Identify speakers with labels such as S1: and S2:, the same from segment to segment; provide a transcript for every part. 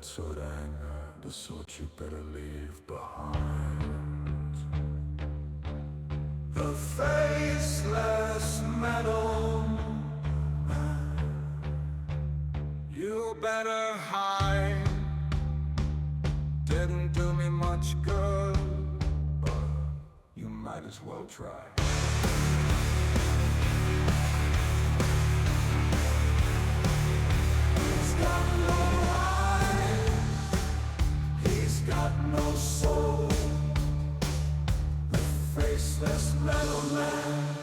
S1: that sort of anger, the sort you better leave behind. The faceless metal man, you better hide. Didn't do me much good, but you might as well try. He's got no eyes, he's got no soul, the faceless metal man.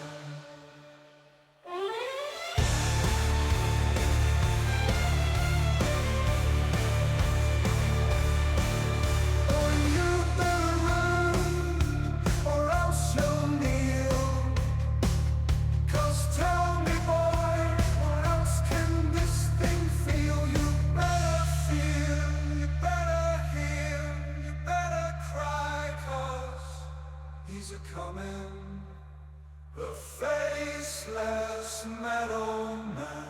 S1: Coming, the faceless metal man.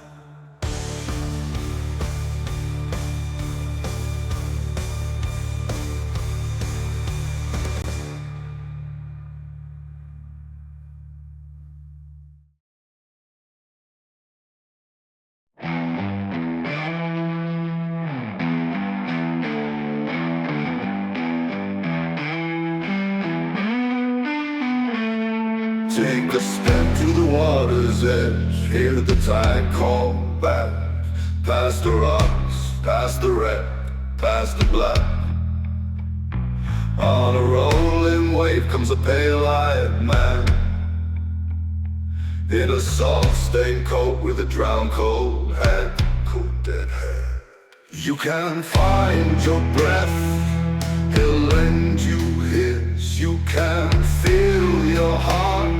S1: Take a step to the water's edge, hear the tide call back. Past the rocks, past the wreck, past the black. On a rolling wave comes a pale-eyed man, in a salt-stained coat with a drowned cold head, cold dead head. You can find your breath, he'll lend you his. You can feel your heart,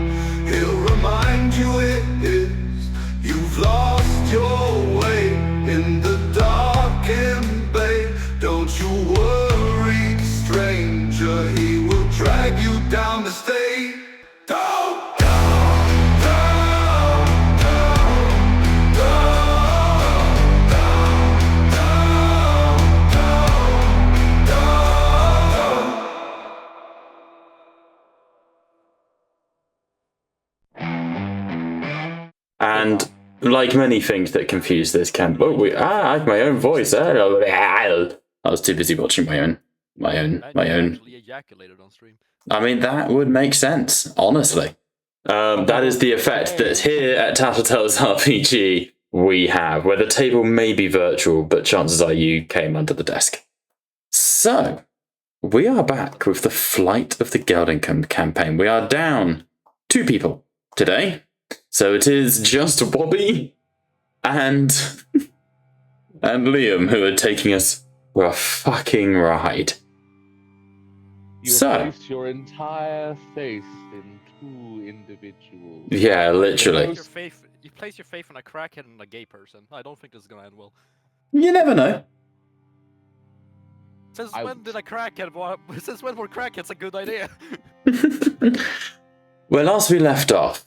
S1: he'll remind you it is. You've lost your way in the darkened bay. Don't you worry, stranger, he will drag you down the state. Down, down, down, down, down, down, down, down, down.
S2: And like many things that confuse this camp, I have my own voice. I was too busy watching my own.
S3: Actually ejaculated on stream.
S2: I mean, that would make sense, honestly. That is the effect that here at Tattletales RPG we have, where the table may be virtual, but chances are you came under the desk. So, we are back with the Flight of the Geldington campaign. We are down 2 people today. So it is just Wobby and Liam who are taking us for a fucking ride.
S4: You place your entire face in 2 individuals.
S2: Yeah, literally.
S3: You place your faith in a crackhead and a gay person. I don't think this is gonna end well.
S2: You never know.
S3: Since when were crackheads a good idea?
S2: Well, last we left off,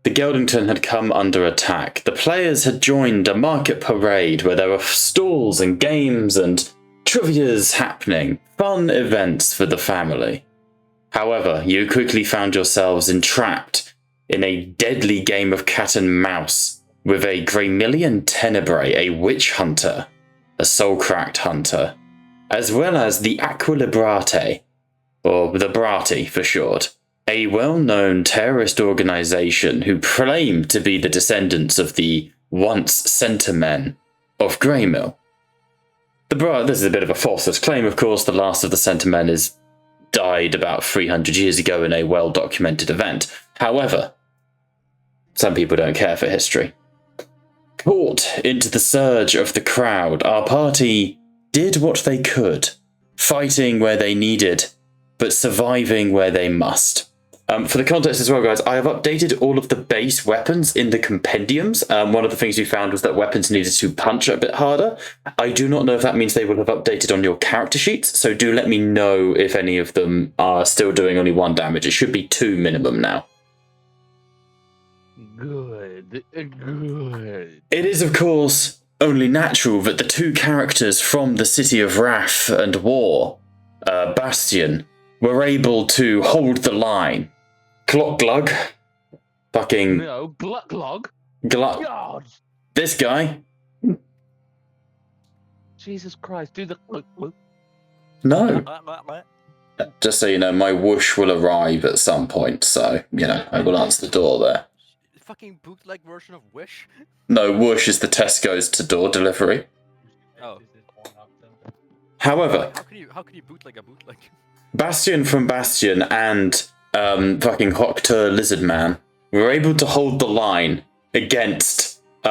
S2: the Geldington had come under attack. The players had joined a market parade where there were stalls and games and trivias happening, fun events for the family. However, you quickly found yourselves entrapped in a deadly game of cat and mouse with a Greymillion Tenebrae, a witch hunter, a soul-cracked hunter, as well as the Aeqrabrati, or the Brati for short, a well-known terrorist organization who claim to be the descendants of the once Centermen of Greymill. This is a bit of a false claim, of course. The last of the Centermen died about 300 years ago in a well-documented event. However, some people don't care for history. Caught into the surge of the crowd, our party did what they could, fighting where they needed, but surviving where they must. For the context as well, guys, I have updated all of the base weapons in the compendiums. One of the things we found was that weapons needed to punch a bit harder. I do not know if that means they will have updated on your character sheets, so do let me know if any of them are still doing only 1 damage. It should be 2 minimum now.
S4: Good.
S2: It is, of course, only natural that the two characters from the City of Wrath and War, Bastion, were able to hold the line. Clock glug. Fucking...
S4: No, glug.
S2: Glug.
S4: God!
S2: This guy.
S4: Jesus Christ, do the glug.
S2: No. Just so you know, my whoosh will arrive at some point, so, you know, I will answer the door there.
S3: Fucking bootleg version of Wish?
S2: No, whoosh is the Tesco's to door delivery.
S3: Oh.
S2: However,
S3: how can you bootleg a bootleg?
S2: Bastion from Bastion and fucking Hoctor Lizard Man were able to hold the line against the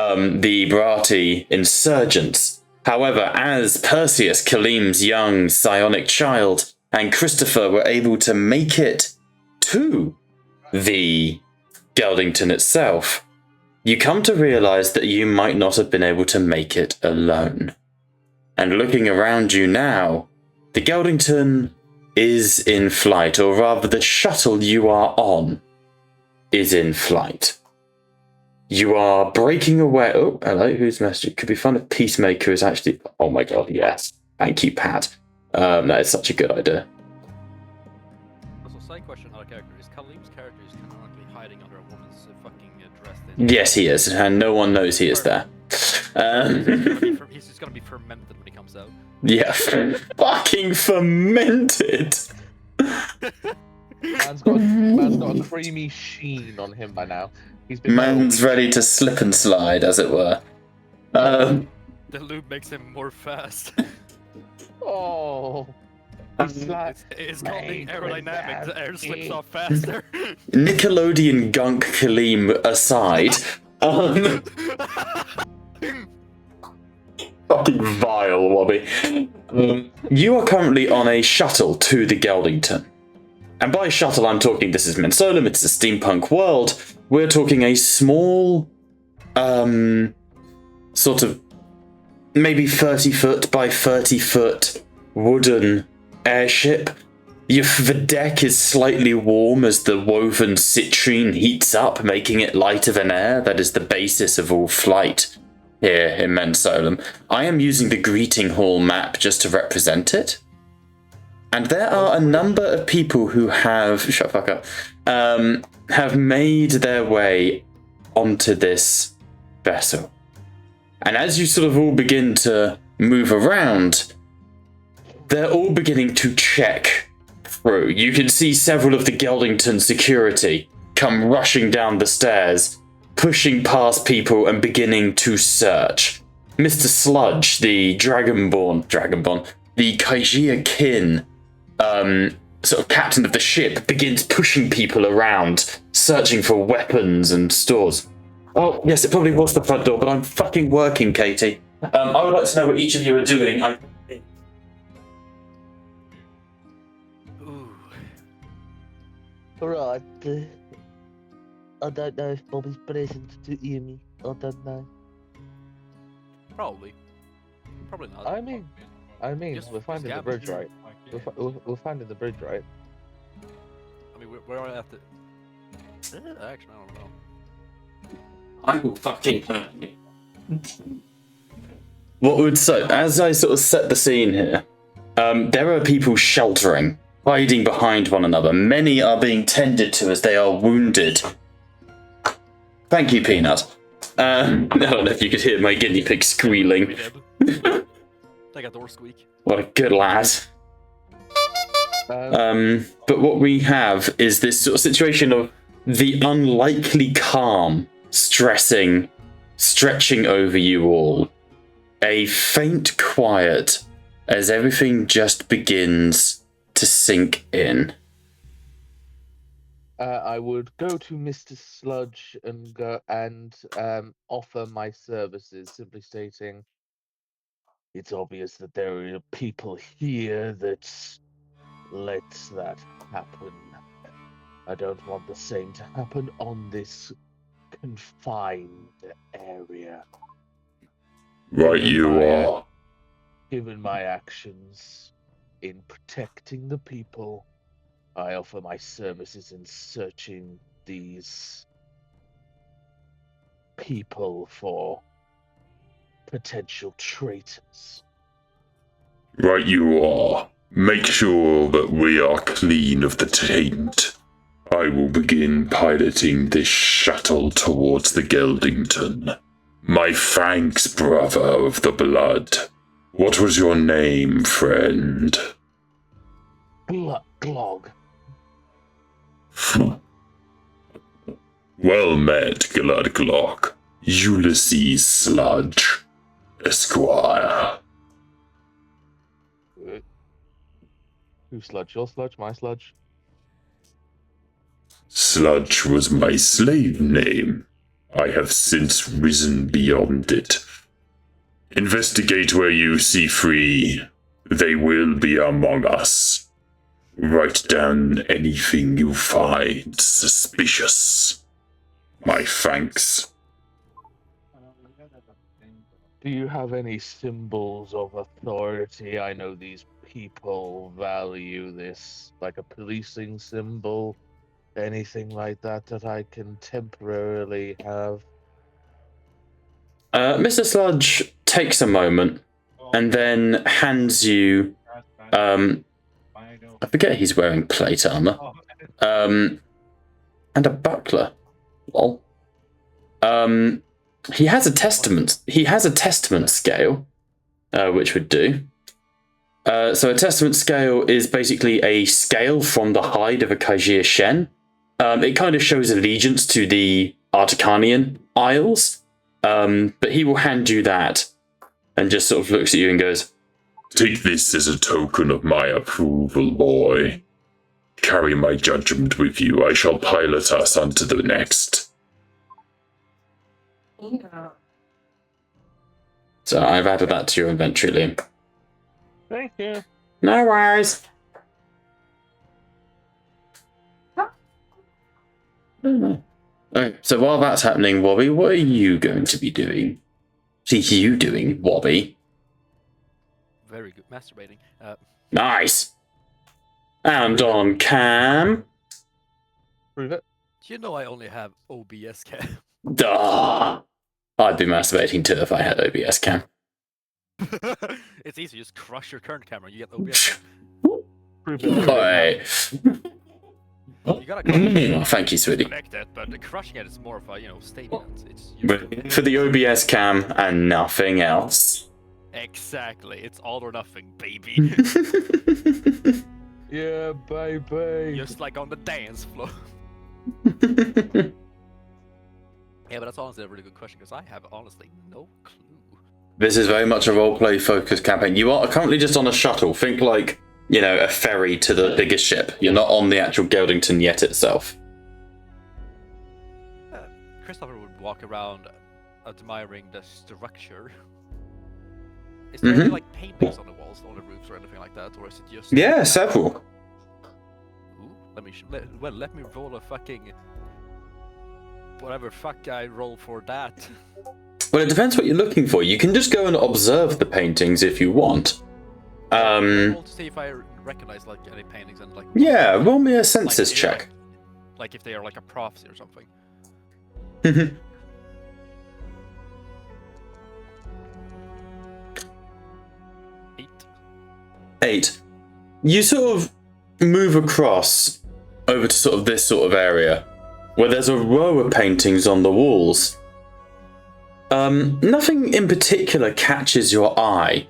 S2: Aeqrabrati insurgents. Gehowever, as Perseus, Kalim's young psionic child, and Christopher were able to make it to the Geldington itself, you come to realize that you might not have been able to make it alone. And looking around you now, the Geldington is in flight, or rather the shuttle you are on is in flight. You are breaking away. Oh, hello, who's messaging? It could be fun if Peacemaker is actually... Oh my god, yes. Thank you, Pat. That is such a good idea.
S3: Also, side question on a character. Is Kalim's character is canonically hiding under a woman's fucking dress?
S2: Yes, he is, and no one knows he is there.
S3: He's just gonna be fermented when he comes out.
S2: Yeah, fucking fermented!
S4: Man's got a creamy sheen on him by now.
S2: Man's ready to slip and slide, as it were.
S3: The lube makes him more fast.
S4: Oh.
S3: It's called being aerodynamic. The air slips off faster.
S2: Nickelodeon gunk Kalim aside. Fucking vile, Wobby. You are currently on a shuttle to the Geldington. And by shuttle, I'm talking, this is Mensolum, it's a steampunk world. We're talking a small, sort of, maybe 30 foot by 30 foot wooden airship. The deck is slightly warm as the woven citrine heats up, making it lighter than air. That is the basis of all flight here in Mensolum. I am using the greeting hall map just to represent it. And there are a number of people who have, shut the fuck up, have made their way onto this vessel. And as you sort of all begin to move around, they're all beginning to check through. You can see several of the Geldington security come rushing down the stairs, pushing past people and beginning to search. Mr. Sludge, the Dragonborn, the Kaijia Kin, sort of captain of the ship, begins pushing people around, searching for weapons and stores. Oh, yes, it probably was the front door, but I'm fucking working, Katie. I would like to know what each of you are doing.
S3: Ooh.
S5: Right. I don't know if Bobby's present to hear me. I don't know.
S3: Probably not.
S4: I mean,
S3: Just
S4: we're finding the
S3: scab.
S4: bridge, right? We're finding the bridge, right?
S3: I mean, we're at the... Actually, I don't know.
S2: I will fucking hurt you. What would so? As I sort of set the scene here, there are people sheltering, hiding behind one another. Many are being tended to as they are wounded. Thank you, Peanut. I don't know if you could hear my guinea pig squealing.
S3: Like a door squeak.
S2: What a good lad. But what we have is this sort of situation of the unlikely calm stretching over you all. A faint quiet as everything just begins to sink in.
S4: I would go to Mr. Sludge and go and offer my services, simply stating, it's obvious that there are people here that lets that happen. I don't want the same to happen on this confined area.
S1: Right you are.
S4: Given my actions in protecting the people, I offer my services in searching these people for potential traitors.
S1: Right you are. Make sure that we are clean of the taint. I will begin piloting this shuttle towards the Geldington. My thanks, brother of the blood. What was your name, friend?
S4: Glog.
S1: Well met, Glug. Ulysses Sludge, Esquire.
S4: Who's Sludge? Your Sludge? My Sludge?
S1: Sludge was my slave name. I have since risen beyond it. Investigate where you see free. They will be among us. Write down anything you find suspicious. My thanks.
S4: Do you have any symbols of authority? I know these people value this, like a policing symbol, anything like that that I can temporarily have.
S2: Mr. Sludge takes a moment and then hands you. I forget he's wearing plate armor. And a buckler. Lol. He has a testament. He has a testament scale, which would do. So a testament scale is basically a scale from the hide of a Kajir Shen. It kind of shows allegiance to the Articanian Isles. But he will hand you that and just sort of looks at you and goes,
S1: Take this as a token of my approval, boy. Carry my judgment with you. I shall pilot us onto the next.
S2: So I've added that to your inventory, Liam.
S4: Thank you.
S2: No worries. Okay, so while that's happening, Wobby, what are you going to be doing? See you doing, Wobby.
S3: Very good. Masturbating.
S2: Nice. And on cam.
S4: Prove it.
S3: Do you know I only have OBS cam?
S2: Duh. I'd be masturbating too if I had OBS cam.
S3: It's easy. Just crush your current camera. You get OBS.
S4: Prove it.
S2: Alright.
S3: You gotta
S2: Thank you, sweetie.
S3: connect it, but the crushing it is more of a statement. It's
S2: For the OBS cam and nothing else.
S3: exactly. It's all or nothing, baby.
S4: Yeah, baby.
S3: Just like on the dance floor. Yeah, but that's honestly a really good question because I have honestly no clue.
S2: This is very much a roleplay focused campaign. You are currently just on a shuttle. Think like, a ferry to the biggest ship. You're not on the actual Geldington yet itself.
S3: Christopher would walk around admiring the structure. Is there any paintings on the walls, on the roofs, or anything like that, or is it just?
S2: Yeah, several.
S3: Ooh, let me roll a fucking whatever fuck I roll for that.
S2: Well, it depends what you're looking for. You can just go and observe the paintings if you want.
S3: Roll to see if I recognize any paintings and
S2: Yeah, roll me a census
S3: if
S2: check.
S3: Like if they are a prophecy or something.
S2: 8. You sort of move across over to sort of this sort of area where there's a row of paintings on the walls. Nothing in particular catches your eye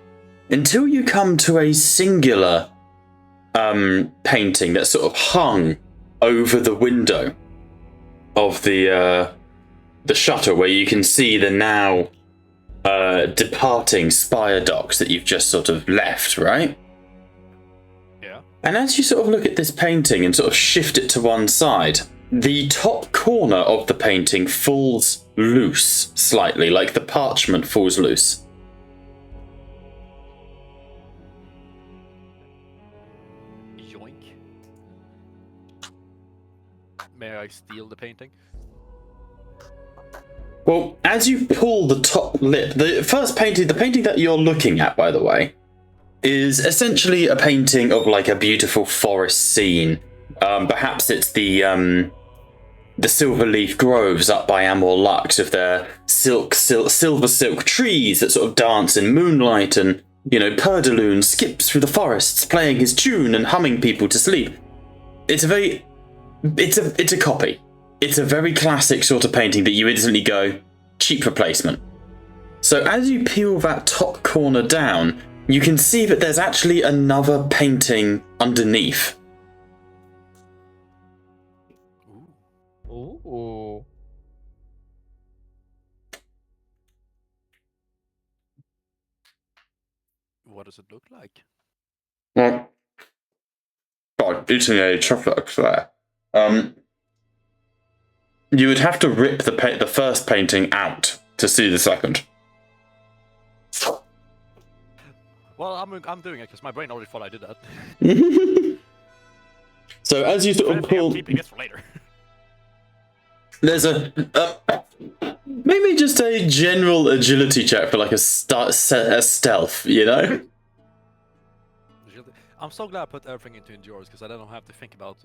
S2: until you come to a singular painting that's sort of hung over the window of the shutter, where you can see the now departing spire docks that you've just sort of left, right?
S3: Yeah.
S2: And as you sort of look at this painting and sort of shift it to one side, the top corner of the painting falls loose slightly, like the parchment falls loose.
S3: Yoink. May I steal the painting?
S2: Well, as you pull the top lip, the first painting, the painting that you're looking at, by the way, is essentially a painting of a beautiful forest scene. Perhaps it's the the silver leaf groves up by Amor Lux with their silver silk trees that sort of dance in moonlight, and, you know, Perdaloon skips through the forests playing his tune and humming people to sleep. It's a copy. It's a very classic sort of painting that you instantly go, cheap replacement. So as you peel that top corner down, you can see that there's actually another painting underneath.
S4: Ooh.
S3: What does it look like?
S2: Well, God, eating a chocolate eclair. You would have to rip the first painting out to see the second.
S3: Well, I'm doing it because my brain already thought I did that.
S2: So as you sort of pull,
S3: I'm keeping this for later.
S2: there's a maybe just a general agility check for like a stealth, you know?
S3: I'm so glad I put everything into endurance because I don't have to think about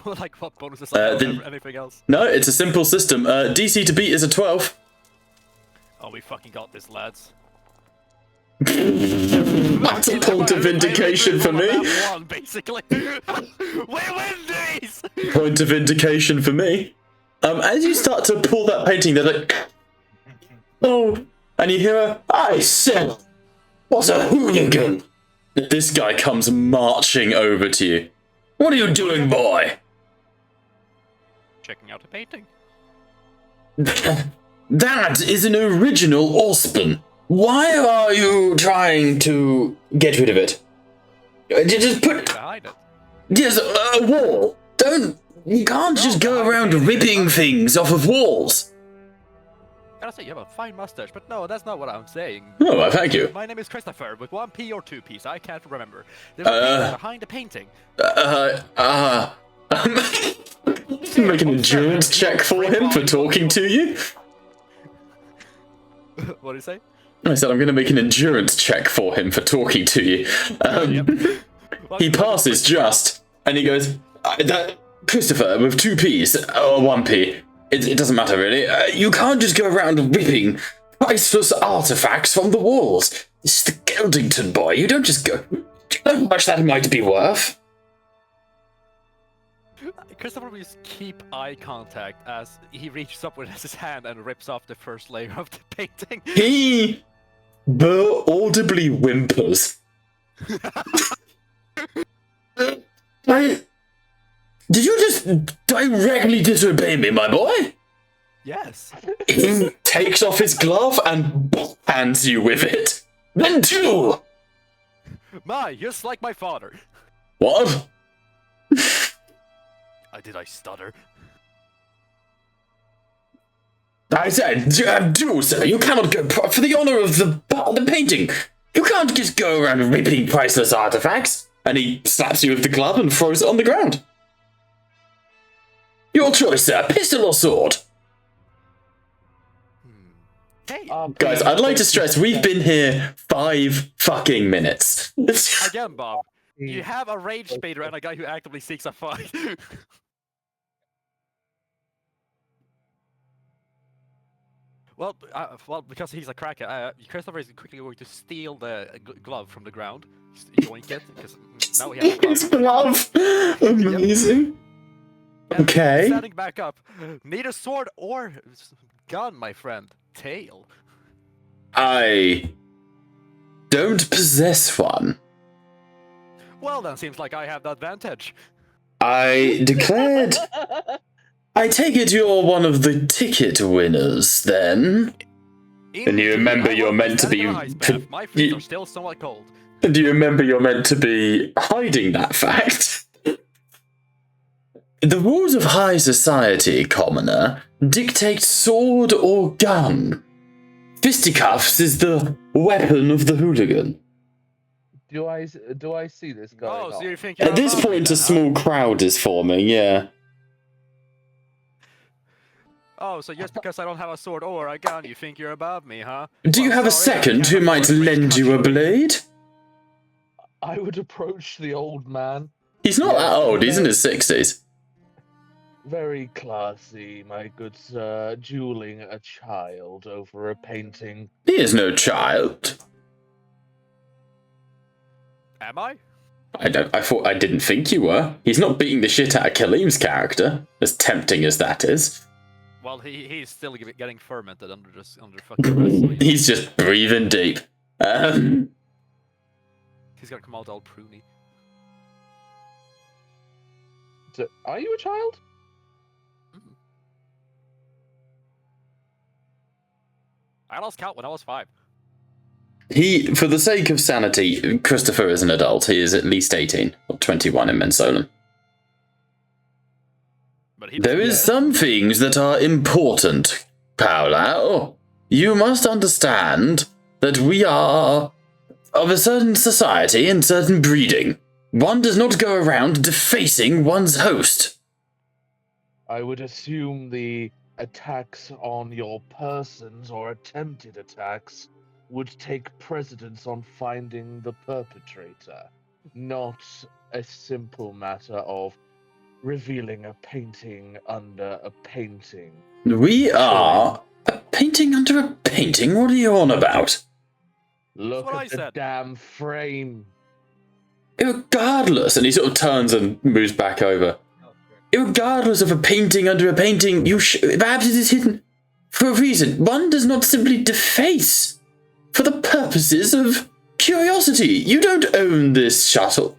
S3: like what bonuses I have or anything else.
S2: No, it's a simple system. DC to beat is a 12.
S3: Oh, we fucking got this, lads.
S2: That's a point of vindication for me.
S3: One, basically. We win these!
S2: Point of vindication for me. As you start to pull that painting, they're like, oh, and you hear a, I said, what's a hooligan? This guy comes marching over to you. What are you doing, boy?
S3: Checking out a painting.
S2: That is an original Orspin. Why are you trying to get rid of it? Just put
S3: Behind it.
S2: Yes, a wall. You can't just go around ripping things off of walls.
S3: Gotta say, you have a fine mustache, but no, that's not what I'm saying.
S2: Oh, well, thank you.
S3: My name is Christopher, with 1P or 2Ps, I can't remember. There's a painting behind the painting.
S2: Make an endurance check for him for talking to you.
S3: What do you say?
S2: I said I'm going to make an endurance check for him for talking to you. He passes just, and he goes, Christopher, with 2 Ps, or 1 P, it doesn't matter really. You can't just go around ripping priceless artifacts from the walls. This is the Geldington, boy. You don't just go... Do you know how much that might be worth?
S3: Christopher will just keep eye contact as he reaches up with his hand and rips off the first layer of the painting.
S2: He audibly whimpers. Did you just directly disobey me, my boy?
S3: Yes.
S2: He takes off his glove and hands you with it. Then two!
S3: Just like my father.
S2: What?
S3: Did I stutter?
S2: I said, do, sir. You cannot go for the honor of the painting. You can't just go around ripping priceless artifacts. And he slaps you with the glove and throws it on the ground. Your choice, sir. Pistol or sword?
S3: Hey,
S2: Guys, I'd like to stress we've been here 5 fucking minutes.
S3: again, Bob. You have a rage baiter and a guy who actively seeks a fight. Well, because he's a cracker, Christopher is quickly going to steal the glove from the ground, yoink it, because now he has a
S2: His
S3: glove.
S2: glove! Amazing.
S3: And
S2: Okay.
S3: standing back up, need a sword or gun, my friend. Tail.
S2: I don't possess one.
S3: Well, then seems like I have the advantage.
S2: I declared... I take it you're one of the ticket winners, then? And you remember you're meant to be...
S3: My feet are still somewhat cold.
S2: Do you remember you're meant to be hiding that fact? The rules of high society, commoner, dictate sword or gun. Fisticuffs is the weapon of the hooligan.
S4: Do I see this going
S3: Oh,
S4: on?
S3: so you think
S2: At this point, a small crowd is forming, yeah.
S3: Oh, so just because I don't have a sword or a gun, you think you're above me, huh?
S2: Do you have a second who might lend you a blade?
S4: I would approach the old man.
S2: He's not that old, he's in his 60s.
S4: Very classy, my good sir, dueling a child over a painting.
S2: He is no child.
S3: Am I?
S2: I didn't think you were. He's not beating the shit out of Kalim's character, as tempting as that is.
S3: Well, he's still getting fermented under fucking breath, so
S2: He's just breathing deep.
S3: he's gonna come out all pruny.
S4: So, are you a child?
S3: I lost count when I was 5.
S2: For the sake of sanity, Christopher is an adult. He is at least 18 or 21 in Mensolum.
S3: But
S2: There is some things that are important, Paolo. You must understand that we are of a certain society and certain breeding. One does not go around defacing one's host.
S4: I would assume the attacks on your persons or attempted attacks would take precedence on finding the perpetrator, not a simple matter of revealing a painting under a painting.
S2: We are a painting under a painting? What are you on about?
S4: Look
S3: what
S4: at
S3: I
S4: the
S3: said.
S4: damn frame.
S2: Irregardless, and he sort of turns and moves back over. Irregardless of a painting under a painting, perhaps it is hidden for a reason. One does not simply deface for the purposes of curiosity. You don't own this shuttle.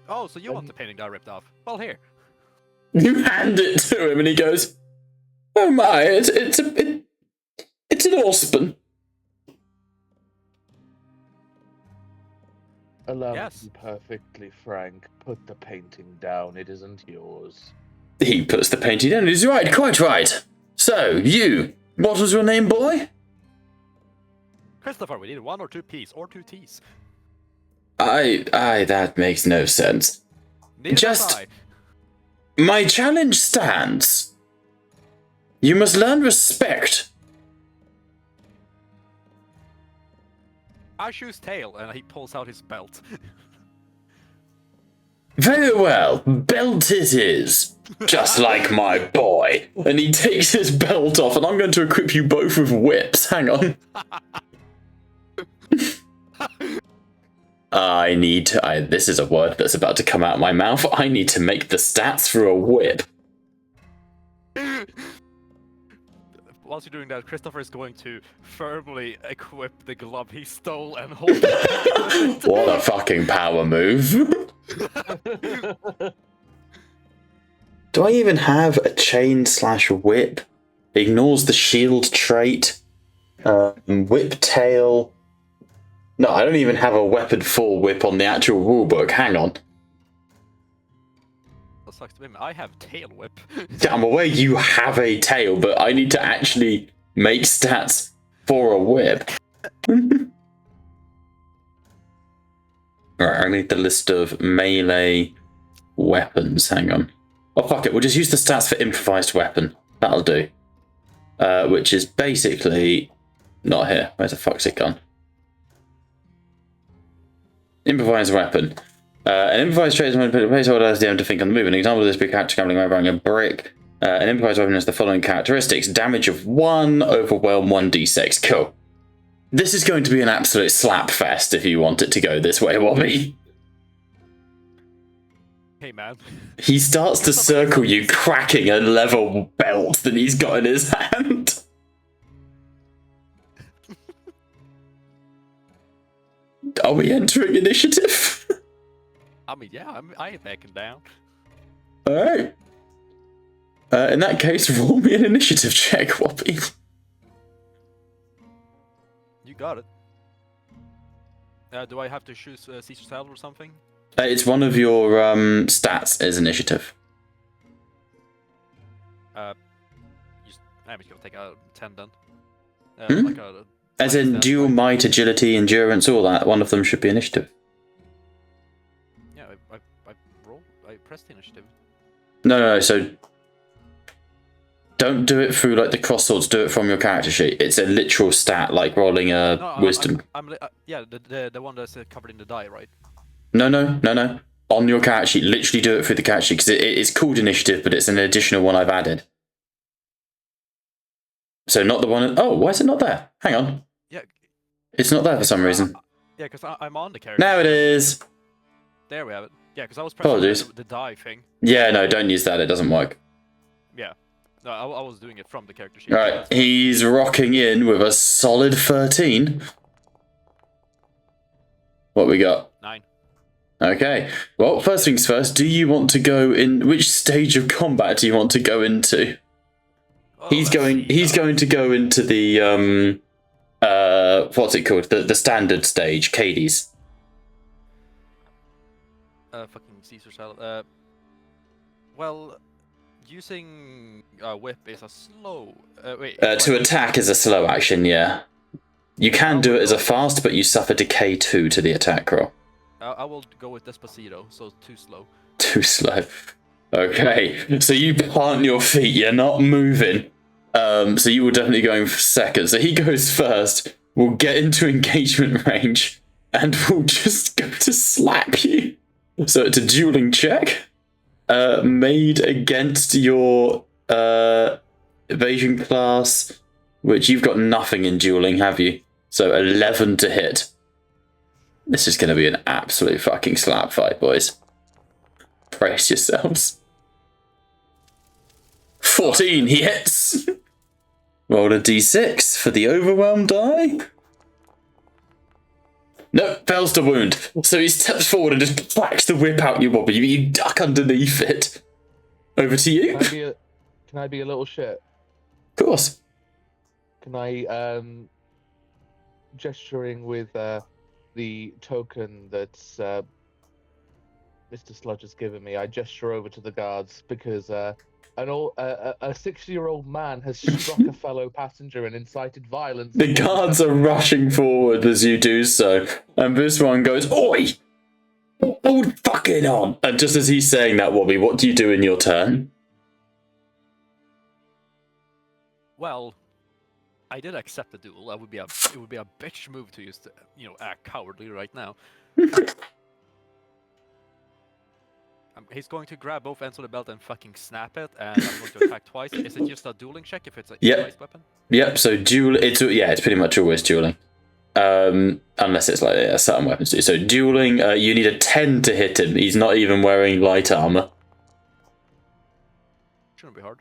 S3: Oh, so you want the painting that I ripped off? Well, here.
S2: You hand it to him, and he goes, "Oh my, it's an Ospen."
S4: Allow me
S3: Yes.
S4: to be perfectly frank. Put the painting down. It isn't yours.
S2: He puts the painting down. He's right, quite right. So, what was your name, boy?
S3: Christopher, we need 1 or 2 P's or 2 T's.
S2: That makes no sense.
S3: Neither
S2: Just-
S3: does I.
S2: My challenge stands. You must learn respect.
S3: I choose tail, and he pulls out his belt.
S2: Very well, belt it is. Just like my boy. And he takes his belt off, and I'm going to equip you both with whips. Hang on. This is a word that's about to come out of my mouth. I need to make the stats for a whip.
S3: Whilst you're doing that, Christopher is going to firmly equip the glove he stole and hold it.
S2: What a fucking power move. Do I even have a chain/whip? Ignores the shield trait. Whip tail. No, I don't even have a weapon for whip on the actual rulebook. Hang on.
S3: That sucks to be me. I have tail whip.
S2: I'm aware you have a tail, but I need to actually make stats for a whip. Alright, I need the list of melee weapons. Hang on. Oh, fuck it. We'll just use the stats for improvised weapon. That'll do. Which is basically not here. Where the fuck's it gone? Improvised weapon. An improvised trait is when a placeholder allows the DM to think on the move. An example of this be character gambling by wearing a brick. An improvised weapon has the following characteristics. Damage of 1, overwhelm 1d6. Cool. This is going to be an absolute slap fest if you want it to go this way, Wobby.
S3: Hey, man.
S2: He starts to circle you, cracking a level belt that he's got in his hand. Are we entering initiative?
S3: I mean, yeah, I ain't backing down.
S2: Alright. In that case, roll me an initiative check, Wobby.
S3: You got it. Do I have to choose Caesar's Salad or something?
S2: It's one of your stats is initiative.
S3: I'm just gonna take a 10 then.
S2: Hmm?
S3: Like a
S2: As in
S3: 20,
S2: dual
S3: right?
S2: might, agility, endurance, all that. One of them should be initiative.
S3: Yeah, I pressed the initiative.
S2: No, so don't do it through like the cross swords, do it from your character sheet. It's a literal stat, like rolling a
S3: No,
S2: wisdom.
S3: yeah, the one that's covered in the die, right?
S2: No. on your character sheet. Literally do it through the character sheet, because it's called initiative, but it's an additional one I've added. So not the one... Oh, why is it not there? Hang on.
S3: Yeah.
S2: It's not there for some reason.
S3: Yeah, because I'm on the character.
S2: Now it is.
S3: There we have it. Yeah, because I was pressing
S2: Apologies.
S3: the die thing.
S2: Yeah, no, don't use that. It doesn't work.
S3: Yeah. No, I was doing it from the character sheet.
S2: All right, he's rocking in with a solid 13. What we got?
S3: 9.
S2: Okay. Well, first things first, do you want to go in... Which stage of combat do you want to go into?
S3: Oh,
S2: He's going to go into the... what's it called? The standard stage, Cades.
S3: Fucking Caesar salad. Well, using whip is a slow... wait.
S2: To attack is a slow action, yeah. You can do it as a fast, but you suffer decay 2 to the attack roll.
S3: I will go with Despacito, so too slow.
S2: Too slow. Okay, so you plant your feet, you're not moving. So you were definitely going for second. So he goes first, we'll get into engagement range, and we'll just go to slap you. So it's a dueling check, made against your evasion class, which you've got nothing in dueling, have you? So 11 to hit. This is going to be an absolute fucking slap fight, boys. Brace yourselves. 14, he hits. Roll a d6 for the overwhelm die. No, fails to wound. So he steps forward and just whacks the whip out you, Bobby. You duck underneath it. Over to you.
S4: Can I be a little shit?
S2: Of course.
S4: Can I, gesturing with the token that Mr. Sludge has given me, I gesture over to the guards because a 60-year-old man has struck a fellow passenger and incited violence.
S2: The guards are rushing forward as you do so, and this one goes, "Oi! Hold fucking on!" And just as he's saying that, Wobby, what do you do in your turn?
S3: Well, I did accept the duel. It would be a bitch move to use, act cowardly right now. He's going to grab both ends of the belt and fucking snap it, and I'm going to attack twice. Is it just a dueling check if it's a device weapon?
S2: Yep. So duel. It's pretty much always dueling, unless it's like certain weapons do. So dueling, you need a 10 to hit him. He's not even wearing light armor.
S3: Shouldn't be hard.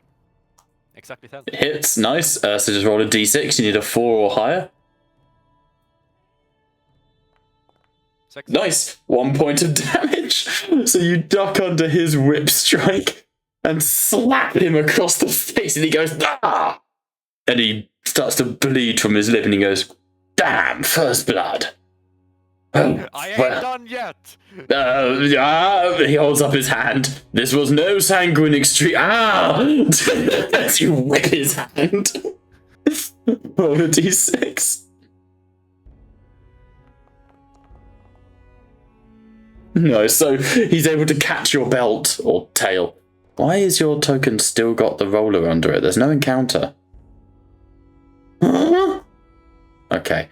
S3: Exactly 10.
S2: It hits, nice. So just roll a d6. You need a 4 or higher.
S3: 6.
S2: Nice! 1 point of damage! So you duck under his whip strike and slap him across the face, and he goes, "Ah!" And he starts to bleed from his lip, and he goes, "Damn, first blood!" Oh,
S3: I ain't done yet!
S2: He holds up his hand. This was no sanguine extreme. As you whip his hand. Roll a d6. No, so he's able to catch your belt or tail. Why is your token still got the roller under it? There's no encounter. Huh? Okay.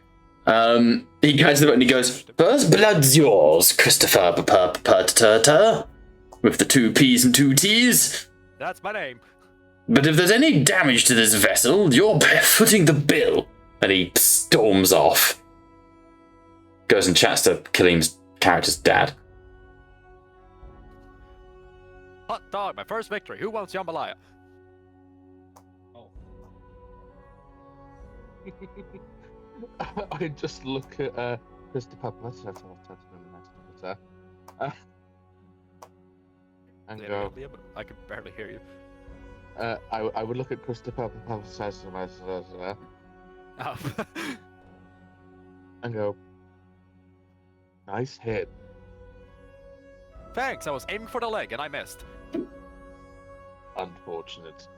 S2: He catches the belt and he goes, "First blood's yours, Christopher with the 2 P's and 2 T's.
S3: That's my name.
S2: But if there's any damage to this vessel, you're footing the bill." And he storms off. Goes and chats to Kalim's character's dad.
S3: Hot dog, my first victory. Who wants jambalaya?
S4: Oh. I just look at Christopher and go.
S3: I can barely hear you.
S4: I would look at Christopher and go, "Nice hit."
S3: Thanks, I was aiming for the leg and I missed.
S4: Unfortunate.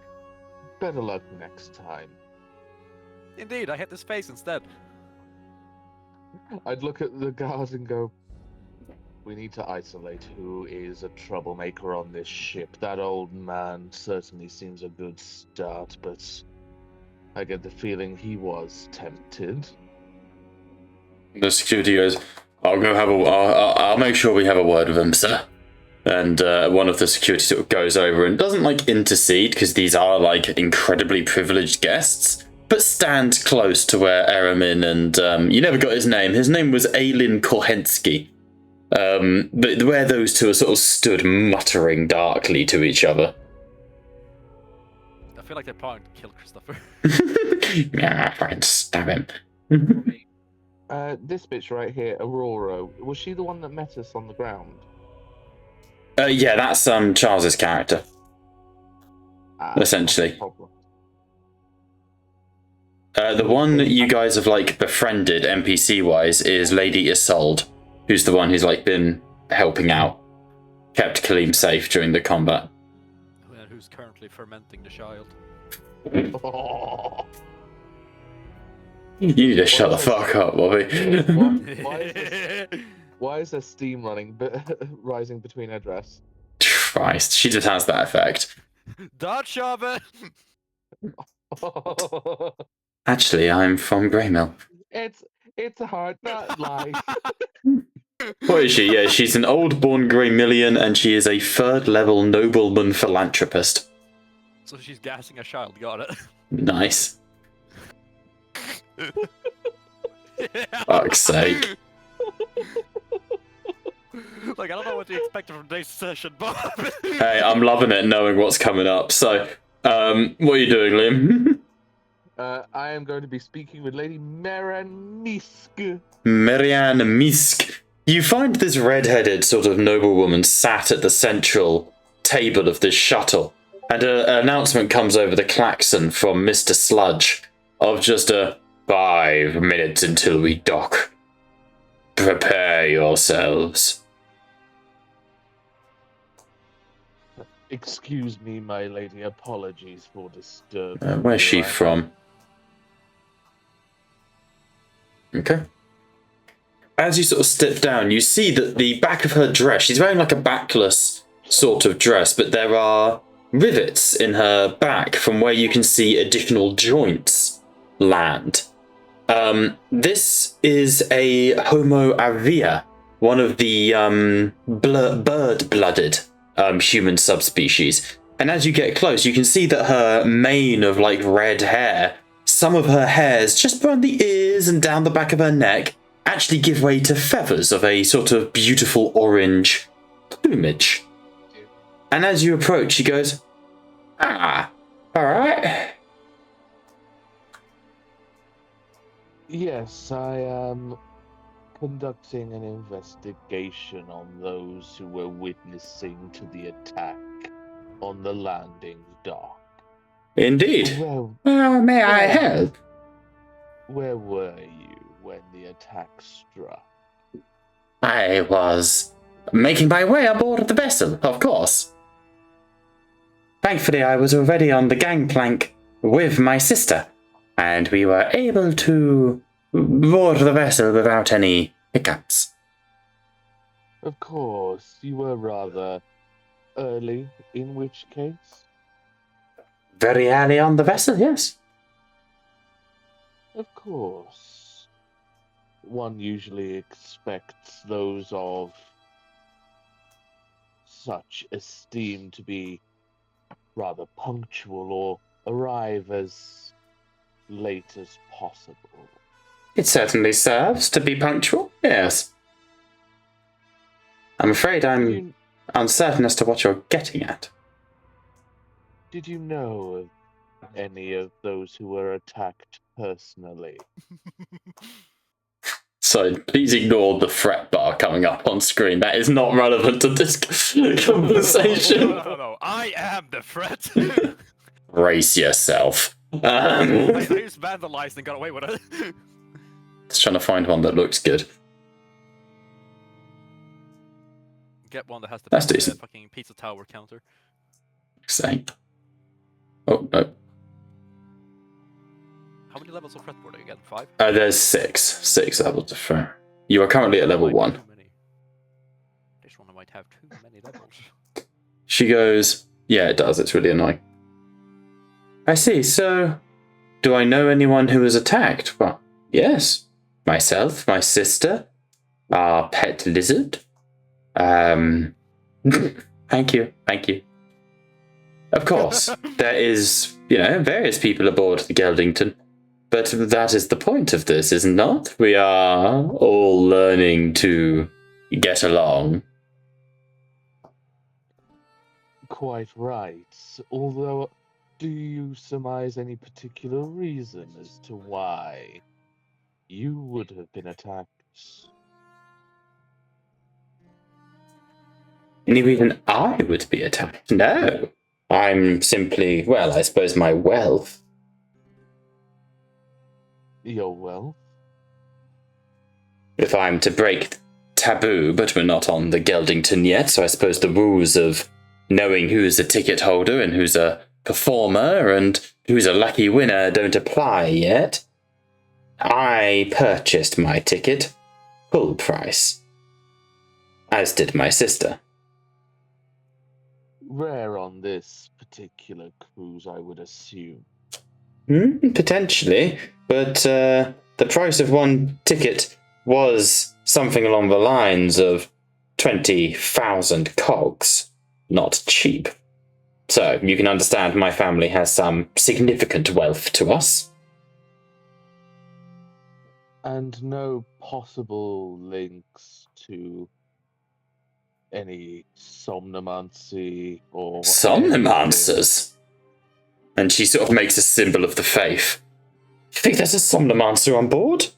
S4: Better luck next time.
S3: Indeed, I hit his face instead.
S4: I'd look at the guards and go, "We need to isolate who is a troublemaker on this ship. That old man certainly seems a good start, but I get the feeling he was tempted."
S2: The security goes, "I'll go have I'll make sure we have a word with him, sir." And one of the security sort of goes over and doesn't like intercede because these are like incredibly privileged guests, but stand close to where Eramin and you never got his name. His name was Aelin Korhensky. But where those two are sort of stood muttering darkly to each other.
S3: I feel like they're planning to kill Christopher.
S2: Yeah, friend, stab him.
S4: This bitch right here, Aurora, was she the one that met us on the ground?
S2: Yeah, that's Charles's character. Essentially.
S4: No problem.
S2: The one that you guys have like befriended NPC wise is Lady Isolde, who's the one who's like been helping out, kept Kaleem safe during the combat.
S3: Who's currently fermenting the child.
S2: You need to shut the fuck up, Bobby.
S4: Why is there steam running, rising between her dress?
S2: Christ, she just has that effect.
S3: Dodge shove it!
S2: Actually, I'm from Greymill.
S4: It's a hard not lie.
S2: What is she? Yeah, she's an old-born Greymillion, and she is a third-level nobleman philanthropist.
S3: So she's gassing a child, got it.
S2: Nice. Fuck's sake.
S3: Like, I don't know what to expect from today's session, Bob.
S2: Hey, I'm loving it knowing what's coming up. So, what are you doing, Liam?
S4: I am going to be speaking with Lady Marianne Misk.
S2: Marianne Misk. You find this red-headed sort of noblewoman sat at the central table of this shuttle, and an announcement comes over the klaxon from Mr. Sludge of just 5 minutes until we dock. Prepare yourselves.
S4: Excuse me, my lady. Apologies for disturbing.
S2: Where's she
S4: you.
S2: from? Okay. As you sort of step down, you see that the back of her dress, she's wearing like a backless sort of dress, but there are rivets in her back from where you can see additional joints land. This is a Homo avia, one of the bird-blooded human subspecies. And as you get close, you can see that her mane of like red hair, some of her hairs just around the ears and down the back of her neck, actually give way to feathers of a sort of beautiful orange plumage. And as you approach, she goes, all right.
S4: Yes, I am conducting an investigation on those who were witnessing to the attack on the landing dock.
S2: Indeed.
S4: Well,
S2: May I help?
S4: where were you when the attack struck?
S2: I was making my way aboard the vessel, of course. Thankfully, I was already on the gangplank with my sister, and we were able to board the vessel without any hiccups.
S4: Of course, you were rather early, in which case?
S2: Very early on the vessel, yes.
S4: Of course. One usually expects those of such esteem to be rather punctual or arrive as late as possible.
S2: It certainly serves to be punctual, yes. I'm afraid I'm uncertain as to what you're getting at.
S4: Did you know of any of those who were attacked personally?
S2: So please ignore the threat bar coming up on screen. That is not relevant to this conversation.
S3: No. I am the threat.
S2: Brace yourself.
S3: I just vandalized and got away with it.
S2: Just trying to find one that looks good.
S3: Get one that has the
S2: That's decent.
S3: fucking pizza tower counter.
S2: Same. Oh, no.
S3: How many levels of fretboard do you get? 5?
S2: There's 6. 6 levels of fur. You are currently at level 1.
S3: This one might have too many levels.
S2: She goes, yeah, it does. It's really annoying. I see. So, do I know anyone who was attacked? Well, yes. Myself, my sister, our pet lizard, Thank you. Of course, there is, various people aboard the Geldington. But that is the point of this, is it not? We are all learning to get along.
S4: Quite right. Although, do you surmise any particular reason as to why you would have been attacked?
S2: Any reason I would be attacked? No. I'm simply, well, I suppose my wealth.
S4: Your wealth?
S2: If I'm to break taboo, but we're not on the Geldington yet, so I suppose the rules of knowing who's a ticket holder and who's a performer and who's a lucky winner don't apply yet. I purchased my ticket full price, as did my sister.
S4: Rare on this particular cruise, I would assume.
S2: Potentially, but the price of one ticket was something along the lines of 20,000 cogs. Not cheap. So you can understand my family has some significant wealth to us.
S4: And no possible links to any somnomancy or...
S2: Somnomancers? And she sort of makes a symbol of the faith. You think there's a somnomancer on board?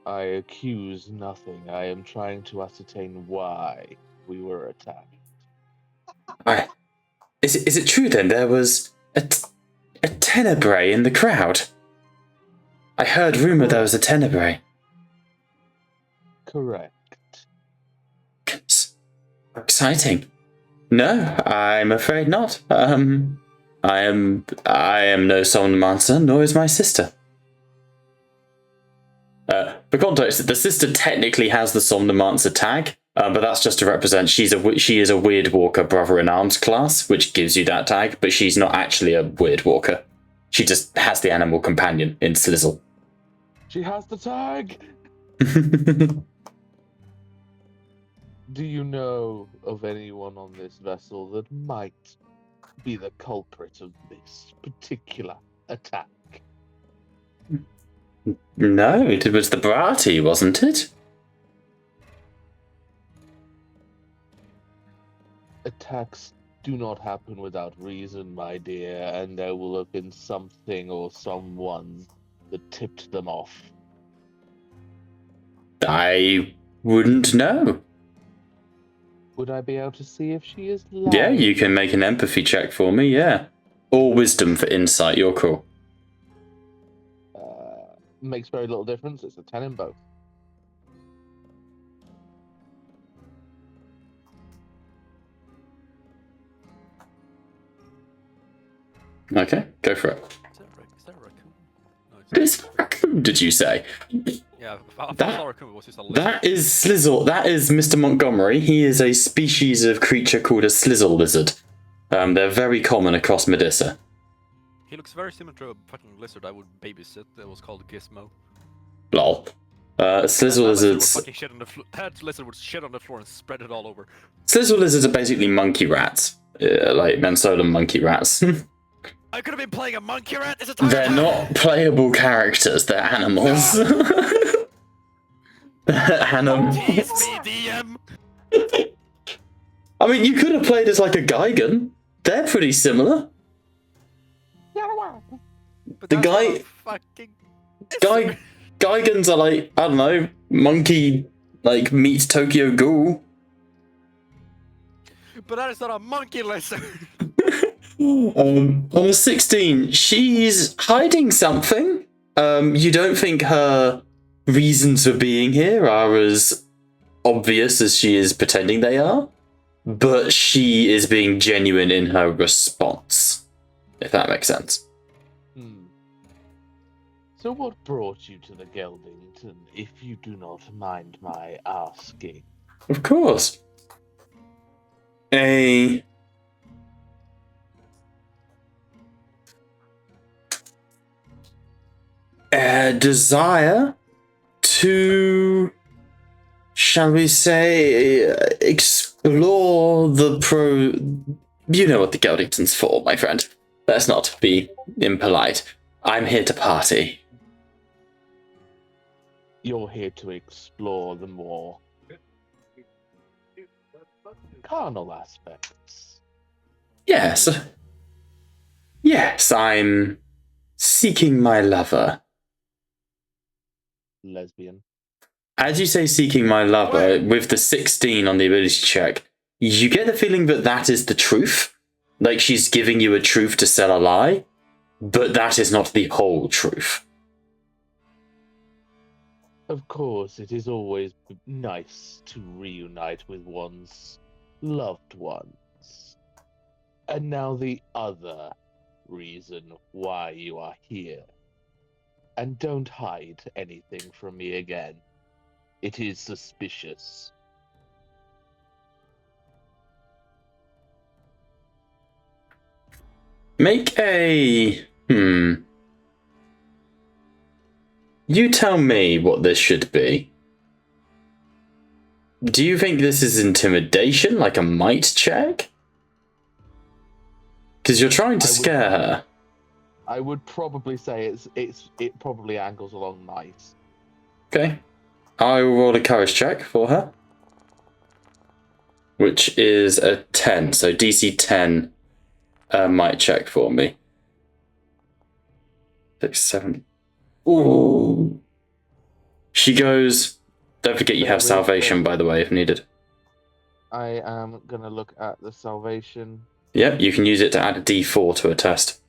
S4: I accuse nothing. I am trying to ascertain why we were attacked.
S2: Is it true then there was a tenebrae in the crowd? I heard rumour there was a tenebrae.
S4: Correct.
S2: Exciting. No, I'm afraid not. I am no somnomancer, nor is my sister. For context, the sister technically has the somnomancer tag, but that's just to represent she is a weird walker brother-in-arms class, which gives you that tag, but she's not actually a weird walker. She just has the animal companion in Slizzle.
S4: She has the tag! Do you know of anyone on this vessel that might be the culprit of this particular attack?
S2: No, it was the Brati, wasn't it?
S4: Attacks do not happen without reason, my dear, and there will have been something or someone that tipped them off.
S2: I wouldn't know.
S4: Would I be able to see if she is lying?
S2: Yeah, you can make an empathy check for me, yeah. Or wisdom for insight, you're cool.
S4: Makes very little difference. It's a 10 in both.
S2: Okay, go for it.
S3: Is that a raccoon? No,
S2: It's a raccoon, did you say?
S3: Yeah, I thought a raccoon was just a lizard.
S2: That is Slizzle. That is Mr. Montgomery. He is a species of creature called a Slizzle lizard. They're very common across Medusa.
S3: He looks very similar to a fucking lizard I would babysit that was called Gizmo.
S2: Lol. Slizzle lizards.
S3: That lizard would shit on the floor and spread it all over.
S2: Slizzle lizards are basically monkey rats, like Mensolum monkey rats.
S3: I could have been playing a monkey rat this entire
S2: They're
S3: time.
S2: not playable characters. They're animals. They're animals.
S3: Tease me, DM.
S2: I mean, you could have played as like a Gigan. They're pretty similar.
S3: But
S2: The
S3: that's
S2: guy-
S3: not a fucking
S2: Gigans are like, I don't know, monkey, like, meets Tokyo Ghoul.
S3: But that is not a monkey lizard.
S2: On a 16, she's hiding something. You don't think her reasons for being here are as obvious as she is pretending they are, but she is being genuine in her response, if that makes sense.
S4: So what brought you to the Geldington, if you do not mind my asking?
S2: Of course. A desire to, shall we say, explore the You know what the Geldington's for, my friend. Let's not be impolite. I'm here to party.
S4: You're here to explore the more carnal aspects.
S2: Yes. Yes, I'm seeking my lover.
S4: Lesbian.
S2: As you say seeking my lover, with the 16 on the ability check, you get the feeling that that is the truth. Like she's giving you a truth to sell a lie, but that is not the whole truth.
S4: Of course, it is always nice to reunite with one's loved ones. And now the other reason why you are here. And don't hide anything from me again. It is suspicious.
S2: Make a... You tell me what this should be. Do you think this is intimidation, like a might check? Because you're trying to scare her.
S4: I would probably say it probably angles along nice.
S2: Okay. I will roll a courage check for her. Which is a 10, so DC 10 might check for me. 6, 7. Ooh. She goes, don't forget you have salvation, by the way, if needed.
S4: I am going to look at the salvation.
S2: Yep, you can use it to add a D4 to a test.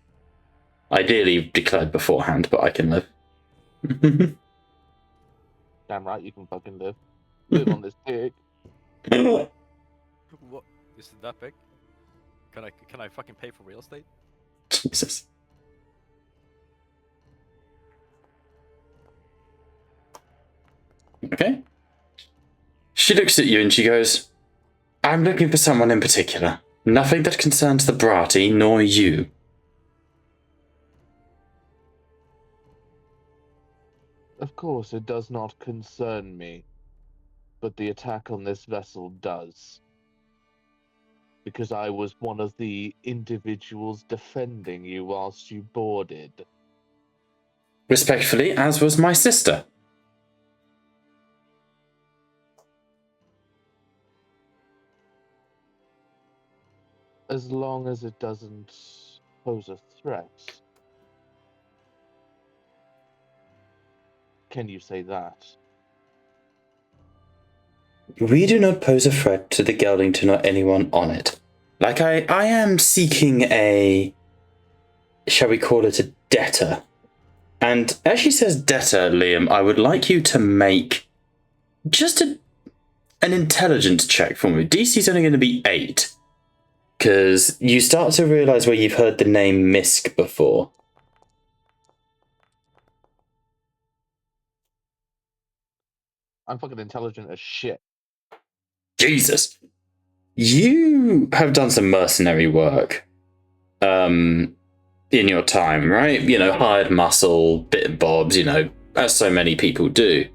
S2: Ideally declared beforehand, but I can live.
S4: Damn right, you can fucking live. Live on this dick.
S3: What? Is it that big? Can I fucking pay for real estate?
S2: Jesus. Okay. She looks at you and she goes, I'm looking for someone in particular. Nothing that concerns the Brati nor you.
S4: Of course, it does not concern me. But the attack on this vessel does. Because I was one of the individuals defending you whilst you boarded.
S2: Respectfully, as was my sister.
S4: As long as it doesn't pose a threat. Can you say that?
S2: We do not pose a threat to the Geldington or anyone on it. Like, I am seeking a... Shall we call it a debtor? And as she says debtor, Liam, I would like you to make just an intelligence check for me. DC's only going to be 8. Because you start to realise where you've heard the name Misk before.
S4: I'm fucking intelligent as shit.
S2: Jesus. You have done some mercenary work in your time, right? You know, hired muscle, bit and bobs, you know, as so many people do.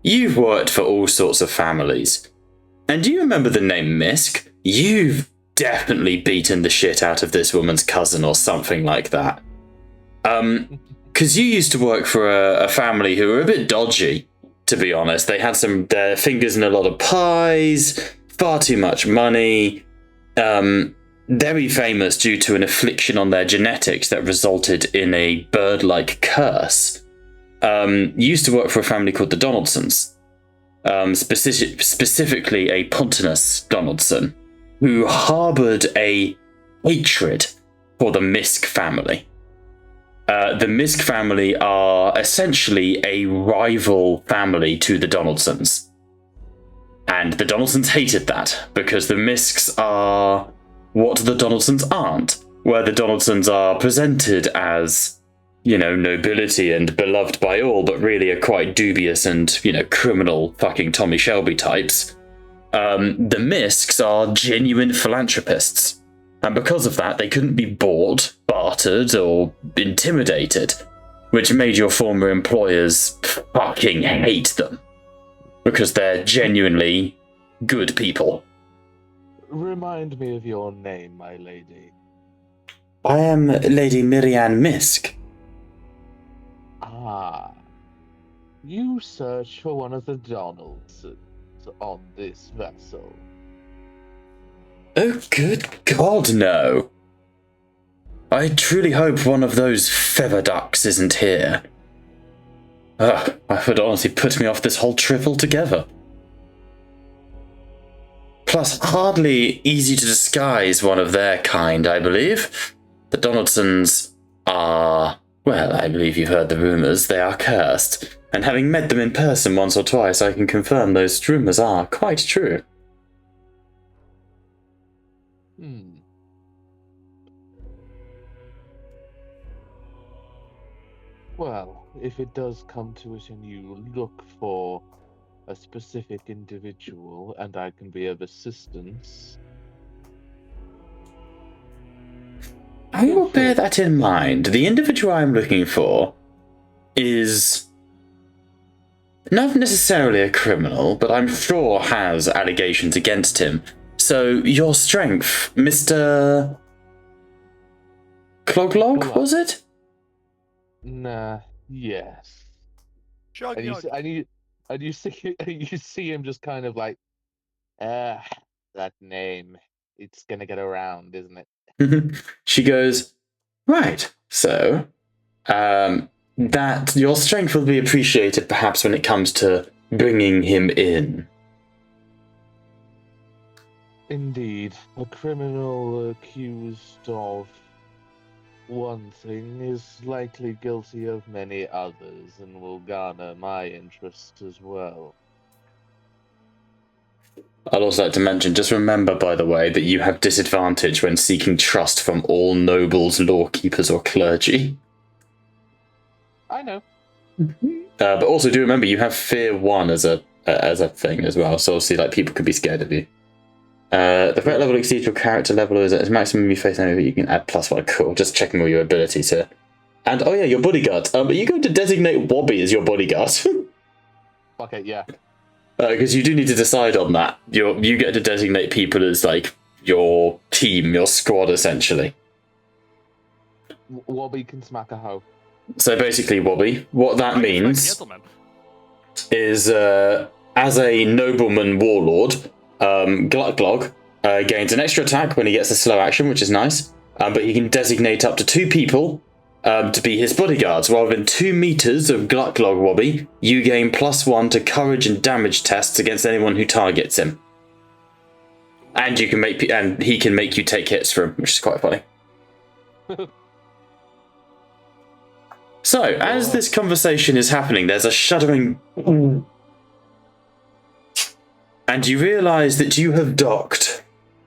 S2: You've worked for all sorts of families. And do you remember the name Misk? You've definitely beaten the shit out of this woman's cousin or something like that. Because you used to work for a family who were a bit dodgy, to be honest. They had their fingers in a lot of pies, far too much money, very famous due to an affliction on their genetics that resulted in a bird-like curse. Used to work for a family called the Donaldsons, specifically a Pontanus Donaldson, who harboured a hatred for the Misk family. The Misk family are essentially a rival family to the Donaldsons. And the Donaldsons hated that, because the Misks are what the Donaldsons aren't, where the Donaldsons are presented as, you know, nobility and beloved by all, but really are quite dubious and, you know, criminal fucking Tommy Shelby types. The Misks are genuine philanthropists. And because of that, they couldn't be bought, bartered, or intimidated, which made your former employers fucking hate them. Because they're genuinely good people.
S4: Remind me of your name, my lady.
S2: I am Lady Miriam Misk.
S4: Ah. You search for one of the Donaldsons on this vessel.
S2: Oh, good God, no. I truly hope one of those feather ducks isn't here. Ugh, that would honestly put me off this whole trip altogether. Plus, hardly easy to disguise one of their kind, I believe. The Donaldsons are, well, I believe you've heard the rumours, they are cursed. And having met them in person once or twice, I can confirm those rumours are quite true.
S4: Well, if it does come to it and you look for a specific individual and I can be of assistance...
S2: I will bear that in mind. The individual I'm looking for is not necessarily a criminal, but I'm sure has allegations against him. So, your strength, Mr. Cloglog, was it?
S4: Nah, yes.
S3: Shug,
S4: And you see him just kind of like, that name. It's gonna get around, isn't it?
S2: She goes, right, so, that your strength will be appreciated perhaps when it comes to bringing him in.
S4: Indeed, a criminal accused of one thing is likely guilty of many others and will garner my interest as well.
S2: I'd also like to mention, just remember, by the way, that you have disadvantage when seeking trust from all nobles, lawkeepers, or clergy.
S4: I know.
S2: But also do remember, you have Fear 1 as a thing as well, so obviously like, people could be scared of you. The threat level exceeds your character level, is at its maximum you face enemy, you can add +1. Cool, just checking all your abilities here. And, oh yeah, your bodyguard. Are you going to designate Wobby as your bodyguard?
S4: Okay, yeah.
S2: Because you do need to decide on that. You get to designate people as, like, your team, your squad, essentially.
S4: Wobby can smack a hoe.
S2: So basically, Wobby, what that means is, as a nobleman warlord, Glutglog gains an extra attack when he gets a slow action, which is nice, but he can designate up to 2 people to be his bodyguards. Rather than 2 meters of Glutglog Wobby, you gain +1 to courage and damage tests against anyone who targets him. And you can he can make you take hits for him, which is quite funny. So, as this conversation is happening, there's a shuddering... And you realise that you have docked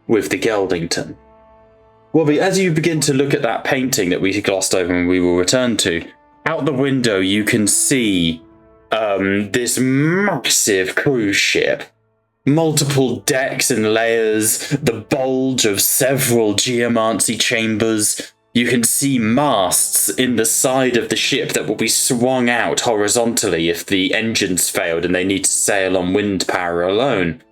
S2: with the Geldington. Wobby, as you begin to look at that painting that we glossed over and we will return to, out the window you can see this massive cruise ship. Multiple decks and layers, the bulge of several geomancy chambers. You can see masts in the side of the ship that will be swung out horizontally if the engines failed and they need to sail on wind power alone.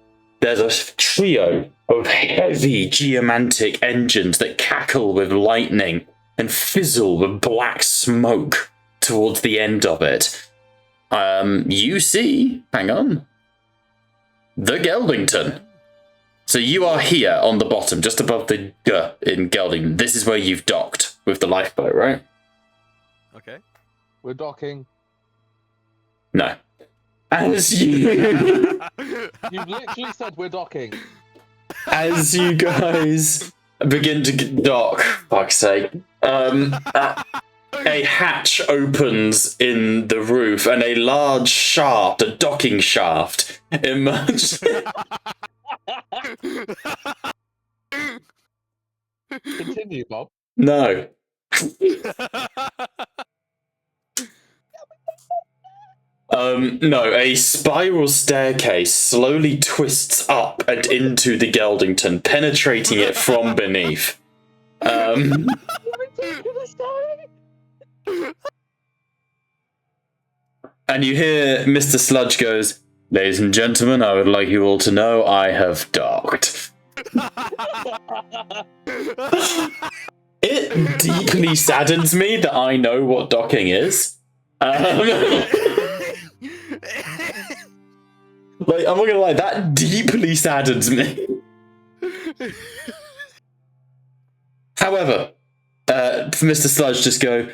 S2: There's a trio of heavy geomantic engines that cackle with lightning and fizzle with black smoke towards the end of it. You see, hang on, the Geldington. So you are here on the bottom, just above the in Geldington. This is where you've docked with the lifeboat, right?
S3: Okay.
S4: We're docking.
S2: No. As you...
S4: You've literally said we're docking.
S2: As you guys begin to dock, fuck's sake, a hatch opens in the roof and a large shaft, a docking shaft, emerges.
S4: Continue, Bob.
S2: No. No, a spiral staircase slowly twists up and into the Geldington, penetrating it from beneath. And you hear Mr. Sludge goes, "Ladies and gentlemen, I would like you all to know I have docked." It deeply saddens me that I know what docking is. Like, I'm not gonna lie, that deeply saddens me. However, Mr. Sludge just go,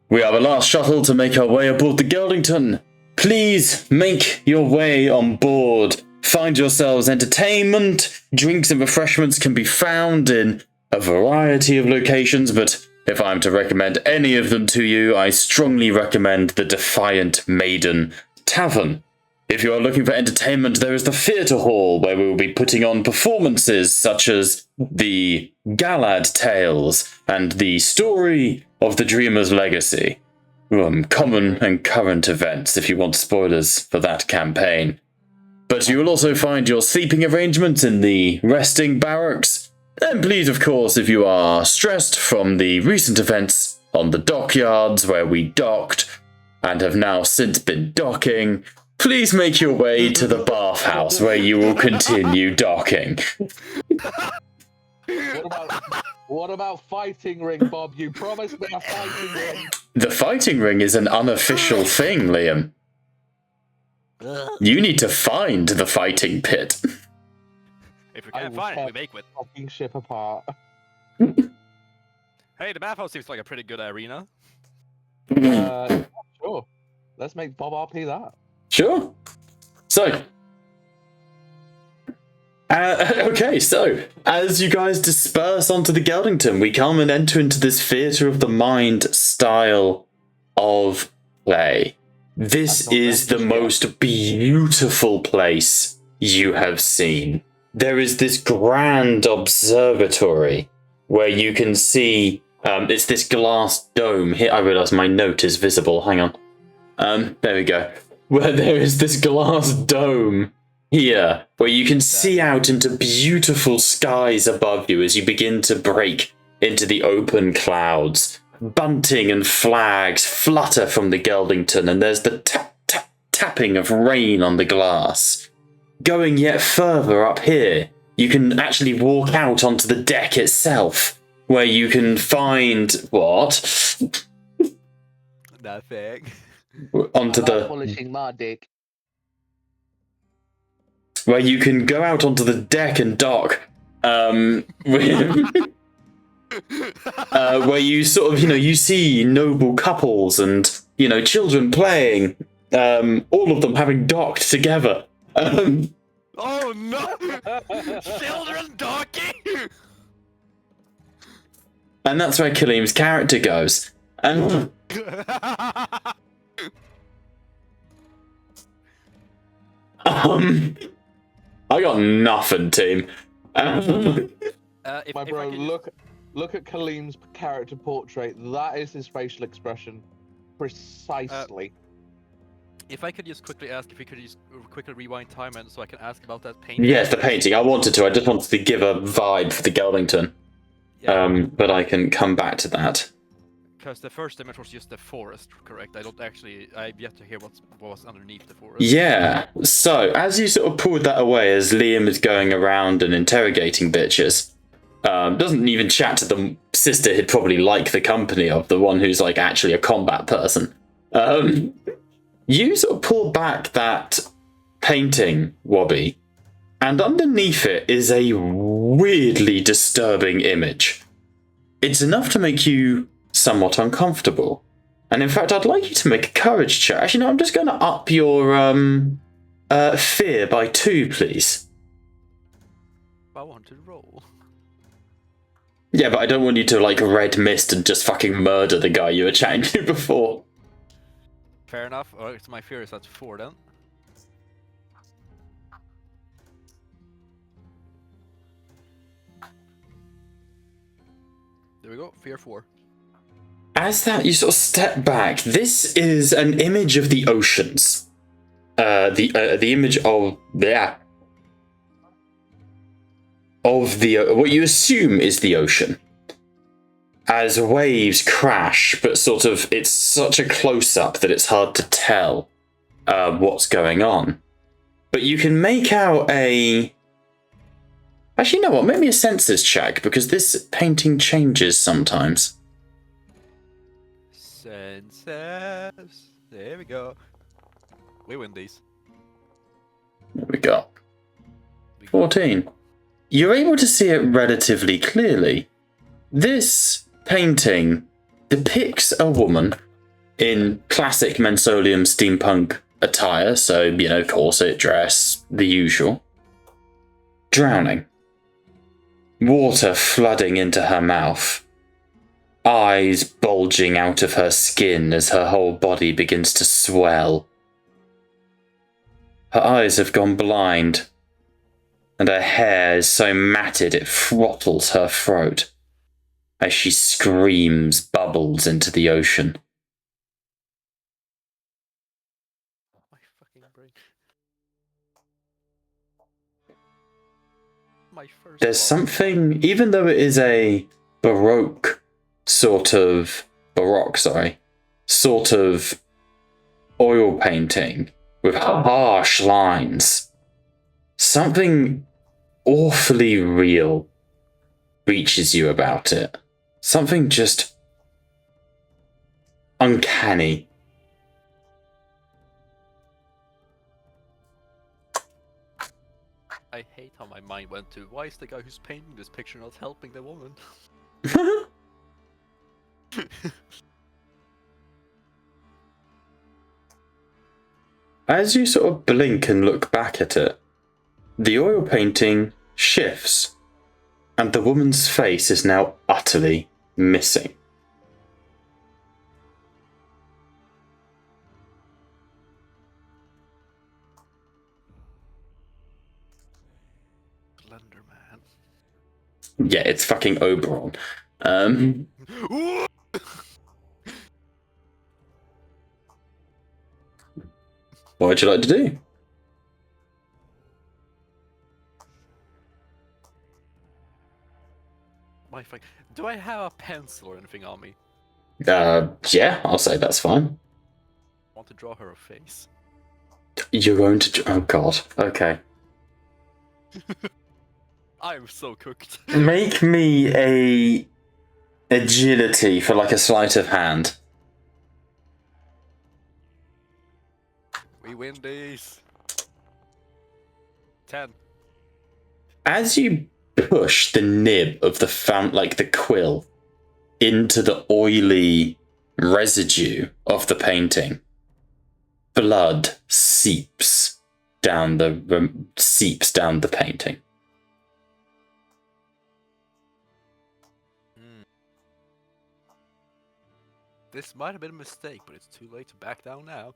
S2: "We are the last shuttle to make our way aboard the Geldington. Please make your way on board. Find yourselves entertainment. Drinks and refreshments can be found in a variety of locations, but if I'm to recommend any of them to you, I strongly recommend the Defiant Maiden Tavern. If you are looking for entertainment, there is the Theatre Hall, where we will be putting on performances such as the Galad Tales and the Story of the Dreamer's Legacy. Common and current events, if you want spoilers for that campaign. But you will also find your sleeping arrangements in the resting barracks. And please, of course, if you are stressed from the recent events on the dockyards where we docked and have now since been docking, please make your way to the bathhouse where you will continue docking."
S4: What about fighting ring, Bob? You promised me a fighting ring.
S2: The fighting ring is an unofficial thing, Liam. You need to find the fighting pit.
S3: If we can't find it, we make it.
S4: Fucking ship apart.
S3: Hey, the bathhouse seems like a pretty good arena.
S4: Sure. Let's make Bob RP that.
S2: Sure. So, okay, so as you guys disperse onto the Geldington, we come and enter into this theatre of the mind style of play. This is the most beautiful place you have seen. There is this grand observatory where you can see, it's this glass dome. Here, I realise my note is visible. Hang on. There we go. Where there is this glass dome here, where you can see out into beautiful skies above you as you begin to break into the open clouds. Bunting and flags flutter from the Geldington, and there's the tapping of rain on the glass. Going yet further up here, you can actually walk out onto the deck itself, where you can find what?
S3: Nothing.
S2: Onto the
S5: polishing my dick.
S2: where you can go out onto the deck and dock. Where you sort of, you see noble couples and, children playing, all of them having docked together.
S3: Oh no! Children docking!
S2: And that's where Kalim's character goes. And I got nothing, team.
S4: My bro, look at Kalim's character portrait. That is his facial expression, precisely.
S3: If I could just quickly ask if we could just quickly rewind time and so I can ask about that painting.
S2: Yes, the painting. I wanted to. I just wanted to give a vibe for the Geldington.
S3: Yeah.
S2: But I can come back to that.
S3: Because the first image was just the forest, correct? I've yet to hear what was underneath the forest.
S2: Yeah. So, as you sort of pulled that away, as Liam is going around and interrogating bitches, doesn't even chat to the sister he'd probably like the company of, the one who's like actually a combat person. You sort of pull back that painting, Wobby, and underneath it is a weirdly disturbing image. It's enough to make you somewhat uncomfortable. And in fact, I'd like you to make a courage check. Actually, no, I'm just going to up your fear by 2, please.
S3: I want to roll.
S2: Yeah, but I don't want you to, red mist and just fucking murder the guy you were chatting to before.
S3: Fair enough. Alright, so my fear is at 4 then. There we go, fear 4.
S2: As that, you sort of step back. This is an image of the oceans. The image of what you assume is the ocean. As waves crash, but it's such a close-up that it's hard to tell what's going on. But you can make out a... Actually, you know what? Maybe a senses check, because this painting changes sometimes.
S3: Senses. There we go. We win these.
S2: What we got? 14. You're able to see it relatively clearly. This painting depicts a woman in classic Mensolum steampunk attire, so, you know, corset, dress, the usual. Drowning. Water flooding into her mouth. Eyes bulging out of her skin as her whole body begins to swell. Her eyes have gone blind, and her hair is so matted it throttles her throat as she screams bubbles into the ocean.
S3: My fucking brain. My first.
S2: There's
S3: ball.
S2: something, even though it is a Baroque sort of oil painting with harsh lines, something awfully real reaches you about it. Something just uncanny.
S3: I hate how my mind went to, why is the guy who's painting this picture not helping the woman?
S2: As you sort of blink and look back at it, the oil painting shifts, and the woman's face is now utterly missing.
S3: Slender man.
S2: Yeah, it's fucking Oberon. What would you like to do?
S3: My fuck. Do I have a pencil or anything on me?
S2: Yeah, I'll say that's fine.
S3: I want to draw her a face.
S2: You're going to... Oh, God. Okay.
S3: I'm so cooked.
S2: Make me a agility for like a sleight of hand.
S3: We win these. 10.
S2: As you push the nib of the quill into the oily residue of the painting, blood seeps down the painting.
S3: This might have been a mistake, but it's too late to back down now.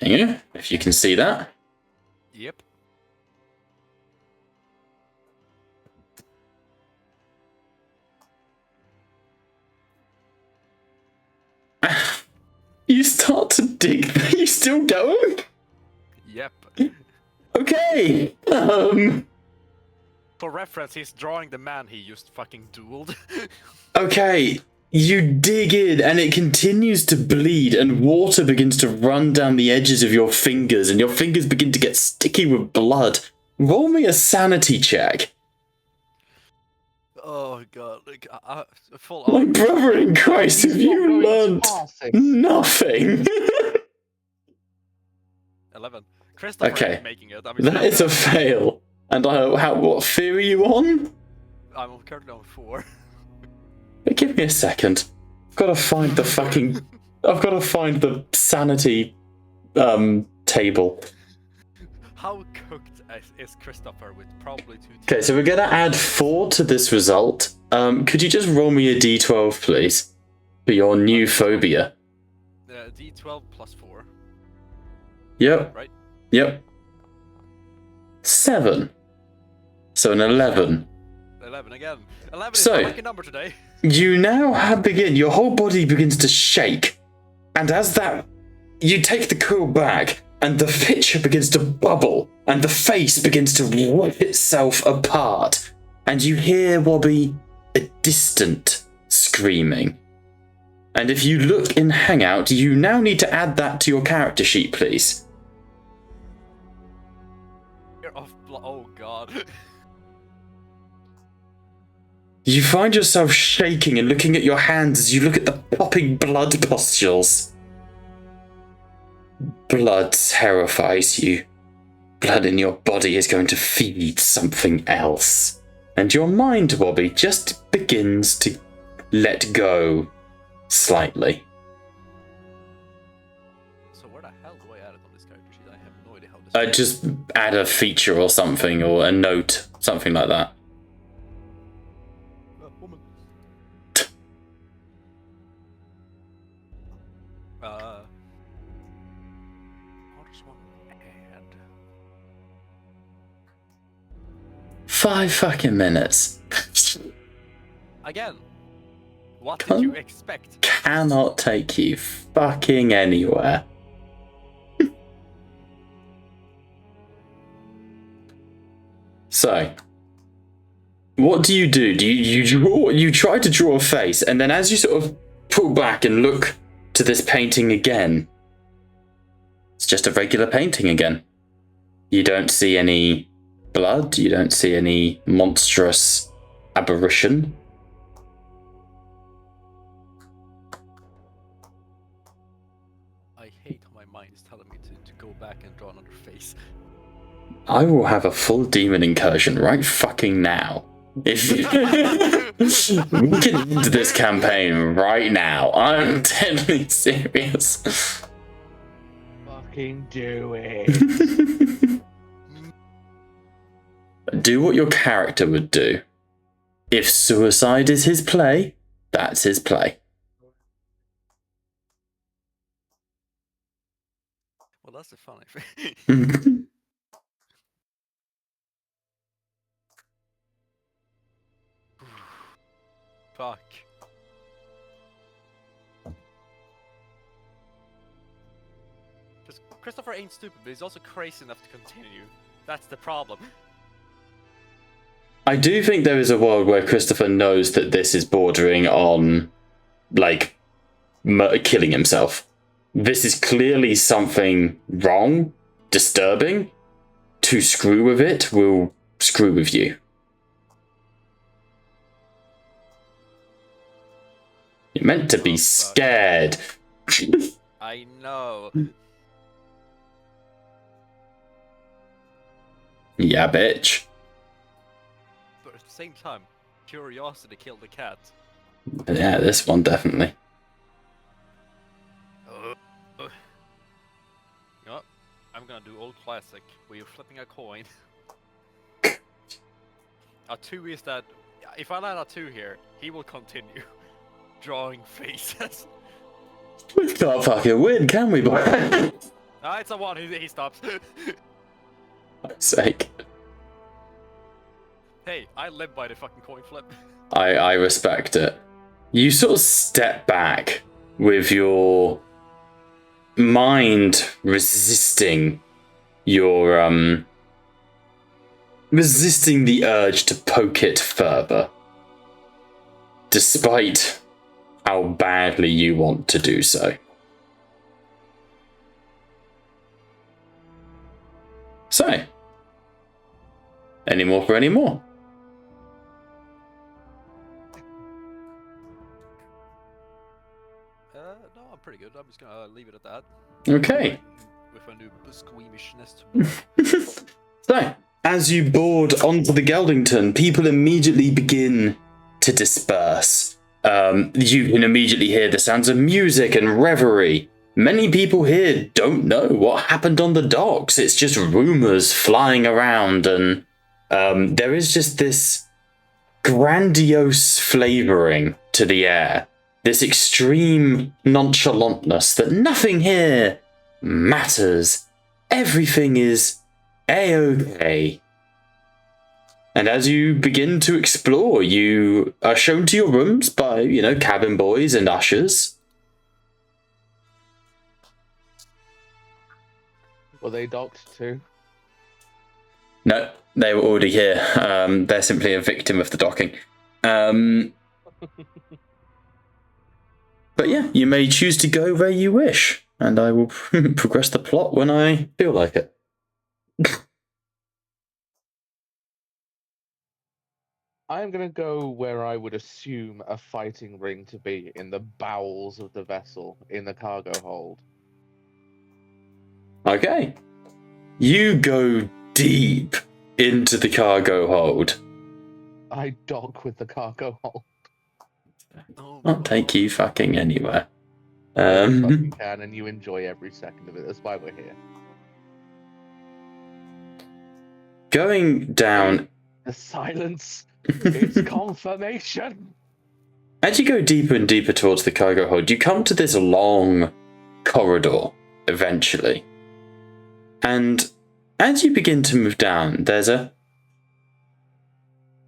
S2: Yeah, if you can see that.
S3: Yep.
S2: You start to dig. Are you still going?
S3: Yep.
S2: Okay.
S3: For reference, he's drawing the man he just fucking dueled.
S2: Okay. You dig in, and it continues to bleed, and water begins to run down the edges of your fingers, and your fingers begin to get sticky with blood. Roll me a sanity check.
S3: Oh god, like, full
S2: My
S3: on.
S2: brother in Christ, have
S4: He's not
S2: you
S4: going to
S2: learned
S4: pass it.
S2: nothing?
S3: 11. Christopher
S2: Okay.
S3: is making it. I mean,
S2: That is a fail. And what fear are you on?
S3: I'm currently on 4.
S2: Hey, give me a second. I've got to find the sanity table.
S3: How cooked is Christopher with probably 2?
S2: Okay, so we're gonna add 4 to this result. Could you just roll me a d12, please, for your new phobia?
S3: D12 plus 4.
S2: Yep.
S3: Right.
S2: Yep. 7. So an 11.
S3: 11 again. 11
S2: So-
S3: is my lucky number today.
S2: You now begin. Your whole body begins to shake, and as that, you take the quill back, and the picture begins to bubble, and the face begins to rip itself apart, and you hear Wobby a distant screaming. And if you look in Hangout, you now need to add that to your character sheet, please.
S3: You're off. Oh god.
S2: You find yourself shaking and looking at your hands as you look at the popping blood pustules. Blood terrifies you. Blood in your body is going to feed something else. And your mind, Wobby, just begins to let go slightly.
S3: So where the hell do I add it on this character sheet? I have no idea how this
S2: Just add a feature or something, or a note, something like that.
S3: woman. What does one add?
S2: 5 fucking minutes.
S3: Again, what did you expect?
S2: Cannot take you fucking anywhere. So, what do? Do you try to draw a face, and then as you sort of pull back and look to this painting again, it's just a regular painting again. You don't see any blood, you don't see any monstrous aberration.
S3: I hate how my mind is telling me to go back and draw another face.
S2: I will have a full demon incursion right fucking now. If we can end this campaign right now. I'm deadly serious.
S4: Fucking do it.
S2: Do what your character would do. If suicide is his play, that's his play.
S3: Well, that's the funny thing. Fuck. Because Christopher ain't stupid, but he's also crazy enough to continue. That's the problem.
S2: I do think there is a world where Christopher knows that this is bordering on, like, killing himself. This is clearly something wrong, disturbing. To screw with it will screw with you. You're meant to be scared.
S3: I know.
S2: Yeah, bitch.
S3: But at the same time, curiosity killed the cat.
S2: Yeah, this one definitely.
S3: You know what? I'm gonna do old classic, where you're flipping a coin. A 2 is that, if I land a 2 here, he will continue drawing faces.
S2: We can't fucking win, can we, boy?
S3: Ah, it's a 1, he stops.
S2: Fuck's sake.
S3: Hey, I live by the fucking coin flip.
S2: I respect it. You sort of step back with your mind resisting your resisting the urge to poke it further, despite how badly you want to do so. So, any more for any more?
S3: No, I'm pretty good. I'm just gonna leave it at that.
S2: Okay.
S3: With a new squeamishness.
S2: So, as you board onto the Geldington, people immediately begin to disperse. You can immediately hear the sounds of music and revelry. Many people here don't know what happened on the docks. It's just rumors flying around, and there is just this grandiose flavoring to the air. This extreme nonchalantness that nothing here matters. Everything is A-okay. And as you begin to explore, you are shown to your rooms by, cabin boys and ushers.
S4: Were they docked too?
S2: No, they were already here. They're simply a victim of the docking. But yeah, you may choose to go where you wish, and I will progress the plot when I feel like it.
S4: I'm going to go where I would assume a fighting ring to be, in the bowels of the vessel, in the cargo hold.
S2: Okay. You go deep into the cargo hold.
S4: I dock with the cargo hold.
S3: Oh,
S2: I'll take you fucking anywhere.
S4: You fucking can, and you enjoy every second of it. That's why we're here.
S2: Going down.
S4: The silence. It's confirmation.
S2: As you go deeper and deeper towards the cargo hold, you come to this long corridor eventually. And as you begin to move down,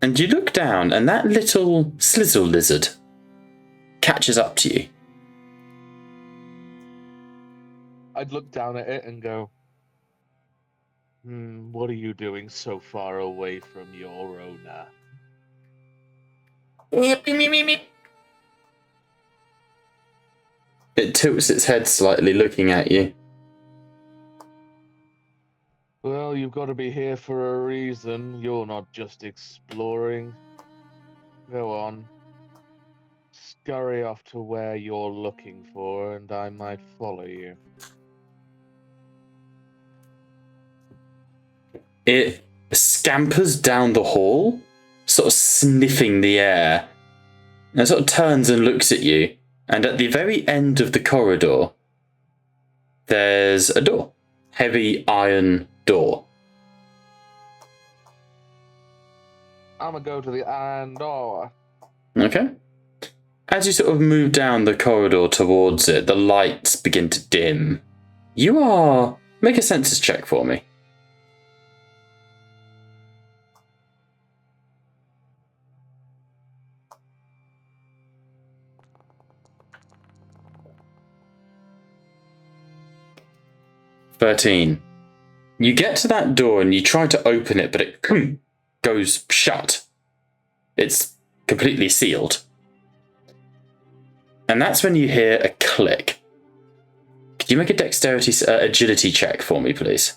S2: and you look down, and that little slizzle lizard catches up to you.
S4: I'd look down at it and go, what are you doing so far away from your owner?
S2: It tilts its head slightly, looking at you.
S4: Well, you've got to be here for a reason. You're not just exploring. Go on. Scurry off to where you're looking for, and I might follow you.
S2: It scampers down the hall, sort of sniffing the air, and it sort of turns and looks at you. And at the very end of the corridor, there's a door. Heavy iron door.
S4: I'm gonna go to the iron door.
S2: Okay. As you sort of move down the corridor towards it, the lights begin to dim. You are... Make a senses check for me. $13. You get to that door and you try to open it, but it goes shut. It's completely sealed. And that's when you hear a click. Could you make a dexterity agility check for me, please?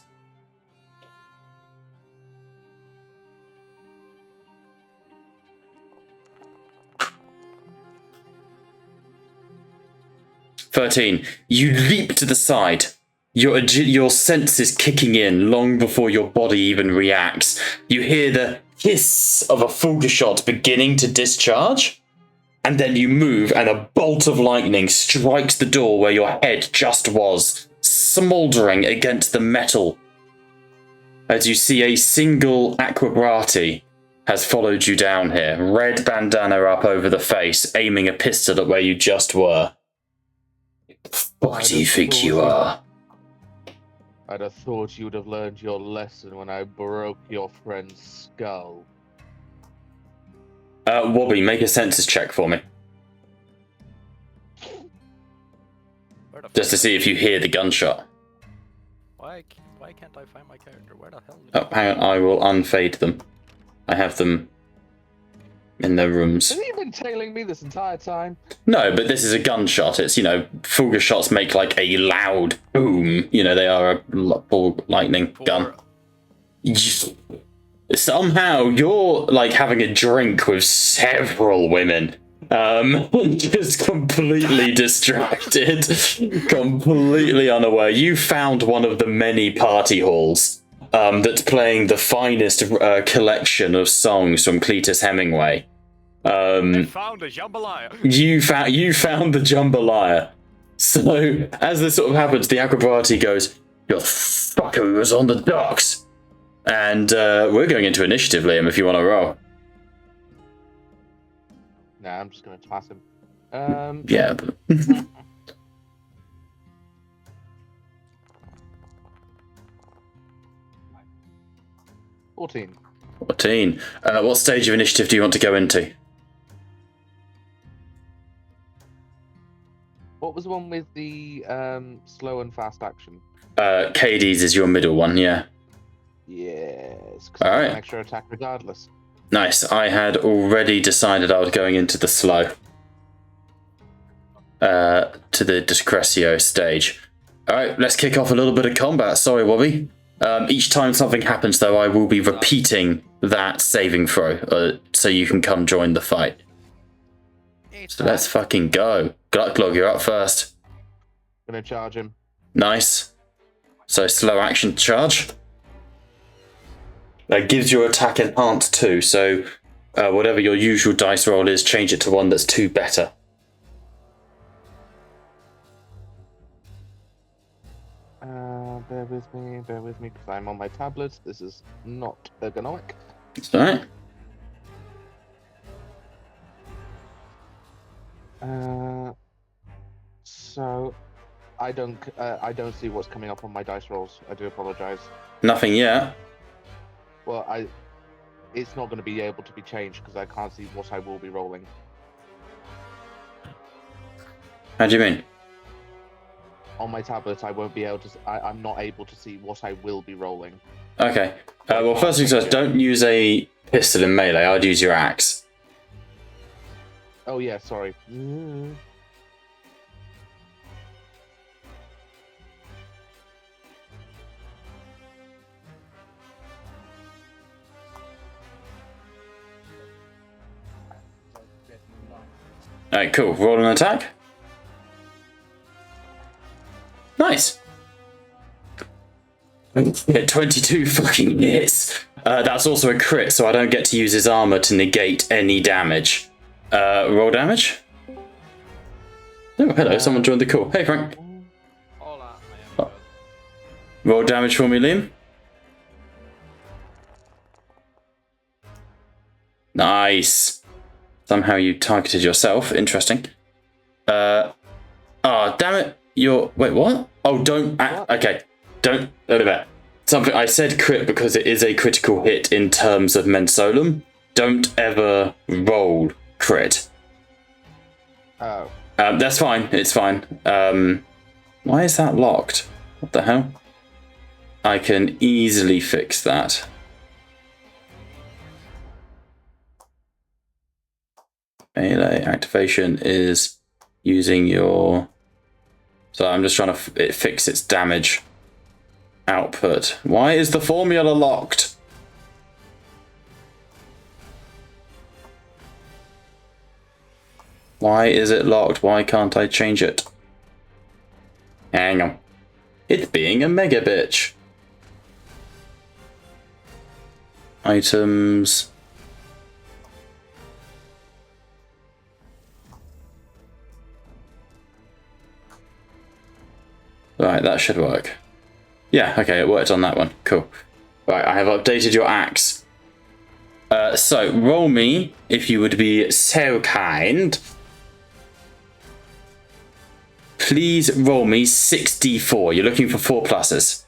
S2: $13. You leap to the side. Your senses kicking in long before your body even reacts. You hear the hiss of a fulgur shot beginning to discharge, and then you move and a bolt of lightning strikes the door where your head just was, smouldering against the metal. As you see a single Aeqrabrati has followed you down here, red bandana up over the face, aiming a pistol at where you just were. What do you think you are?
S4: I'd have thought you'd have learned your lesson when I broke your friend's skull.
S2: Wobby, make a senses check for me. Just to see if you hear the gunshot.
S3: Why can't I find my character? Where the hell?
S2: Oh, hang on, I will unfade them. I have them in their rooms.
S4: Have you been tailing me this entire time?
S2: No, but this is a gunshot. It's, fulgur shots make like a loud boom. They are a ball lightning gun. Somehow you're like having a drink with several women. Just completely distracted, completely unaware. You found one of the many party halls that's playing the finest collection of songs from Cletus Hemingway.
S3: I found a jambalaya.
S2: You found the jambalaya. So as this sort of happens, the Aeqrabrati goes, "Your fucker was on the docks," and we're going into initiative, Liam. If you want to roll.
S4: Nah, I'm just gonna toss him.
S2: Yeah. But...
S4: 14.
S2: 14. What stage of initiative do you want to go into?
S4: What was the one with the slow and fast action?
S2: Cades is your middle one, yeah.
S4: Yes.
S2: All right.
S4: An extra attack regardless.
S2: Nice. I had already decided I was going into the slow. to the Discrecio stage. Alright, let's kick off a little bit of combat. Sorry, Wobby. Each time something happens, though, I will be repeating that saving throw, so you can come join the fight. So let's fucking go. Glutlog, you're up first.
S4: Gonna charge him.
S2: Nice. So slow action charge. That gives your attack enhanced too, so whatever your usual dice roll is, change it to one that's 2 better.
S4: Bear with me, because I'm on my tablet. This is not ergonomic.
S2: It's alright.
S4: So I don't see what's coming up on my dice rolls. I do apologize.
S2: Nothing yet.
S4: Well, it's not going to be able to be changed because I can't see what I will be rolling.
S2: How do you mean?
S4: On my tablet, I won't be able to. I'm not able to see what I will be rolling.
S2: Okay. Well, first things first, don't use a pistol in melee. I'd use your axe.
S4: Oh yeah, sorry.
S2: Alright, cool. Roll an attack. Nice. 22 fucking hits. That's also a crit, so I don't get to use his armor to negate any damage. Roll damage. Oh, hello. Someone joined the call. Hey, Frank.
S3: Hola, my amigo.
S2: Roll damage for me, Liam. Nice. Somehow you targeted yourself. Interesting. Oh, damn it. Wait, what? Oh, don't... okay. Don't... Something... I said crit because it is a critical hit in terms of Mensolum. Don't ever roll crit.
S4: Oh.
S2: That's fine. It's fine. Why is that locked? What the hell? I can easily fix that. Melee activation is using your... So I'm just trying to fix its damage output. Why is the formula locked? Why is it locked? Why can't I change it? Hang on. It's being a mega bitch. Items... Right, that should work. Yeah, okay, it worked on that one. Cool. Right, I have updated your axe. So, roll me, if you would be so kind. Please roll me 64. You're looking for 4 pluses.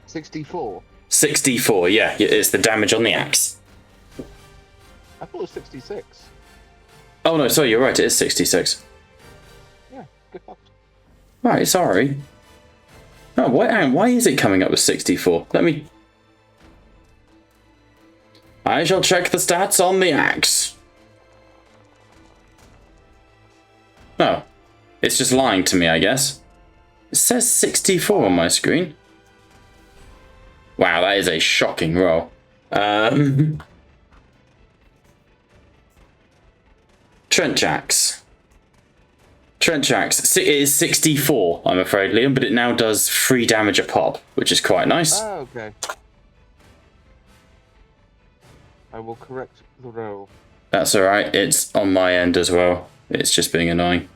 S4: 64.
S2: 64, yeah, it's the damage on the axe.
S4: I thought it was 66.
S2: Oh no, sorry, you're right, it is 66.
S4: Yeah, good luck.
S2: Right, sorry. Oh, why is it coming up with 64? Let me... I shall check the stats on the axe. Oh, it's just lying to me, I guess. It says 64 on my screen. Wow, that is a shocking roll. Trench axe. Trench axe. It is 64, I'm afraid, Liam, but it now does 3 damage a pop, which is quite nice.
S4: Oh, okay. I will correct the roll.
S2: That's alright, it's on my end as well. It's just being annoying.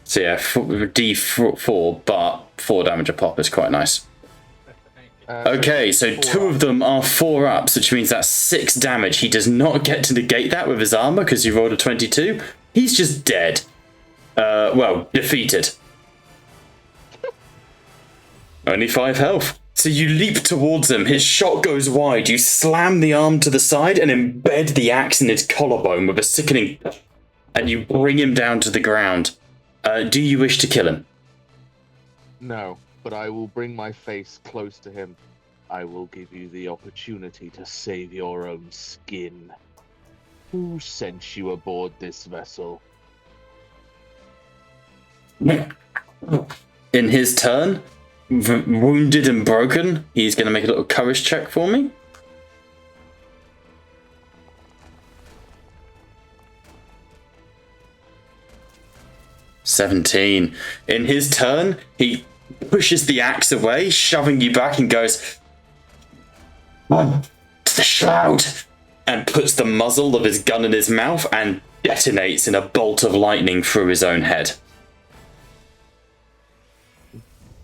S2: So yeah, D4, but 4 damage a pop is quite nice. Okay, so 2 of them are 4-ups, which means that's 6 damage. He does not get to negate that with his armor because he rolled a 22. He's just dead. Well, defeated. Only 5 health. So you leap towards him, his shot goes wide, you slam the arm to the side and embed the axe in his collarbone with a sickening... and you bring him down to the ground. Do you wish to kill him?
S4: No, but I will bring my face close to him. I will give you the opportunity to save your own skin. Who sent you aboard this vessel?
S2: In his turn, wounded and broken, he's going to make a little courage check for me. "17. In his turn, he pushes the axe away, shoving you back, and goes, "On to the shroud!" and puts the muzzle of his gun in his mouth and detonates in a bolt of lightning through his own head.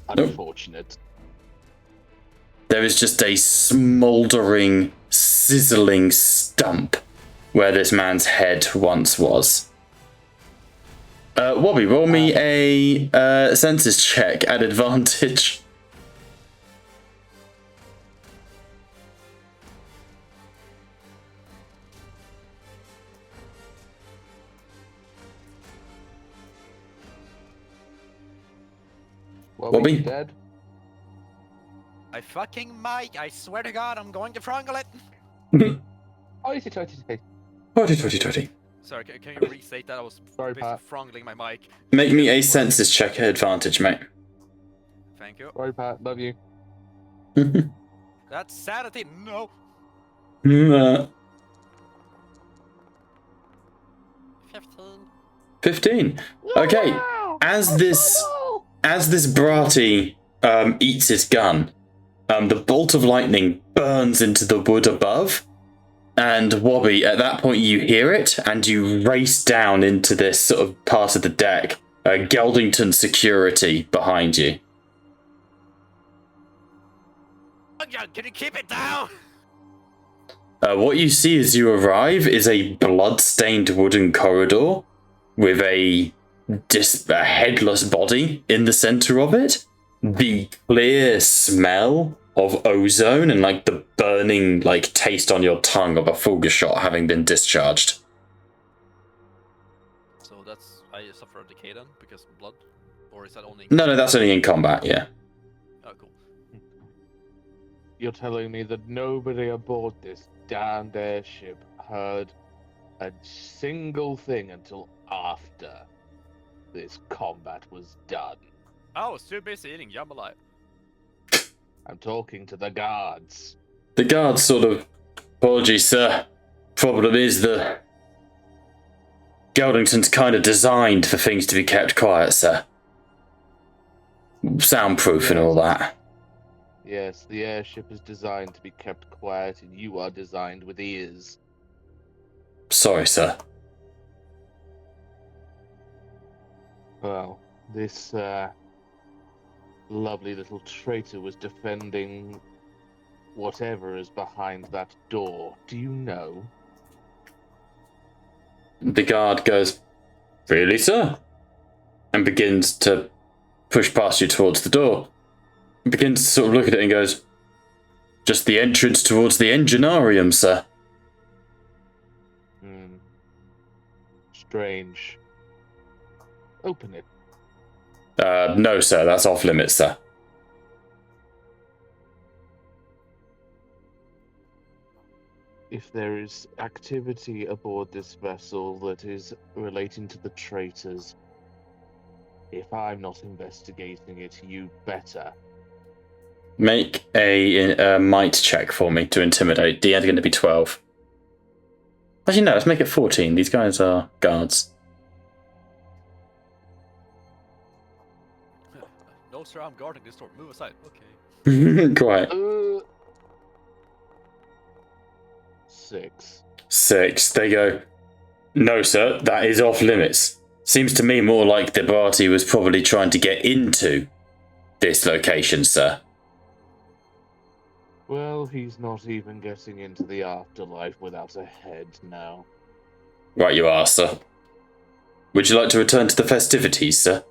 S4: Unfortunate.
S2: There is just a smouldering, sizzling stump where this man's head once was. Wobby, roll me a senses check at advantage.
S4: Wobby,
S2: Wobby?
S4: dead?
S3: I fucking mic. I swear to God, I'm going to frangle it.
S4: Oh, is it?
S2: Totty.
S3: Sorry, can you restate that? I was
S4: Sorry,
S3: basically
S4: Pat.
S3: frangling my mic.
S2: Make me a senses check at advantage, mate.
S3: Thank you.
S4: Sorry, Pat. Love you.
S3: That's sanity. No. 15.
S2: 15. Okay, as this Brati eats his gun, the bolt of lightning burns into the wood above, and Wobby, at that point you hear it, and you race down into this sort of part of the deck. Geldington security behind you.
S3: Oh, yeah, can you keep it down?
S2: What you see as you arrive is a blood-stained wooden corridor with a headless body in the center of it. The clear smell of ozone and like the burning like taste on your tongue of a Fulgur shot having been discharged.
S3: So that's I suffer a decay then because of blood, or is that only?
S2: No, that's only in combat. Yeah.
S3: Oh, cool.
S4: You're telling me that nobody aboard this damned airship heard a single thing until after this combat was done?
S3: I was too busy eating jambalaya.
S4: I'm talking to the guards.
S2: The guards sort of, "Apologies, sir. Problem is the Geldington's kind of designed for things to be kept quiet, sir. Soundproof and all that."
S4: Yes, the airship is designed to be kept quiet, and you are designed with ears.
S2: "Sorry, sir."
S4: Well, this lovely little traitor was defending whatever is behind that door. Do you know?
S2: The guard goes, "Really, sir?" and begins to push past you towards the door. He begins to sort of look at it and goes, "Just the entrance towards the enginarium, sir."
S4: Strange. Open it.
S2: No, sir, that's off limits, sir."
S4: If there is activity aboard this vessel that is relating to the traitors, if I'm not investigating it, you better.
S2: Make a might check for me to intimidate. The end going to be 12. Actually, no, let's make it 14. These guys are guards.
S3: No, sir, I'm guarding this door. Move aside. Okay.
S2: Quiet.
S4: 6.
S2: 6. They go, "No, sir, that is off limits. Seems to me more like the Brati was probably trying to get into this location, sir."
S4: Well, he's not even getting into the afterlife without a head now.
S2: "Right you are, sir. Would you like to return to the festivities, sir?"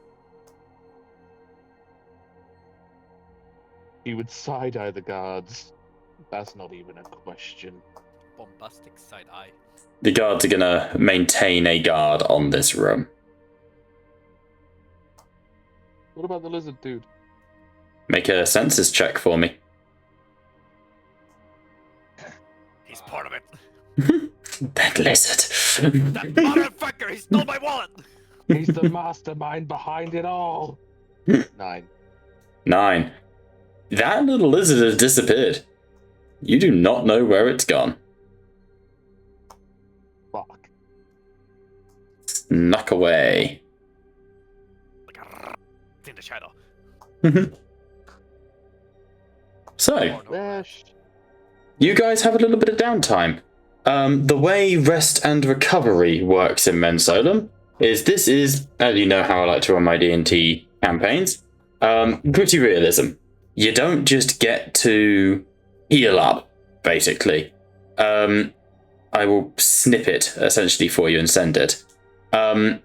S4: He would side-eye the guards. That's not even a question.
S3: Bombastic side eye.
S2: The guards are going to maintain a guard on this room.
S4: What about the lizard dude?
S2: Make a census check for me.
S3: He's part of it.
S2: That lizard.
S3: That motherfucker! He stole my wallet!
S4: He's the mastermind behind it all. 9.
S2: 9. That little lizard has disappeared. You do not know where it's gone.
S4: Fuck.
S2: Snuck away.
S3: Like it's in the shadow.
S2: So,
S4: Yes.
S2: you guys have a little bit of downtime. The way rest and recovery works in Mensolum is this is, as you know how I like to run my D&T campaigns, pretty realism. You don't just get to heal up, basically. I will snip it, essentially, for you and send it.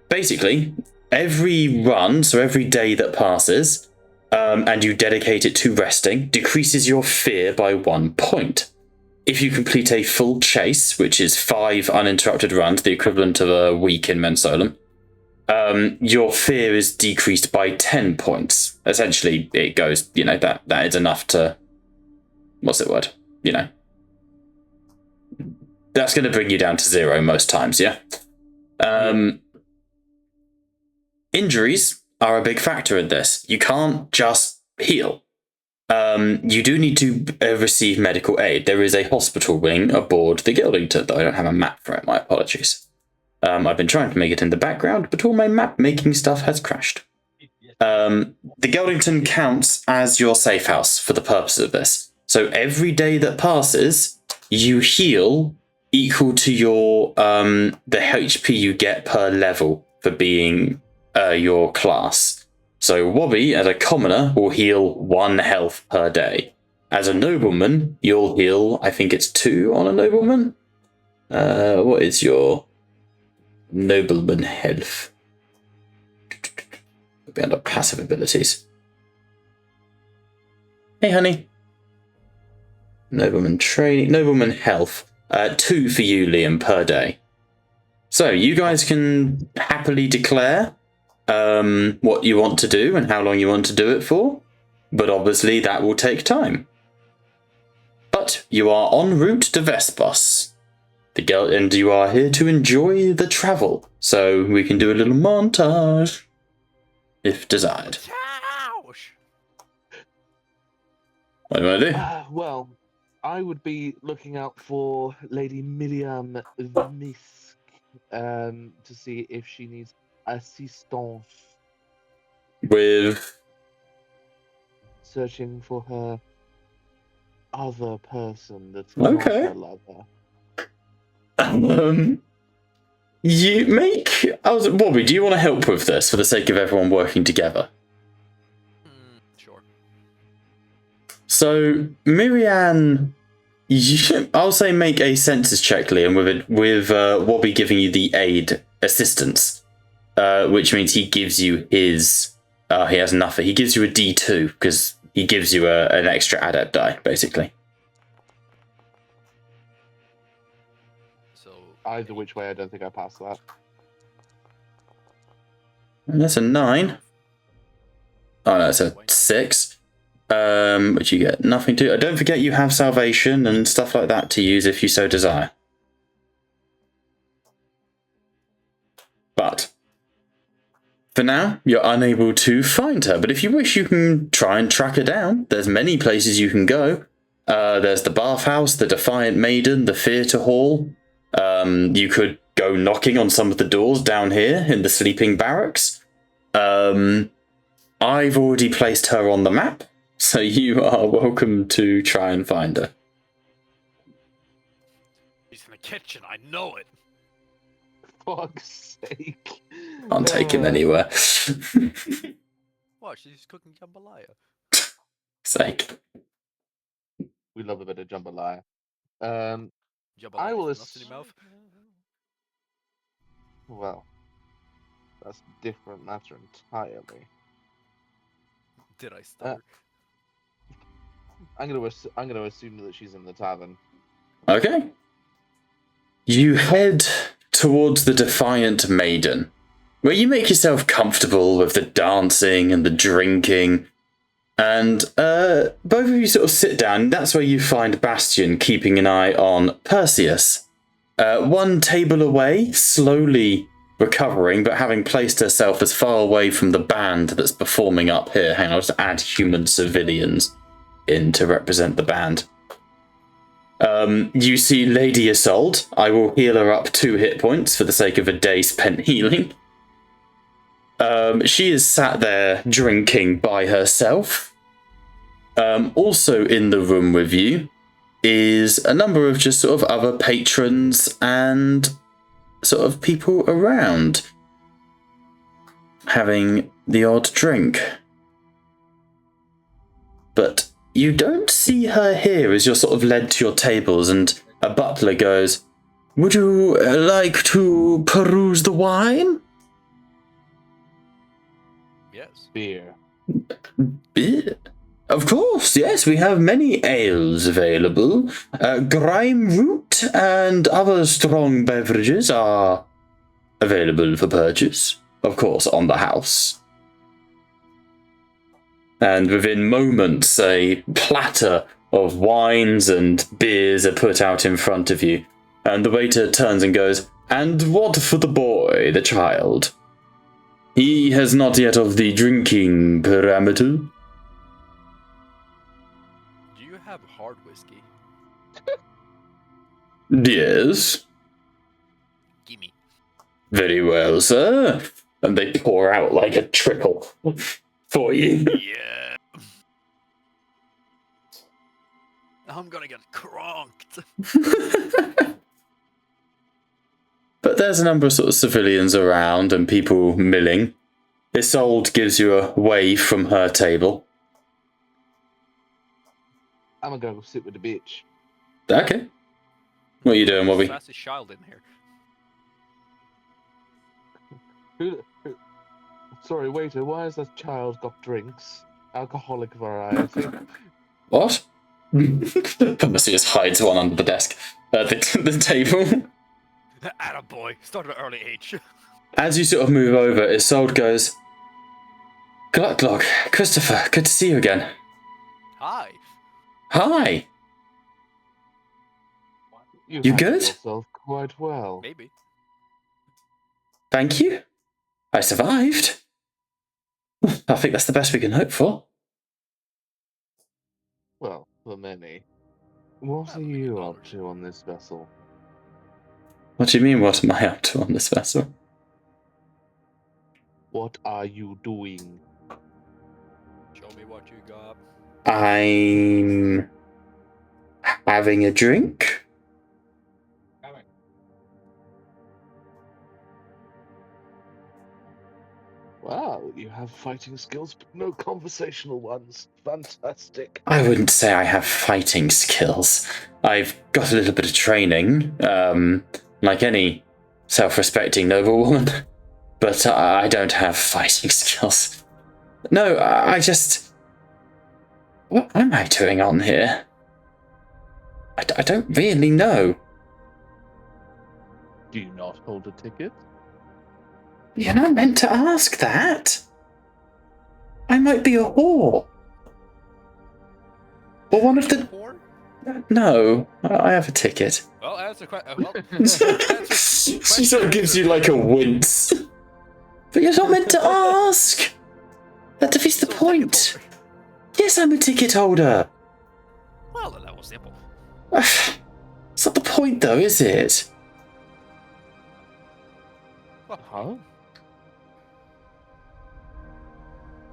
S2: Basically, every run, so every day that passes, and you dedicate it to resting, decreases your fear by 1 point. If you complete a full chase, which is 5 uninterrupted runs, the equivalent of a week in Mensolum, your fear is decreased by 10 points. Essentially, it goes, that is enough to... What's the word? That's going to bring you down to 0 most times, yeah? Injuries are a big factor in this. You can't just heal. You do need to receive medical aid. There is a hospital wing aboard the Geldington, though I don't have a map for it. My apologies. I've been trying to make it in the background, but all my map-making stuff has crashed. The Geldington counts as your safe house for the purpose of this. So every day that passes, you heal equal to your the HP you get per level for being your class. So Wobby, as a commoner, will heal 1 health per day. As a nobleman, you'll heal, I think it's 2 on a nobleman. What is your nobleman health? It'll be under passive abilities. Hey, honey. Nobleman training, nobleman health. 2 for you, Liam, per day. So you guys can happily declare what you want to do and how long you want to do it for, but obviously that will take time. But you are en route to Vespos, and you are here to enjoy the travel, so we can do a little montage, if desired.
S3: Ouch!
S2: What do you want to do?
S4: Well, I would be looking out for Lady Miriam Misk to see if she needs assistance
S2: With...
S4: searching for her other person that's
S2: Okay.
S4: not her lover.
S2: You make... Bobby, do you want to help with this for the sake of everyone working together?
S3: Sure.
S2: So, Miriam, I'll say make a senses check, Liam, with Wobby giving you the aid assistance, which means he gives you his... he has nothing. He gives you a D2, because he gives you an extra adept die, basically.
S3: So
S4: Either which way, I don't think I passed that.
S2: And that's a 9. Oh, no, it's a 6. Which you get nothing to. Don't forget you have salvation and stuff like that to use if you so desire. But for now, you're unable to find her. But if you wish, you can try and track her down. There's many places you can go. There's the Bathhouse, the Defiant Maiden, the Theatre Hall. You could go knocking on some of the doors down here in the sleeping barracks. I've already placed her on the map. So you are welcome to try and find her.
S3: he's in the kitchen. I know it.
S4: Fuck's sake.
S2: Can't take him anywhere.
S3: What? She's cooking jambalaya.
S2: Sake.
S4: We love a bit of jambalaya.
S3: Jambalaya.
S4: I will
S3: Nuts in your mouth.
S4: Well, that's a different matter entirely.
S3: Did I stutter?
S4: I'm gonna assume that she's in the tavern.
S2: Okay. You head towards the Defiant Maiden, where you make yourself comfortable with the dancing and the drinking, and both of you sort of sit down. That's where you find Bastion keeping an eye on Perseus. One table away, slowly recovering, but having placed herself as far away from the band that's performing up here. Hang on, I'll just add human civilians in to represent the band. You see Lady Isolde. I will heal her up 2 hit points for the sake of a day spent healing. She is sat there drinking by herself. Also in the room with you is a number of just sort of other patrons and sort of people around having the odd drink. But you don't see her here as you're sort of led to your tables, and a butler goes, "Would you like to peruse the wine?"
S3: Yes.
S4: Beer.
S2: Beer? Of course, yes, we have many ales available. Grime root and other strong beverages are available for purchase. Of course, on the house. And within moments, a platter of wines and beers are put out in front of you. And the waiter turns and goes, "And what for the boy, the child? He has not yet of the drinking parameter."
S3: Do you have hard whiskey?
S2: "Yes."
S3: Gimme.
S2: "Very well, sir." And they pour out like a trickle for you.
S3: Yeah. I'm gonna get cronked.
S2: But there's a number of sort of civilians around and people milling. Isolde gives you a wave from her table.
S4: I'm gonna go sit with the bitch.
S2: Okay. What are you doing, Wobby?
S3: Sassy child in here.
S4: Sorry, waiter, why has that child got drinks? Alcoholic variety.
S2: What? Pharmacy just hides one under the desk. The table.
S3: Attaboy. Started at an early age.
S2: As you sort of move over, Isolde goes, "Gluck Gluck, Christopher, good to see you again."
S3: Hi.
S2: "Hi." You
S4: handled
S2: good?
S4: yourself quite well.
S3: Maybe.
S2: "Thank you. I survived. I think that's the best we can hope for."
S4: Well, for many. What are you up to on this vessel?
S2: "What do you mean, what am I up to on this vessel?"
S4: What are you doing?
S3: Show me what you got.
S2: "I'm having a drink."
S4: Wow, you have fighting skills, but no conversational ones. Fantastic.
S2: "I wouldn't say I have fighting skills. I've got a little bit of training, like any self-respecting noblewoman, but I don't have fighting skills. No, I just... What am I doing on here? I don't really know."
S4: Do you not hold a ticket?
S2: "You're not meant to ask that. I might be a whore. Or one of the...
S3: Whore?
S2: No, I have a ticket."
S3: Well, answer question.
S2: She sort of gives you like a wince. "But you're not meant to ask. That defeats the point. Yes, I'm a ticket holder."
S3: Well, that was simple.
S2: It's not the point though, is it?
S3: Well,
S4: Huh?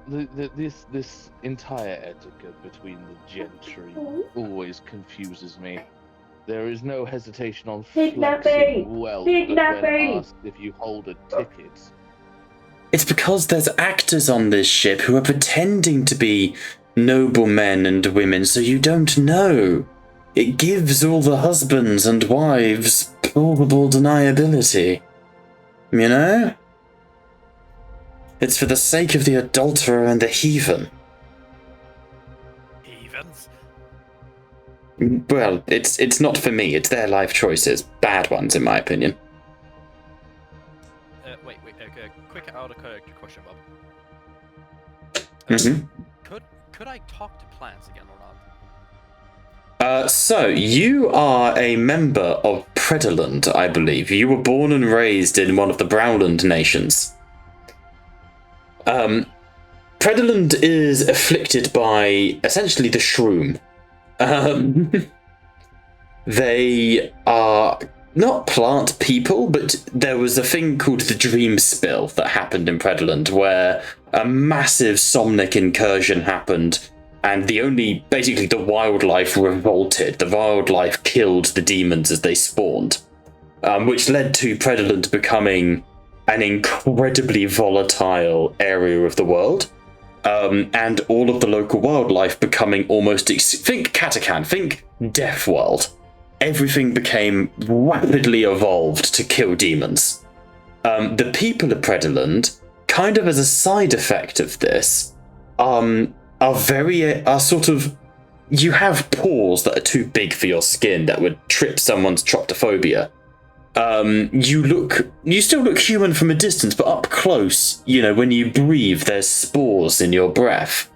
S4: This entire etiquette between the gentry always confuses me. There is no hesitation on flexing wealth, but when asked if you hold a ticket,
S2: It's because there's actors on this ship who are pretending to be noblemen and women, so you don't know. It gives all the husbands and wives plausible deniability. You know? It's for the sake of the adulterer and the heathen.
S3: heathens.
S2: Well, it's not for me, it's their life choices. Bad ones, in my opinion.
S3: Wait. Okay, quick out of character question, Bob.
S2: Mm-hmm.
S3: Could I talk to plants again or
S2: So, you are a member of Predaland, I believe. You were born and raised in one of the Browland nations. Predaland is afflicted by, essentially, the shroom. They are not plant people, but there was a thing called the Dream Spill that happened in Predaland, where a massive Somnic incursion happened, and basically the wildlife revolted. The wildlife killed the demons as they spawned, which led to Predaland becoming an incredibly volatile area of the world, and all of the local wildlife becoming almost think Katakan, think Death World. Everything became rapidly evolved to kill demons. The people of Predaland, kind of as a side effect of this, are sort of, you have paws that are too big for your skin that would trip someone's tryptophobia. You still look human from a distance, but up close, when you breathe, there's spores in your breath.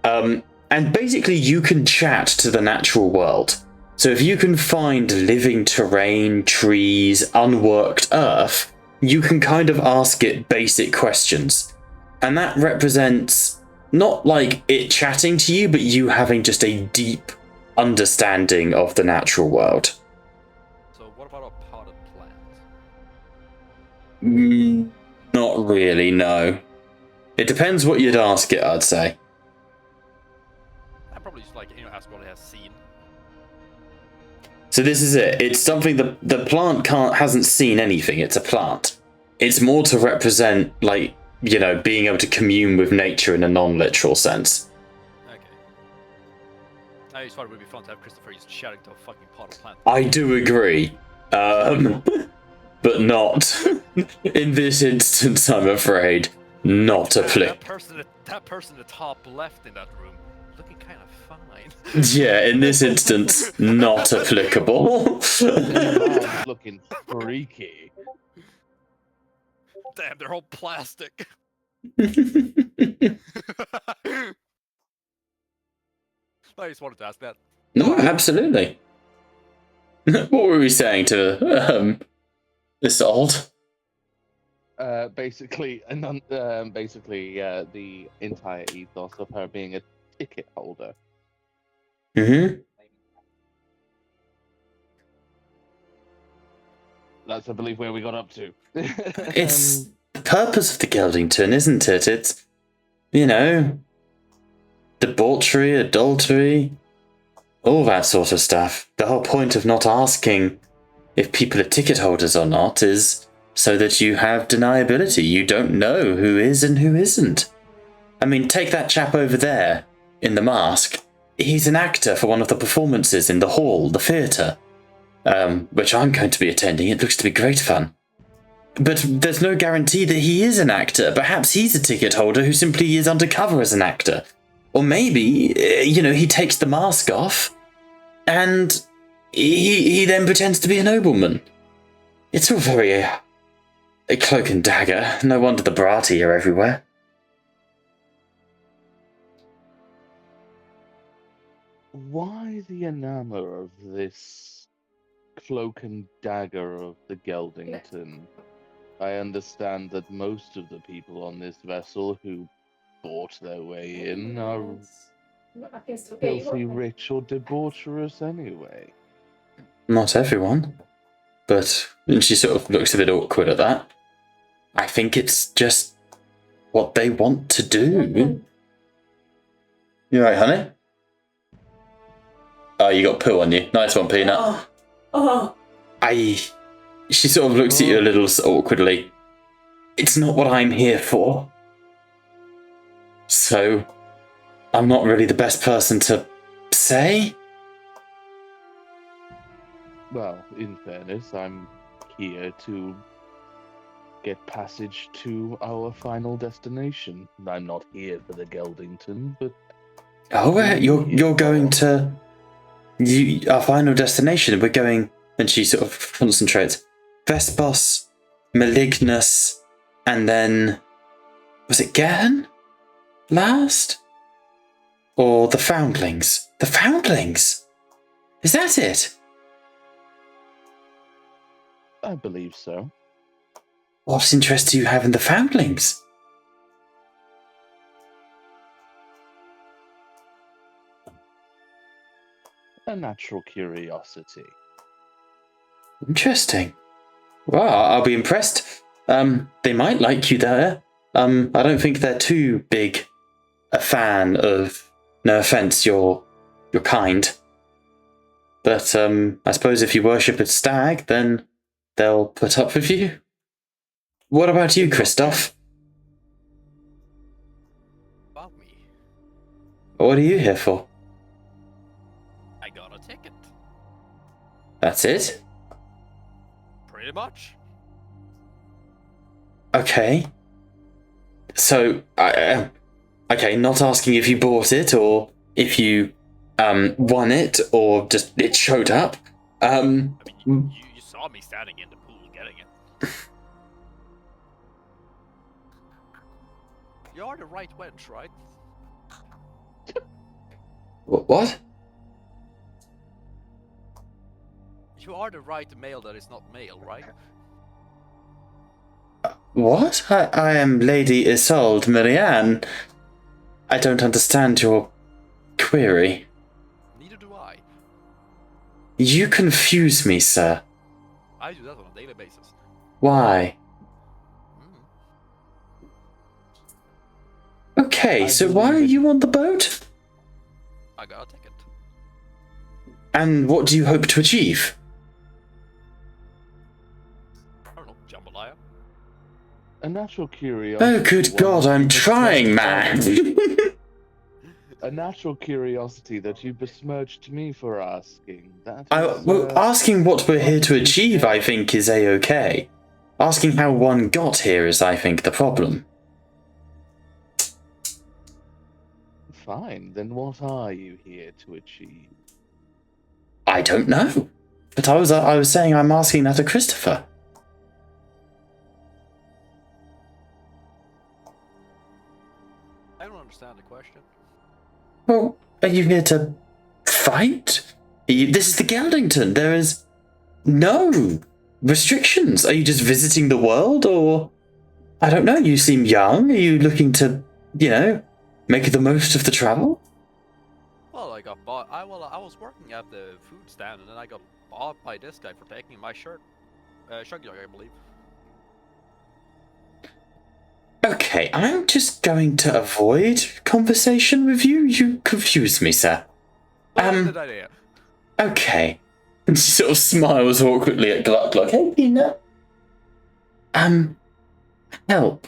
S2: And basically you can chat to the natural world. So if you can find living terrain, trees, unworked earth, you can kind of ask it basic questions. And that represents not like it chatting to you, but you having just a deep understanding of the natural world.
S3: So what about a potted plant?
S2: Not really, no. It depends what you'd ask it, I'd say.
S3: I probably just ask what it has seen.
S2: So this is it. It's something the plant hasn't seen anything. It's a plant. It's more to represent, being able to commune with nature in a non-literal sense.
S3: Okay. I just thought it would be fun to have Christopher just shouting to a fucking potted plant.
S2: I do agree. But not in this instance, I'm afraid. Not applicable.
S3: That person at the top left in that room, looking kind of fine.
S2: Yeah, in this instance, not applicable.
S4: Looking freaky.
S3: Damn, they're all plastic. I just wanted to ask that.
S2: No, absolutely. What were we saying to this old?
S4: Basically, the entire ethos of her being a ticket holder.
S2: Mm-hmm.
S4: That's, I believe, where we got up to.
S2: It's the purpose of the Geldington, isn't it? It's, debauchery, adultery, all that sort of stuff. The whole point of not asking if people are ticket holders or not is so that you have deniability. You don't know who is and who isn't. I mean, take that chap over there in the mask. He's an actor for one of the performances in the hall, the theatre, which I'm going to be attending. It looks to be great fun. But there's no guarantee that he is an actor. Perhaps he's a ticket holder who simply is undercover as an actor. Or maybe, he takes the mask off and he then pretends to be a nobleman. It's all very a cloak and dagger. No wonder the Brati are everywhere.
S4: Why the enamor of this cloak and dagger of the Geldington? I understand that most of the people on this vessel who bought their way in are filthy rich or debaucherous anyway.
S2: Not everyone. But, and she sort of looks a bit awkward at that. I think it's just what they want to do. You alright, honey? Oh, you got poo on you. Nice one, Peanut. She sort of looks at you a little awkwardly. It's not what I'm here for. So, I'm not really the best person to say.
S4: Well, in fairness, I'm here to get passage to our final destination. I'm not here for the Geldington, but...
S2: Oh, you're going to... our final destination, we're going... And she sort of concentrates. Vespos, Malignus, and then... Was it Gehen? Last? Or the Foundlings? The Foundlings! Is that it?
S4: I believe so.
S2: What interest do you have in the foundlings?
S4: A natural curiosity.
S2: Interesting. Well, I'll be impressed. They might like you there. I don't think they're too big a fan of, no offense, your kind. But I suppose if you worship a stag, then they'll put up with you. What about you, Christoph?
S3: About me.
S2: What are you here for?
S3: I got a ticket.
S2: That's it?
S3: Pretty much.
S2: Okay. So, okay, not asking if you bought it or if you won it or just it showed up.
S3: I mean, you saw me standing in the pool getting it. You are the right wench, right?
S2: What?
S3: You are the right male that is not male, right?
S2: What? I am Lady Isolde Marianne. I don't understand your query.
S3: Neither do I.
S2: You confuse me, sir.
S3: I do that on a daily basis.
S2: Why?
S3: Mm.
S2: Okay, so why are you on the boat?
S3: I got a ticket.
S2: And what do you hope to achieve?
S3: I don't know, jambalaya.
S4: A natural curiosity.
S2: Oh, good God, I'm trying, man.
S4: A natural curiosity that you besmirched me for asking. That is,
S2: Well, asking what we're here to achieve, I think, is a-okay. Asking how one got here is, I think, the problem.
S4: Fine, then what are you here to achieve?
S2: I don't know. But I was saying I'm asking that of Christopher.
S3: I don't understand the question.
S2: Well, are you here to fight? This is the Geldington. There is no restrictions. Are you just visiting the world, or I don't know? You seem young. Are you looking to, make the most of the travel?
S3: Well, I got bought. I was working at the food stand, and then I got bought by this guy for taking my shirt. Shuggy, I believe.
S2: Okay, I'm just going to avoid conversation with you. You confuse me, sir.
S3: Good idea.
S2: Okay. And she sort of smiles awkwardly at Gluck. Hey, Peanut. Help.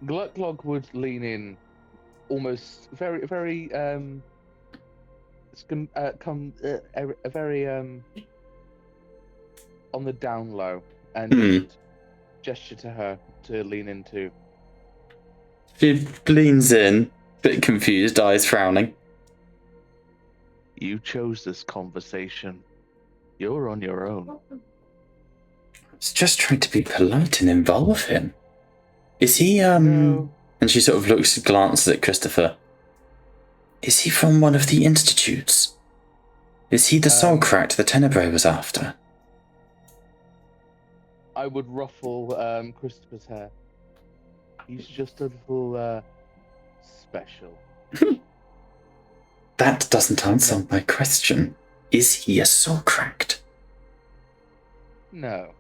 S4: Gluck would lean in, almost very, very, very, on the down low, and just gesture to her to lean into.
S2: She leans in, bit confused, eyes frowning.
S4: You chose this conversation. You're on your own.
S2: I was just trying to be polite and involve him. Is he,
S4: No.
S2: And she sort of glances at Christopher. Is he from one of the institutes? Is he the Soulcrat the Tenebrae was after?
S4: I would ruffle Christopher's hair. He's just a little special.
S2: That doesn't answer my question. Is he a Soulcrat?
S4: No.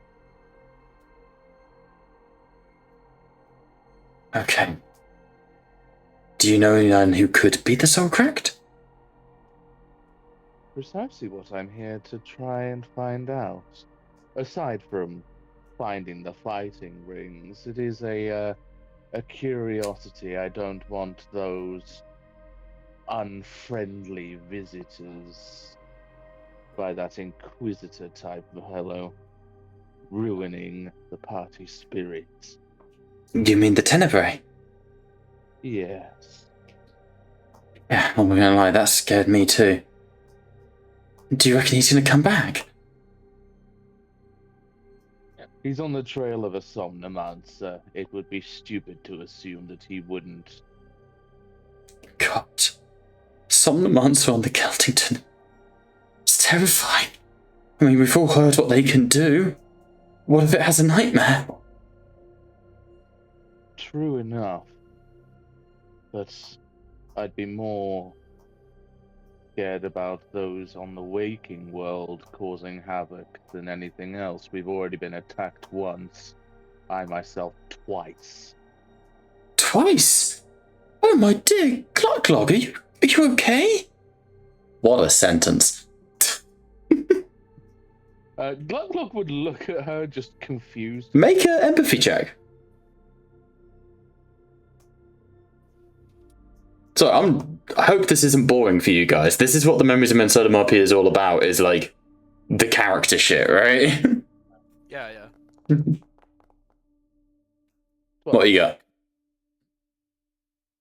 S2: Okay. Do you know anyone who could be the Soulcrat?
S4: Precisely what I'm here to try and find out. Aside from finding the fighting rings, it is a curiosity. I don't want those unfriendly visitors by that inquisitor type of fellow ruining the party spirit.
S2: You mean the Tenebrae?
S4: Yes.
S2: Yeah, I'm not gonna lie, that scared me too. Do you reckon he's gonna come back?
S4: He's on the trail of a somnomancer. It would be stupid to assume that he wouldn't.
S2: God. monster on the Geldington. It's terrifying. I mean, we've all heard what they can do. What if it has a nightmare?
S4: True enough. But I'd be more scared about those on the waking world causing havoc than anything else. We've already been attacked once. I myself twice.
S2: Twice? Oh my dear Glug, are you okay? What a sentence.
S4: Glug would look at her just confused.
S2: Make an empathy check. So I hope this isn't boring for you guys. This is what the Memories of Mensolum RP is all about, is like the character shit, right?
S3: Yeah.
S2: What you got?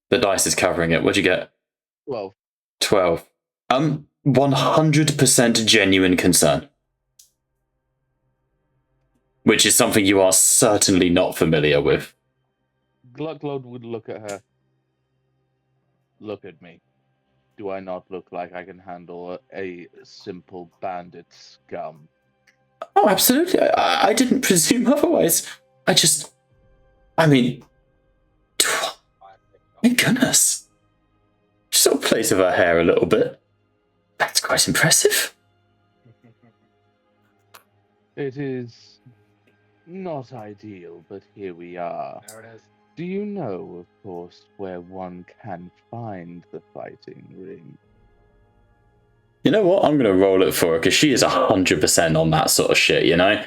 S2: The dice is covering it. What'd you get?
S4: 12.
S2: 12. 100% genuine concern. Which is something you are certainly not familiar with.
S4: Glug would look at her. Look at me. Do I not look like I can handle a simple bandit scum?
S2: Oh, absolutely. I didn't presume otherwise. I mean, my goodness. She sort of plays with her hair a little bit. That's quite impressive.
S4: It is not ideal, but here we are.
S6: There it is.
S4: Do you know, of course, where one can find the fighting ring?
S2: You know what? I'm going to roll it for her, because she is 100% on that sort of shit, you know?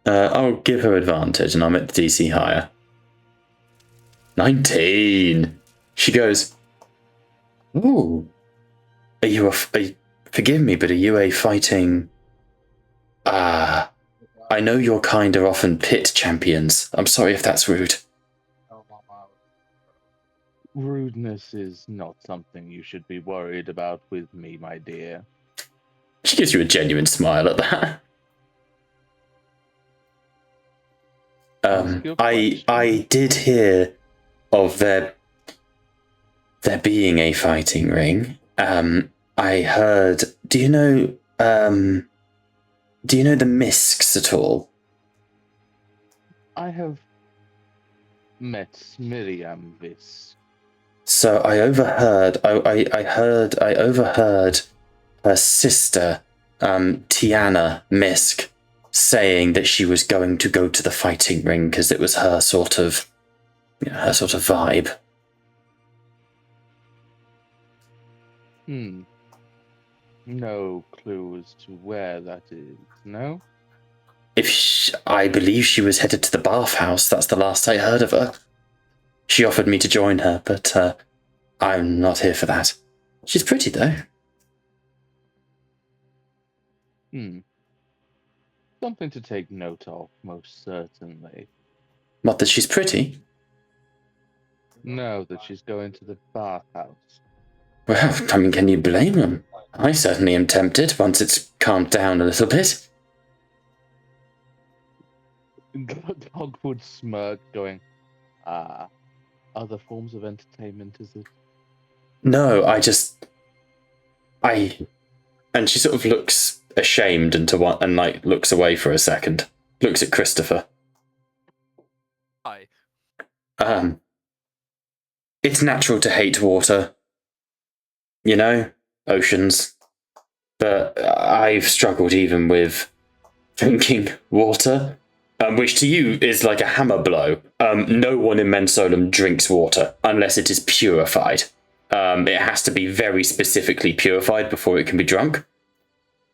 S2: I'll give her advantage, and I'll make the DC higher. 19! She goes, ooh. Forgive me, but are you a fighting... I know your kind are often pit champions. I'm sorry if that's rude.
S4: Rudeness is not something you should be worried about with me, my dear.
S2: She gives you a genuine smile at that. I did hear of there being a fighting ring. I heard. Do you know the Misks at all?
S4: I have met Miriam Viss.
S2: So I overheard. I overheard her sister, Tiana Misk, saying that she was going to go to the fighting ring because it was her sort of vibe.
S4: No clue as to where that is, no?
S2: I believe she was headed to the bathhouse. That's the last I heard of her. She offered me to join her, but I'm not here for that. She's pretty, though.
S4: Something to take note of, most certainly.
S2: Not that she's pretty.
S4: No, that she's going to the bathhouse.
S2: Well, I mean, can you blame them? I certainly am tempted once it's calmed down a little bit.
S4: Dog would smirk, going, other forms of entertainment, is it?
S2: No, and she sort of looks ashamed and looks away for a second. Looks at Christopher.
S3: Hi.
S2: It's natural to hate water. You know, oceans. But I've struggled even with drinking water, which to you is like a hammer blow. No one in Mensolum drinks water unless it is purified. It has to be very specifically purified before it can be drunk.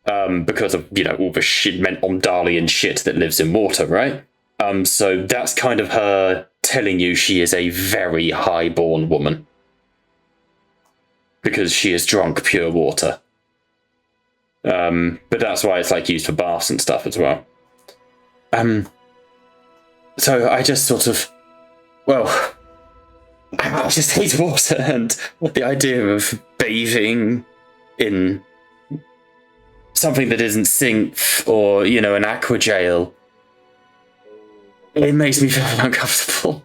S2: Because of, all the shit Omdalian shit that lives in water, right? So that's kind of her telling you she is a very high-born woman. Because she has drunk pure water. But that's why it's used for baths and stuff as well. So I just sort of, I just hate water, and the idea of bathing in something that isn't Synth or, an aqua jail, it makes me feel uncomfortable.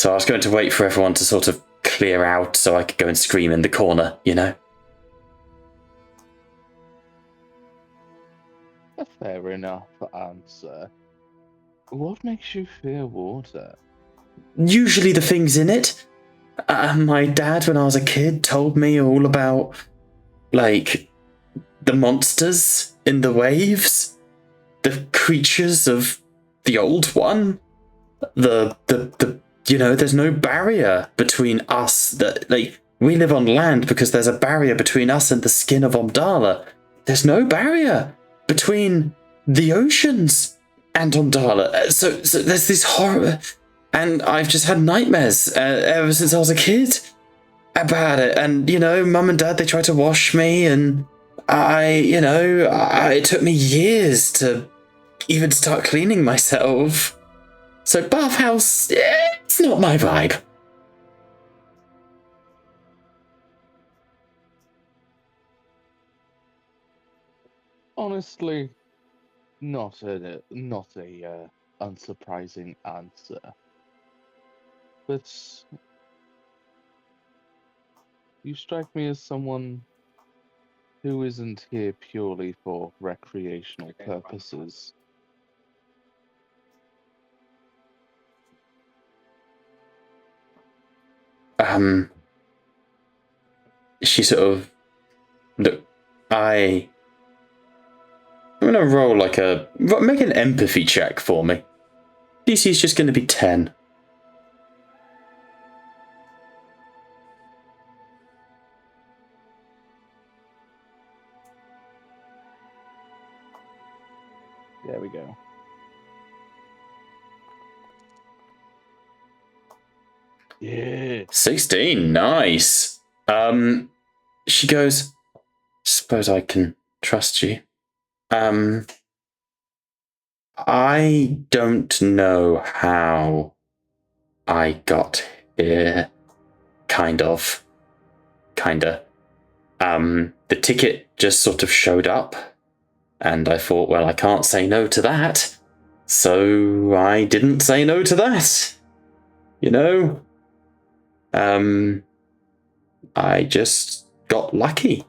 S2: So I was going to wait for everyone to sort of clear out so I could go and scream in the corner, you know?
S4: A fair enough answer. What makes you fear water?
S2: Usually the things in it. My dad, when I was a kid, told me all about, like, the monsters in the waves, the creatures of the old one, the you know, there's no barrier between us. That, like, we live on land because there's a barrier between us and the skin of Omdala. There's no barrier between the oceans and Omdala. So there's this horror, and I've just had nightmares ever since I was a kid about it. And, you know, Mum and Dad, they tried to wash me, and it took me years to even start cleaning myself. So bathhouse, it's not my vibe.
S4: Honestly, not a unsurprising answer. But you strike me as someone who isn't here purely for recreational purposes.
S2: She sort of, look, I'm gonna roll make an empathy check for me. DC's just gonna be 10.
S4: There we go. Yeah.
S2: 16, nice. She goes, suppose I can trust you. I don't know how I got here. Kinda. The ticket just sort of showed up, and I thought, well, I can't say no to that. So I didn't say no to that. You know? I just got lucky.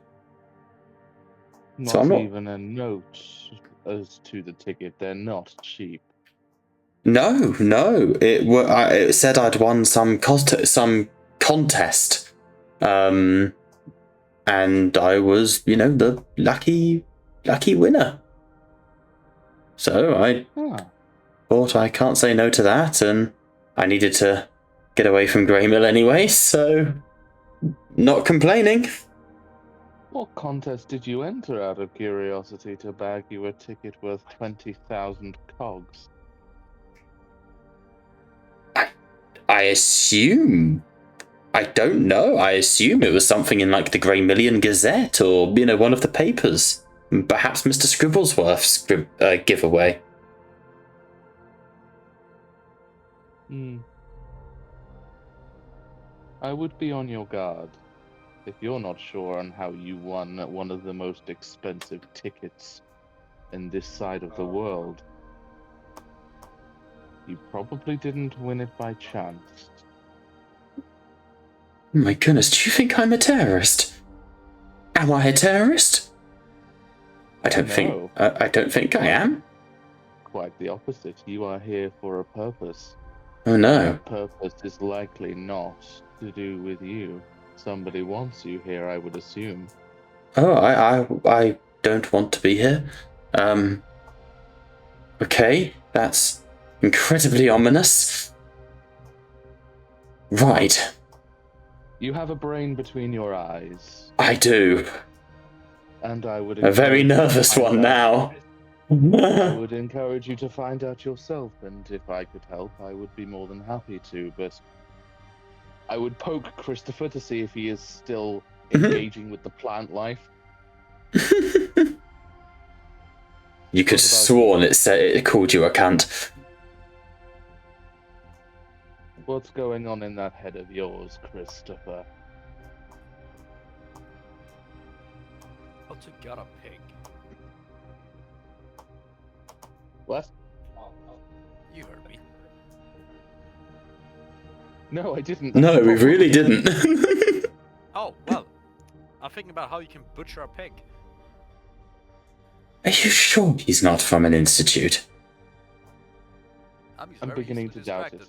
S2: So I'm not
S4: even a note as to the ticket. They're not cheap.
S2: No. It said I'd won some contest, and I was, the lucky winner. So I thought I can't say no to that, and I needed to get away from Greymill anyway, so not complaining.
S4: What contest did you enter out of curiosity to bag you a ticket worth 20,000 cogs?
S2: I assume. I don't know. I assume it was something in like the Greymillion Gazette or, one of the papers. Perhaps Mr. Scribblesworth's giveaway.
S4: I would be on your guard. If you're not sure on how you won one of the most expensive tickets in this side of the world, you probably didn't win it by chance.
S2: Oh my goodness, do you think I'm a terrorist? Am I a terrorist? I don't think I am.
S4: Quite the opposite. You are here for a purpose.
S2: Oh no.
S4: That purpose is likely not to do with you. Somebody wants you here, I would assume.
S2: Oh, I don't want to be here. Okay, that's incredibly ominous. Right.
S4: You have a brain between your eyes.
S2: I do.
S4: And I would
S2: A very nervous one now.
S4: I would encourage you to find out yourself, and if I could help, I would be more than happy to, but I would poke Christopher to see if he is still engaging with the plant life.
S2: You could have sworn it called you a cunt.
S4: What's going on in that head of yours, Christopher?
S3: What's a got a pig?
S4: What?
S3: You heard me.
S4: No, I didn't.
S2: No, we really didn't.
S3: Oh, well. I'm thinking about how you can butcher a pig.
S2: Are you sure he's not from an institute?
S3: I'm
S4: I'm beginning to doubt it.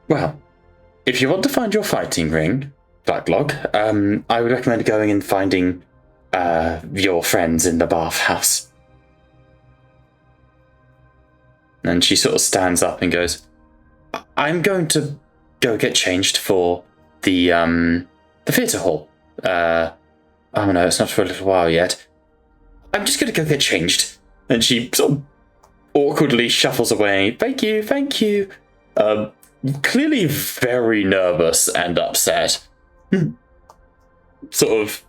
S2: Well, if you want to find your fighting ring, Blacklog, I would recommend going and finding your friends in the bathhouse. And she sort of stands up and goes, I'm going to go get changed for the theatre hall. Oh no, it's not for a little while yet. I'm just going to go get changed. And she sort of awkwardly shuffles away. Thank you, thank you. Clearly very nervous and upset. Sort of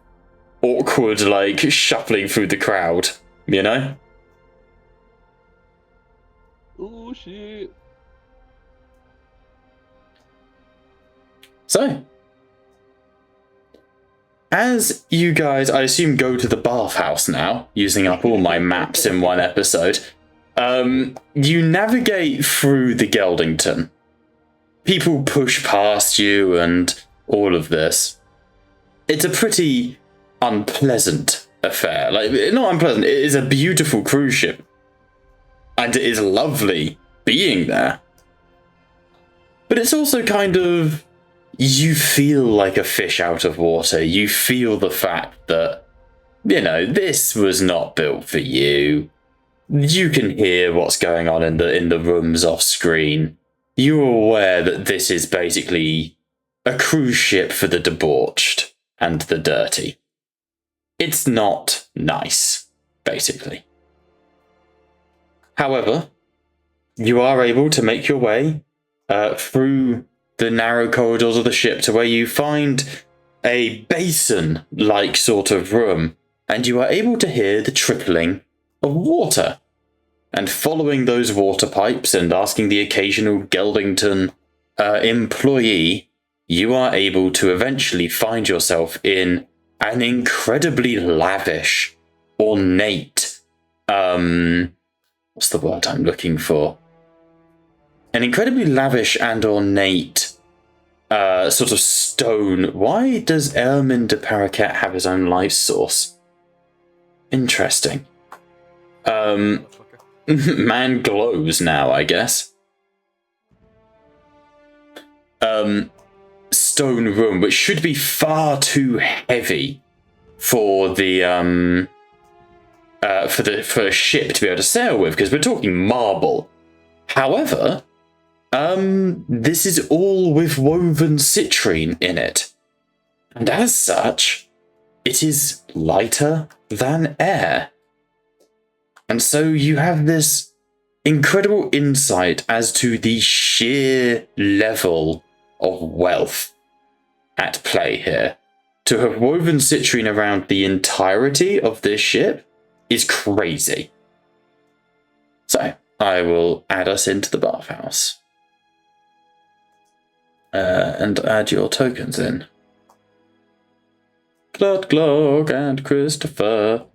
S2: awkward, like, shuffling through the crowd, you know?
S4: Oh, shit.
S2: So, as you guys, I assume, go to the bathhouse now, using up all my maps in one episode, you navigate through the Geldington. People push past you and all of this. It's a pretty unpleasant affair. Like, not unpleasant, it is a beautiful cruise ship. And it is lovely being there. But it's also kind of... You feel like a fish out of water. You feel the fact that, you know, this was not built for you. You can hear what's going on in the rooms off screen. You're aware that this is basically a cruise ship for the debauched and the dirty. It's not nice, basically. However, you are able to make your way through the narrow corridors of the ship to where you find a basin-like sort of room, and you are able to hear the trickling of water. And following those water pipes and asking the occasional Geldington employee, you are able to eventually find yourself in an incredibly lavish, ornate, what's the word I'm looking for? An incredibly lavish and ornate sort of stone. Why does Ermin de Paraquet have his own light source? Interesting. Man glows now, I guess. Stone room, which should be far too heavy for the for a ship to be able to sail with, because we're talking marble. However, this is all with woven citrine in it, and as such, it is lighter than air. And so you have this incredible insight as to the sheer level of wealth at play here. To have woven citrine around the entirety of this ship is crazy. So, I will add us into the bathhouse. And add your tokens in. Glog and Christopher.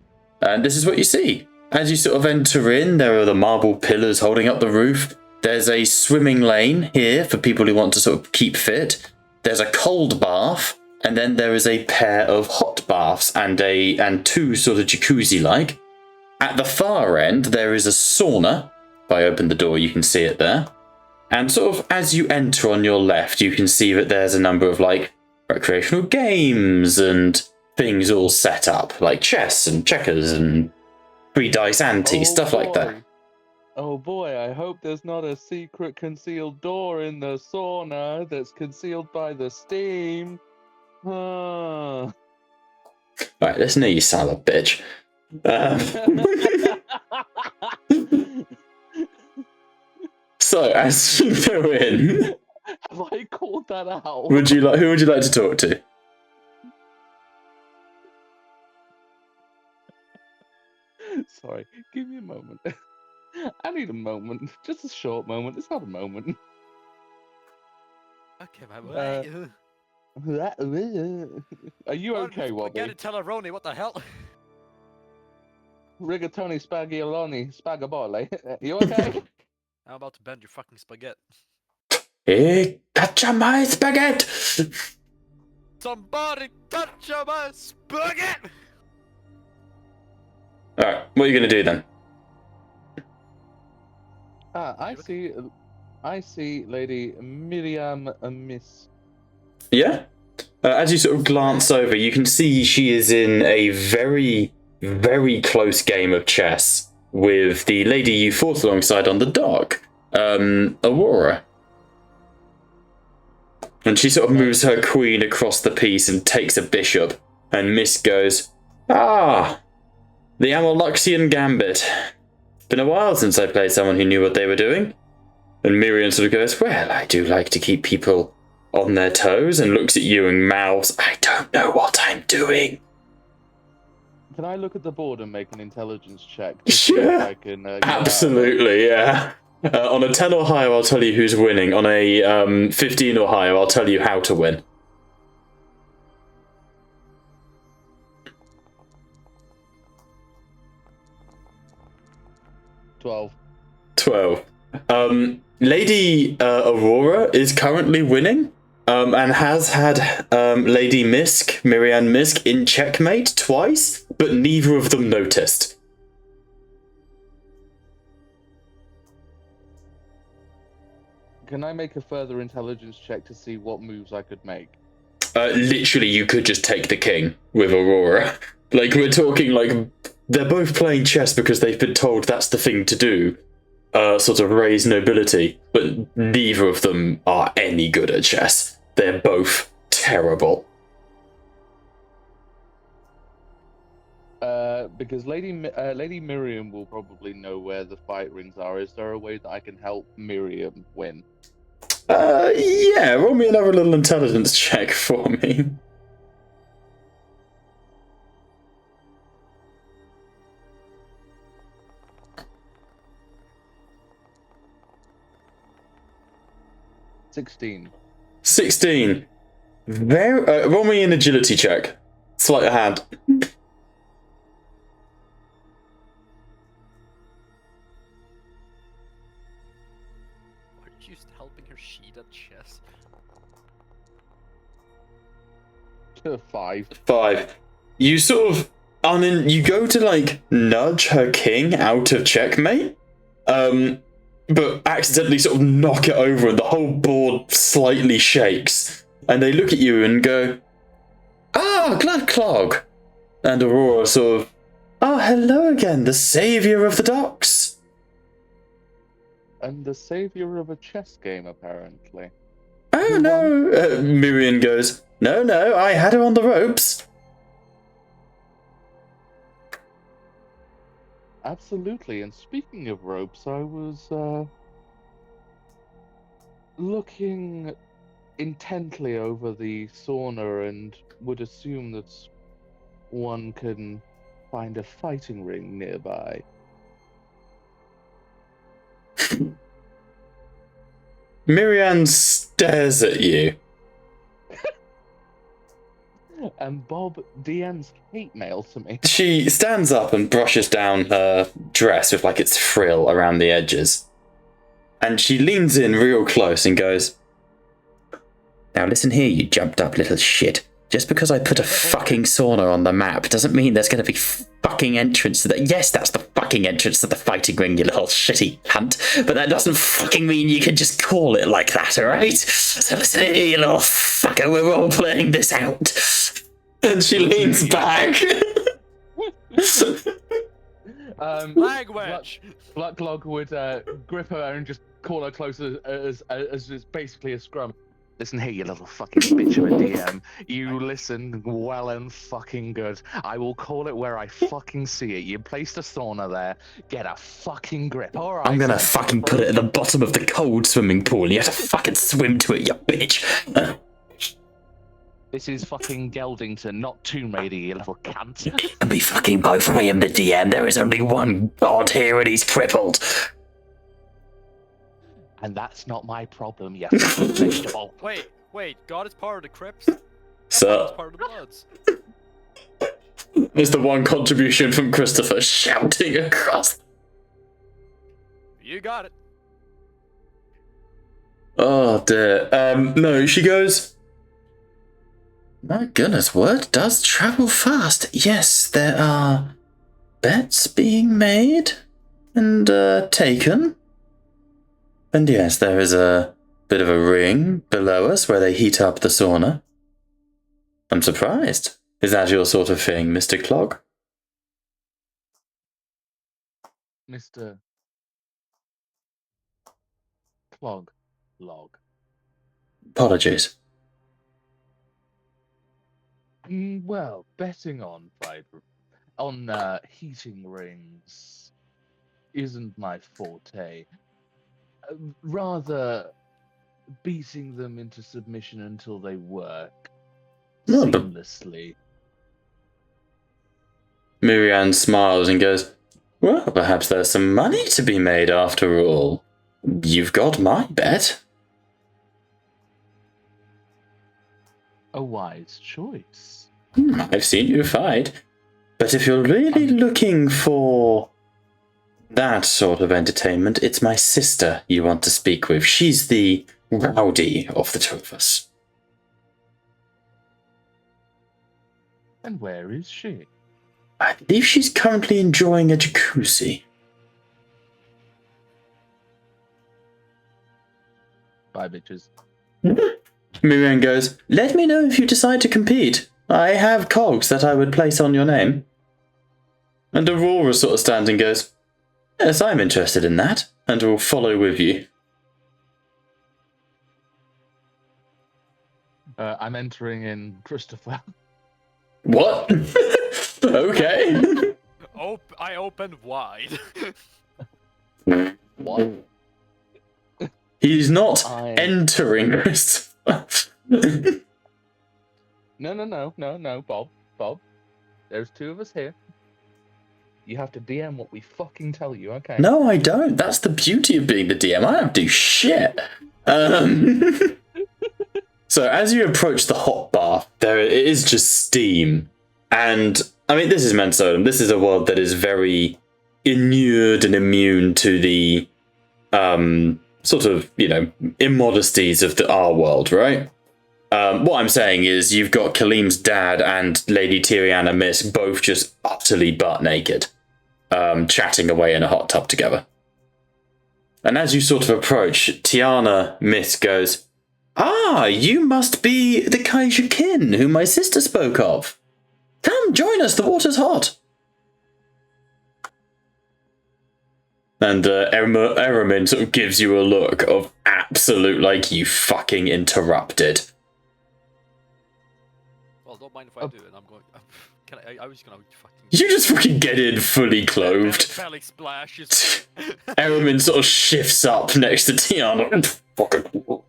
S2: And this is what you see. As you sort of enter in, there are the marble pillars holding up the roof. There's a swimming lane here for people who want to sort of keep fit. There's a cold bath, and then there is a pair of hot baths and two sort of jacuzzi-like. At the far end, there is a sauna. If I open the door, you can see it there. And sort of as you enter on your left, you can see that there's a number of like recreational games and things all set up, like chess and checkers and free dice ante, stuff like that.
S4: Oh boy, I hope there's not a secret concealed door in the sauna that's concealed by the steam.
S2: Right, listen to you, son of a bitch. So, as you go in,
S4: have I called that out?
S2: who would you like to talk to?
S4: Sorry, give me a moment. I need a moment. Just a short moment. It's not a moment.
S3: Okay, man.
S4: Are you okay,
S3: Get
S4: Wobbly?
S3: it, tell Roni, what the hell?
S4: Rigatoni spaghioloni spagabole. You okay?
S3: I'm about to bend your fucking spaghetti.
S2: Hey, catch my spaghetti!
S3: Somebody touch my spaghetti!
S2: Alright, what are you going to do then?
S4: I see Lady Miriam Amiss.
S2: Yeah? As you sort of glance over, you can see she is in a very, very close game of chess with the lady you fought alongside on the dock, Aurora. And she sort of moves her queen across the piece and takes a bishop. And Miss goes, "Ah, the Amaluxian Gambit. Been a while since I played someone who knew what they were doing." And Miriam sort of goes, "Well, I do like to keep people on their toes," and looks at you and mouths, "I don't know what I'm doing."
S4: Can I look at the board and make an intelligence check? To see if
S2: Sure.
S4: I can, get out of it?
S2: Absolutely, yeah. On a 10 or higher, I'll tell you who's winning. On a 15 or higher, I'll tell you how to win.
S4: 12.
S2: 12. Lady Aurora is currently winning, and has had Lady Miriam Misk, in checkmate twice, but neither of them noticed.
S4: Can I make a further intelligence check to see what moves I could make?
S2: Literally, you could just take the king with Aurora. Like, we're talking, like, they're both playing chess because they've been told that's the thing to do. Sort of raise nobility, but neither of them are any good at chess. They're both terrible.
S4: Because Lady Miriam will probably know where the fight rings are. Is there a way that I can help Miriam win?
S2: Yeah, roll me another little intelligence check for me.
S4: $16.
S2: 16. Roll me an agility check. Sleight of hand.
S3: Are you just helping her sheet at chess?
S4: 5.
S2: 5. You sort of you go to like nudge her king out of checkmate, but accidentally sort of knock it over, and the whole board slightly shakes. And they look at you and go, "Ah, Gludclog." And Aurora sort of, "Ah, hello again, the saviour of the docks."
S4: And the savior of a chess game, apparently.
S2: "Oh no," Miriam goes, No, I had her on the ropes."
S4: Absolutely. And speaking of ropes, I was looking intently over the sauna and would assume that one can find a fighting ring nearby.
S2: Miriam stares at you.
S4: And Bob DMs hate mail to me.
S2: She stands up and brushes down her dress with like its frill around the edges. And she leans in real close and goes, "Now listen here, you jumped up little shit. Just because I put a fucking sauna on the map doesn't mean there's going to be fucking entrance to the... Yes, that's the fucking entrance to the fighting ring, you little shitty cunt. But that doesn't fucking mean you can just call it like that, alright? So listen here, you little fucker, we're all playing this out." And she leans back.
S3: Language!
S4: Gludclog would grip her and just call her closer as just basically a scrum. Listen here, you little fucking bitch of a DM. You listen well and fucking good. I will call it where I fucking see it. You placed a sauna there. Get a fucking grip, alright?
S2: I'm gonna fucking put it at the bottom of the cold swimming pool. You have to fucking swim to it, you bitch.
S4: This is fucking Geldington, not Tomb Raider, you little cunt.
S2: And be fucking both me and the DM. There is only one god here and he's crippled.
S4: And that's not my problem, you fucking vegetable.
S3: Wait, God is part of the Crips?
S2: So,
S3: God's part of the Bloods.
S2: There's the one contribution from Christopher shouting across.
S3: You got it.
S2: Oh dear. No, she goes, my goodness, word does travel fast. Yes, there are bets being made and taken. And yes, there is a bit of a ring below us where they heat up the sauna. I'm surprised. Is that your sort of thing, Mr. Clog?
S4: Mr. Clog Log.
S2: Apologies.
S4: Well, betting on heating rings isn't my forte. Rather, beating them into submission until they work
S2: Oh, but
S4: seamlessly.
S2: Miriam smiles and goes, well, perhaps there's some money to be made after all. You've got my bet.
S4: A wise choice.
S2: I've seen you fight. But if you're really looking for that sort of entertainment, it's my sister you want to speak with. She's the rowdy of the two of us.
S4: And where is she?
S2: I believe she's currently enjoying a jacuzzi.
S4: Bye, bitches.
S2: Miriam goes, let me know if you decide to compete. I have cogs that I would place on your name. And Aurora sort of stands and goes, yes, I'm interested in that, and will follow with you.
S4: I'm entering in Christopher.
S2: What? Okay.
S3: I opened wide.
S4: What?
S2: He's not
S4: I-
S2: entering Christopher.
S4: No, Bob. There's two of us here. You have to DM what we fucking tell you, okay?
S2: No, I don't. That's the beauty of being the DM. I don't do shit. So as you approach the hot bath, it is just steam. And, I mean, this is Mensolum. This is a world that is very inured and immune to the sort of, immodesties of our world, right? What I'm saying is you've got Kalim's dad and Lady Tyriana Miss both just utterly butt naked, chatting away in a hot tub together. And as you sort of approach, Tiana Miss goes, ah, you must be the Kaiser Kin who my sister spoke of. Come, join us, the water's hot. And Eramin sort of gives you a look of absolute, like, you fucking interrupted.
S3: Well, don't mind if I do it. I'm going. I was gonna fucking.
S2: You just fucking get in fully clothed.
S3: Belly splashes.
S2: Eramin sort of shifts up next to Tiana, fucking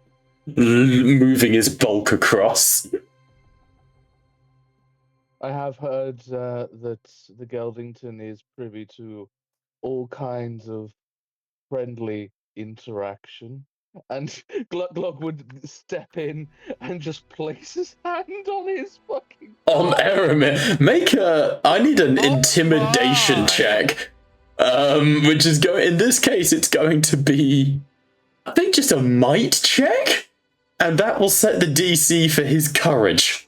S2: moving his bulk across.
S4: I have heard that the Geldington is privy to all kinds of friendly interaction. And Glug would step in and just place his hand on his fucking...
S2: On Eramin, I need an intimidation
S3: my.
S2: check. Which is in this case, it's going to be, I think, just a might check? And that will set the DC for his courage.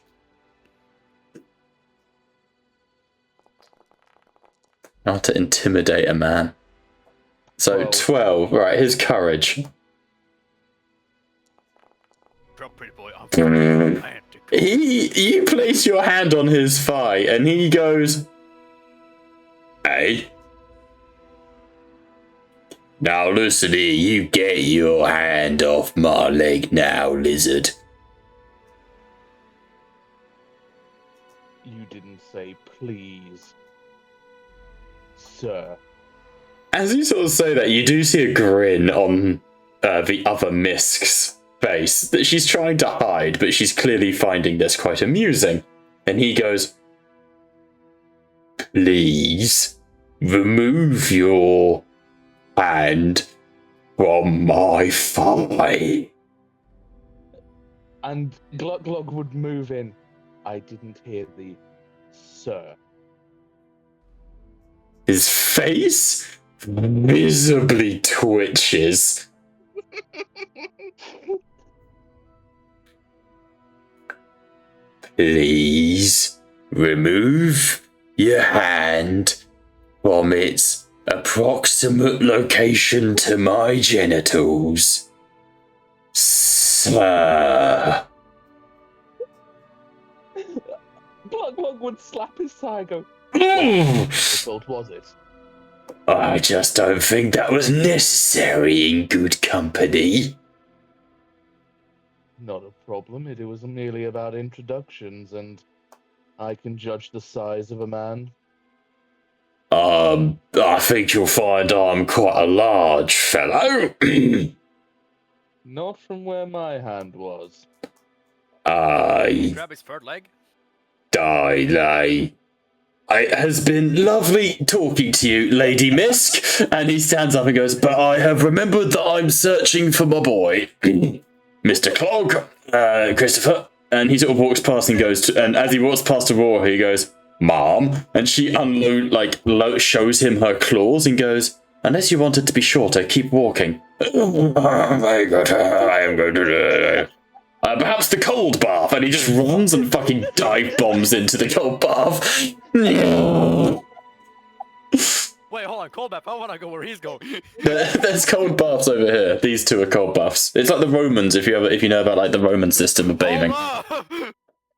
S2: Not to intimidate a man. So 12, right, his courage.
S3: Pretty boy, I'm
S2: You place your hand on his thigh and he goes, hey. Now listen here, you get your hand off my leg now, lizard.
S4: You didn't say please, sir.
S2: As you sort of say that, you do see a grin on the other Misk's face that she's trying to hide, but she's clearly finding this quite amusing. And he goes, please remove your hand from my thigh.
S4: And Glug would move in. I didn't hear the sir.
S2: His face visibly twitches. Please remove your hand from its approximate location to my genitals, sir.
S4: Glug would slap his thigh and go, "How difficult was it?"
S2: I just don't think that was necessary in good company.
S4: Not a problem. It was merely about introductions, and I can judge the size of a man.
S2: I think you'll find I'm quite a large fellow.
S4: Not from where my hand was.
S3: Grab his third leg.
S2: It has been lovely talking to you, Lady Misk. And he stands up and goes, but I have remembered that I'm searching for my boy, Mr. Clog, Christopher. And he sort of walks past and goes to, and as he walks past Aurora, he goes, Mom. And she shows him her claws and goes, unless you want it to be shorter, keep walking. Very good. I am going to do it. Perhaps the cold bath, and he just runs and fucking dive bombs into the cold bath.
S3: Wait, hold on, cold bath. I want to go where he's going.
S2: There's cold baths over here. These two are cold baths. It's like the Romans, if you know about like the Roman system of bathing.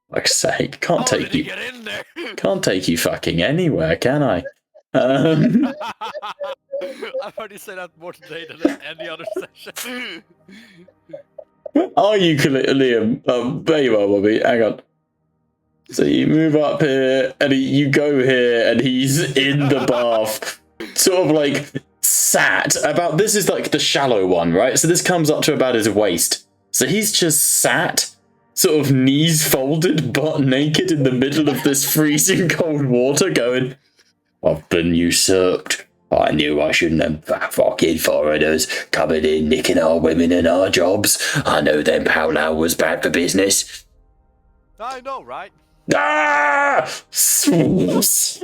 S2: Like sake, can't take you.
S3: Get in there?
S2: Can't take you fucking anywhere, can I?
S3: I've already said that more today than any other session.
S2: Are you, Liam? There you are, Bobby. Hang on. So you move up here, and you go here, and he's in the bath, sort of like sat about. This is like the shallow one, right? So this comes up to about his waist. So he's just sat, sort of knees folded, butt naked in the middle of this freezing cold water, going, I've been usurped. I knew I shouldn't have fucking foreigners coming in, nicking our women and our jobs. I know them powwow was bad for business.
S3: I know, right?
S2: Ah! Splash,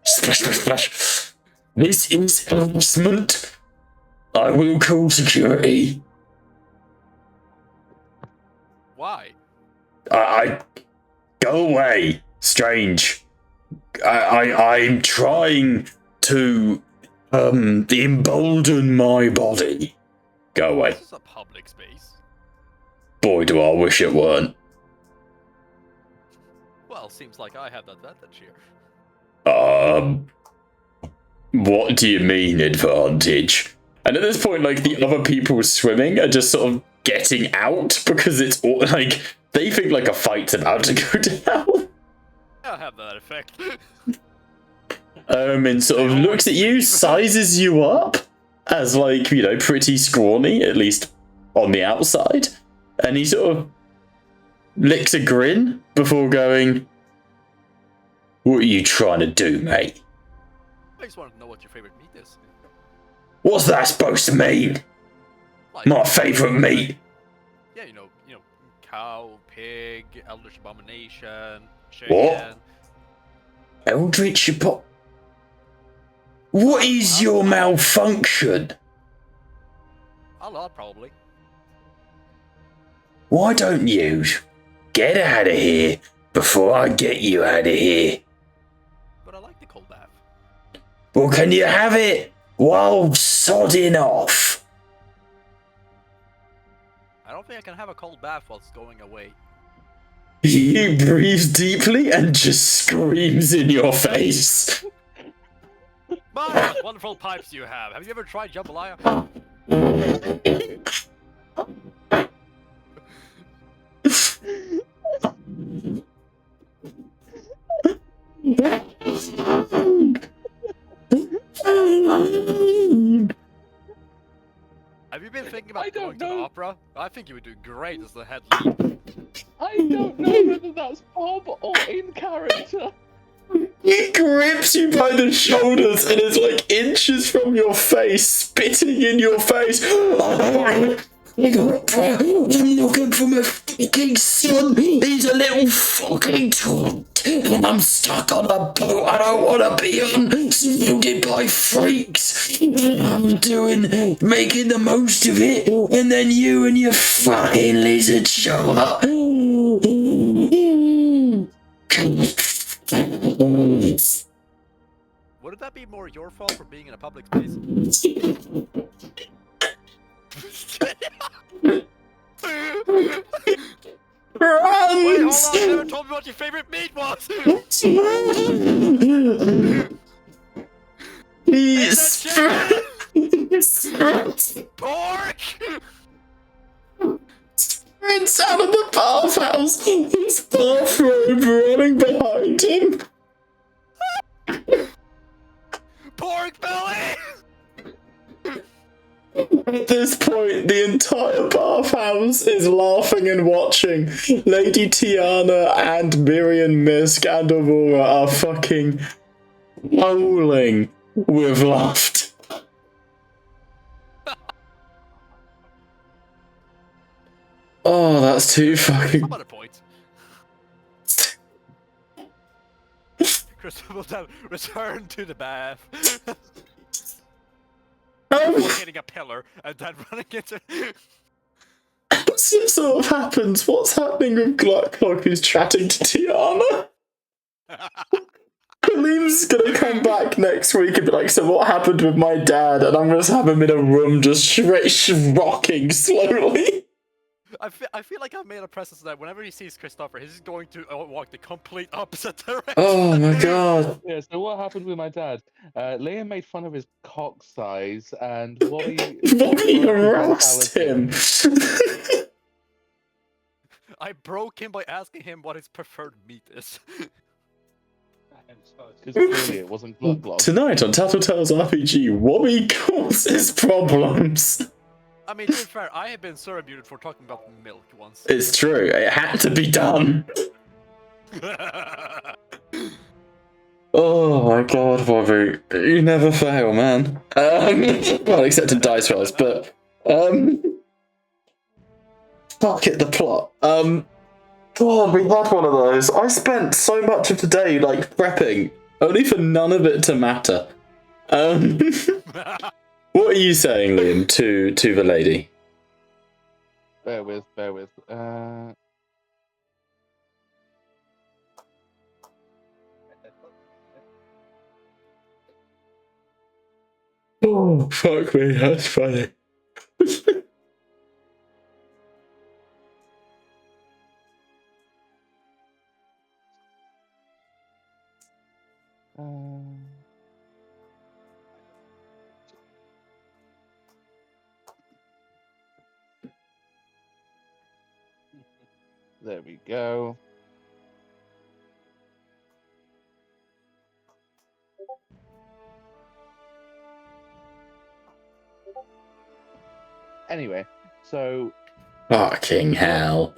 S2: splash, splash. This is harassment. I will call security.
S3: Why?
S2: I go away. Strange. I'm trying to embolden my body. Go away.
S3: This is a public space.
S2: Boy, do I wish it weren't.
S3: Well, seems like I have the advantage here.
S2: What do you mean advantage? And at this point, like, the other people swimming are just sort of getting out because it's all, like, they think like a fight's about to go down.
S3: I'll have that effect.
S2: And sort of looks at you, sizes you up as, like, you know, pretty scrawny, at least on the outside. And he sort of licks a grin before going, what are you trying to do, mate?
S3: I just want to know what your favorite meat is.
S2: What's that supposed to mean?
S3: Like,
S2: My favourite meat?
S3: yeah, you know, cow, pig, eldritch abomination, chicken.
S2: What? Eldritch What is your malfunction?
S3: A lot, probably.
S2: Why don't you get out of here before I get you out of here?
S3: But I like the cold bath.
S2: Well, can you have it while sodding off?
S3: I don't think I can have a cold bath while it's going away.
S2: He breathes deeply and just screams in your face.
S3: My, what wonderful pipes you have. Have you ever tried jambalaya? Have you been thinking about going to the opera? I think you would do great as the head lead.
S4: I don't know whether that's Bob or in character.
S2: He grips you by the shoulders and is like inches from your face, spitting in your face. I'm looking for my fucking son. He's a little fucking twat. lost and I'm stuck on a boat I don't want to be on, surrounded by freaks. I'm making the most of it, and then you and your fucking lizard show up.
S3: Wouldn't that be more your fault for being in a public space?
S2: Run!
S3: Wait, hold on, you never told me what your favorite meat was!
S2: He's
S3: Pork!
S2: It's out of the bathhouse. His bathrobe running behind him.
S3: Pork belly!
S2: At this point, the entire bathhouse is laughing and watching. Lady Tiana and Miriam, Misk, and Aurora are fucking howling with laughter. Oh, that's too fucking...
S3: I'm at a point. Christopher will then return to the bath. Hitting a pillar and then running into...
S2: As it sort of happens, what's happening with Gluck who's chatting to Tiana? Kaleem's gonna come back next week and be like, so what happened with my dad? And I'm gonna have him in a room just rocking slowly.
S3: I feel like I've made a presence that whenever he sees Christopher, he's just going to walk the complete opposite direction.
S2: Oh my god.
S4: Yeah, so what happened with my dad? Liam made fun of his cock size, and
S2: Bobby harassed him.
S3: I broke him by asking him what his preferred meat is.
S4: Because clearly it wasn't Gluck.
S2: Tonight on Tattletales RPG, Wobby causes problems.
S3: I mean, to be fair, I have been surrebuted for talking about milk once.
S2: It's true, it had to be done. Oh my god, Bobby, you never fail, man. Well, except in dice rolls, but fuck it, the plot. God, we had one of those. I spent so much of the day like prepping, only for none of it to matter. What are you saying, Liam, to the lady?
S4: Bear with.
S2: Oh, fuck me, that's funny.
S4: There we go. Anyway, so...
S2: Fucking hell.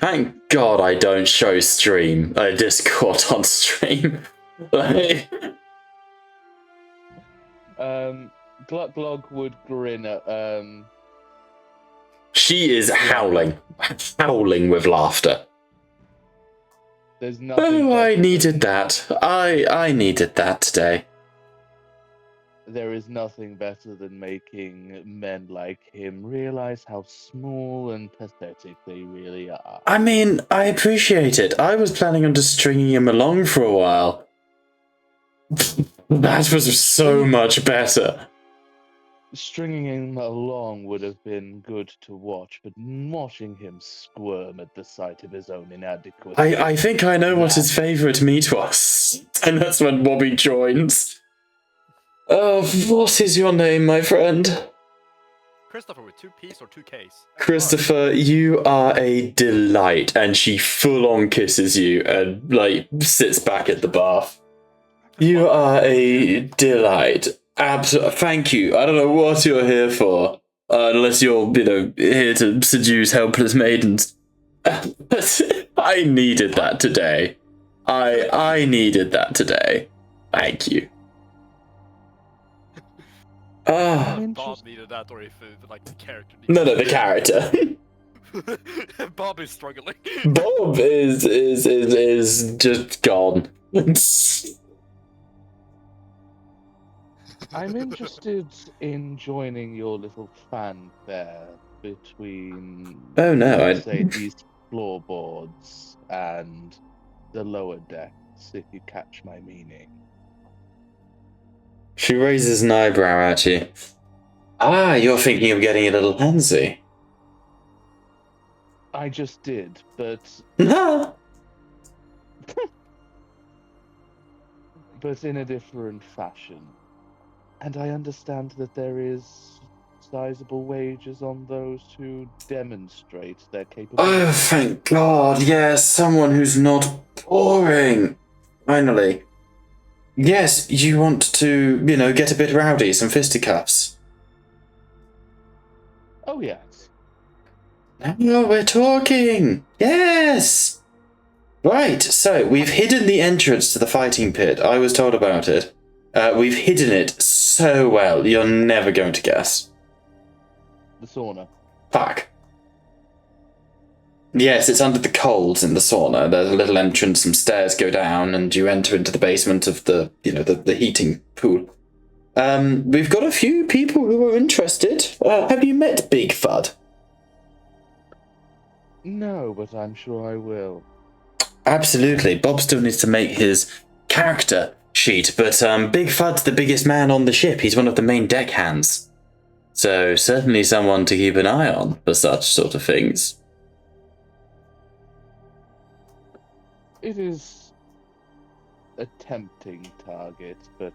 S2: Thank God I don't show stream, Discord on stream.
S4: Gluck would grin at,
S2: She is howling with laughter.
S4: There's nothing...
S2: Oh, I needed that. I needed that today.
S4: There is nothing better than making men like him realize how small and pathetic they really are.
S2: I mean, I appreciate it. I was planning on just stringing him along for a while. That was so much better.
S4: Stringing him along would have been good to watch, but watching him squirm at the sight of his own inadequacy...
S2: I think I know what his favourite meat was. And that's when Bobby joins. What is your name, my friend?
S3: Christopher with 2 P's or 2 K's?
S2: Christopher, you are a delight. And she full-on kisses you and, like, sits back at the bath. You are a delight. Thank you. I don't know what you're here for. Unless you're, here to seduce helpless maidens. I needed that today. I needed that today. Thank you.
S3: Bob needed that, or if like the character needed
S2: No, the character.
S3: Bob is struggling.
S2: Bob is just gone.
S4: I'm interested in joining your little fanfare between,
S2: Oh no,
S4: let's say, these floorboards and the lower decks, if you catch my meaning.
S2: She raises an eyebrow at you. Ah, you're thinking of getting a little handsy.
S4: I just did, but in a different fashion. And I understand that there is sizable wages on those who demonstrate their capability.
S2: Oh, thank God, yes, someone who's not boring. Finally. Yes, you want to, get a bit rowdy, some fisticuffs.
S4: Oh, yes.
S2: Now we're talking. Yes! Right, so we've hidden the entrance to the fighting pit. I was told about it. We've hidden it so well, you're never going to guess.
S4: The sauna.
S2: Fuck. Yes, it's under the coals in the sauna. There's a little entrance, some stairs go down, and you enter into the basement of the heating pool. We've got a few people who are interested. Have you met Big Fud?
S4: No, but I'm sure I will.
S2: Absolutely. Bob still needs to make his character sheet, but Big Fud's the biggest man on the ship. He's one of the main deckhands. So certainly someone to keep an eye on for such sort of things.
S4: It is a tempting target, but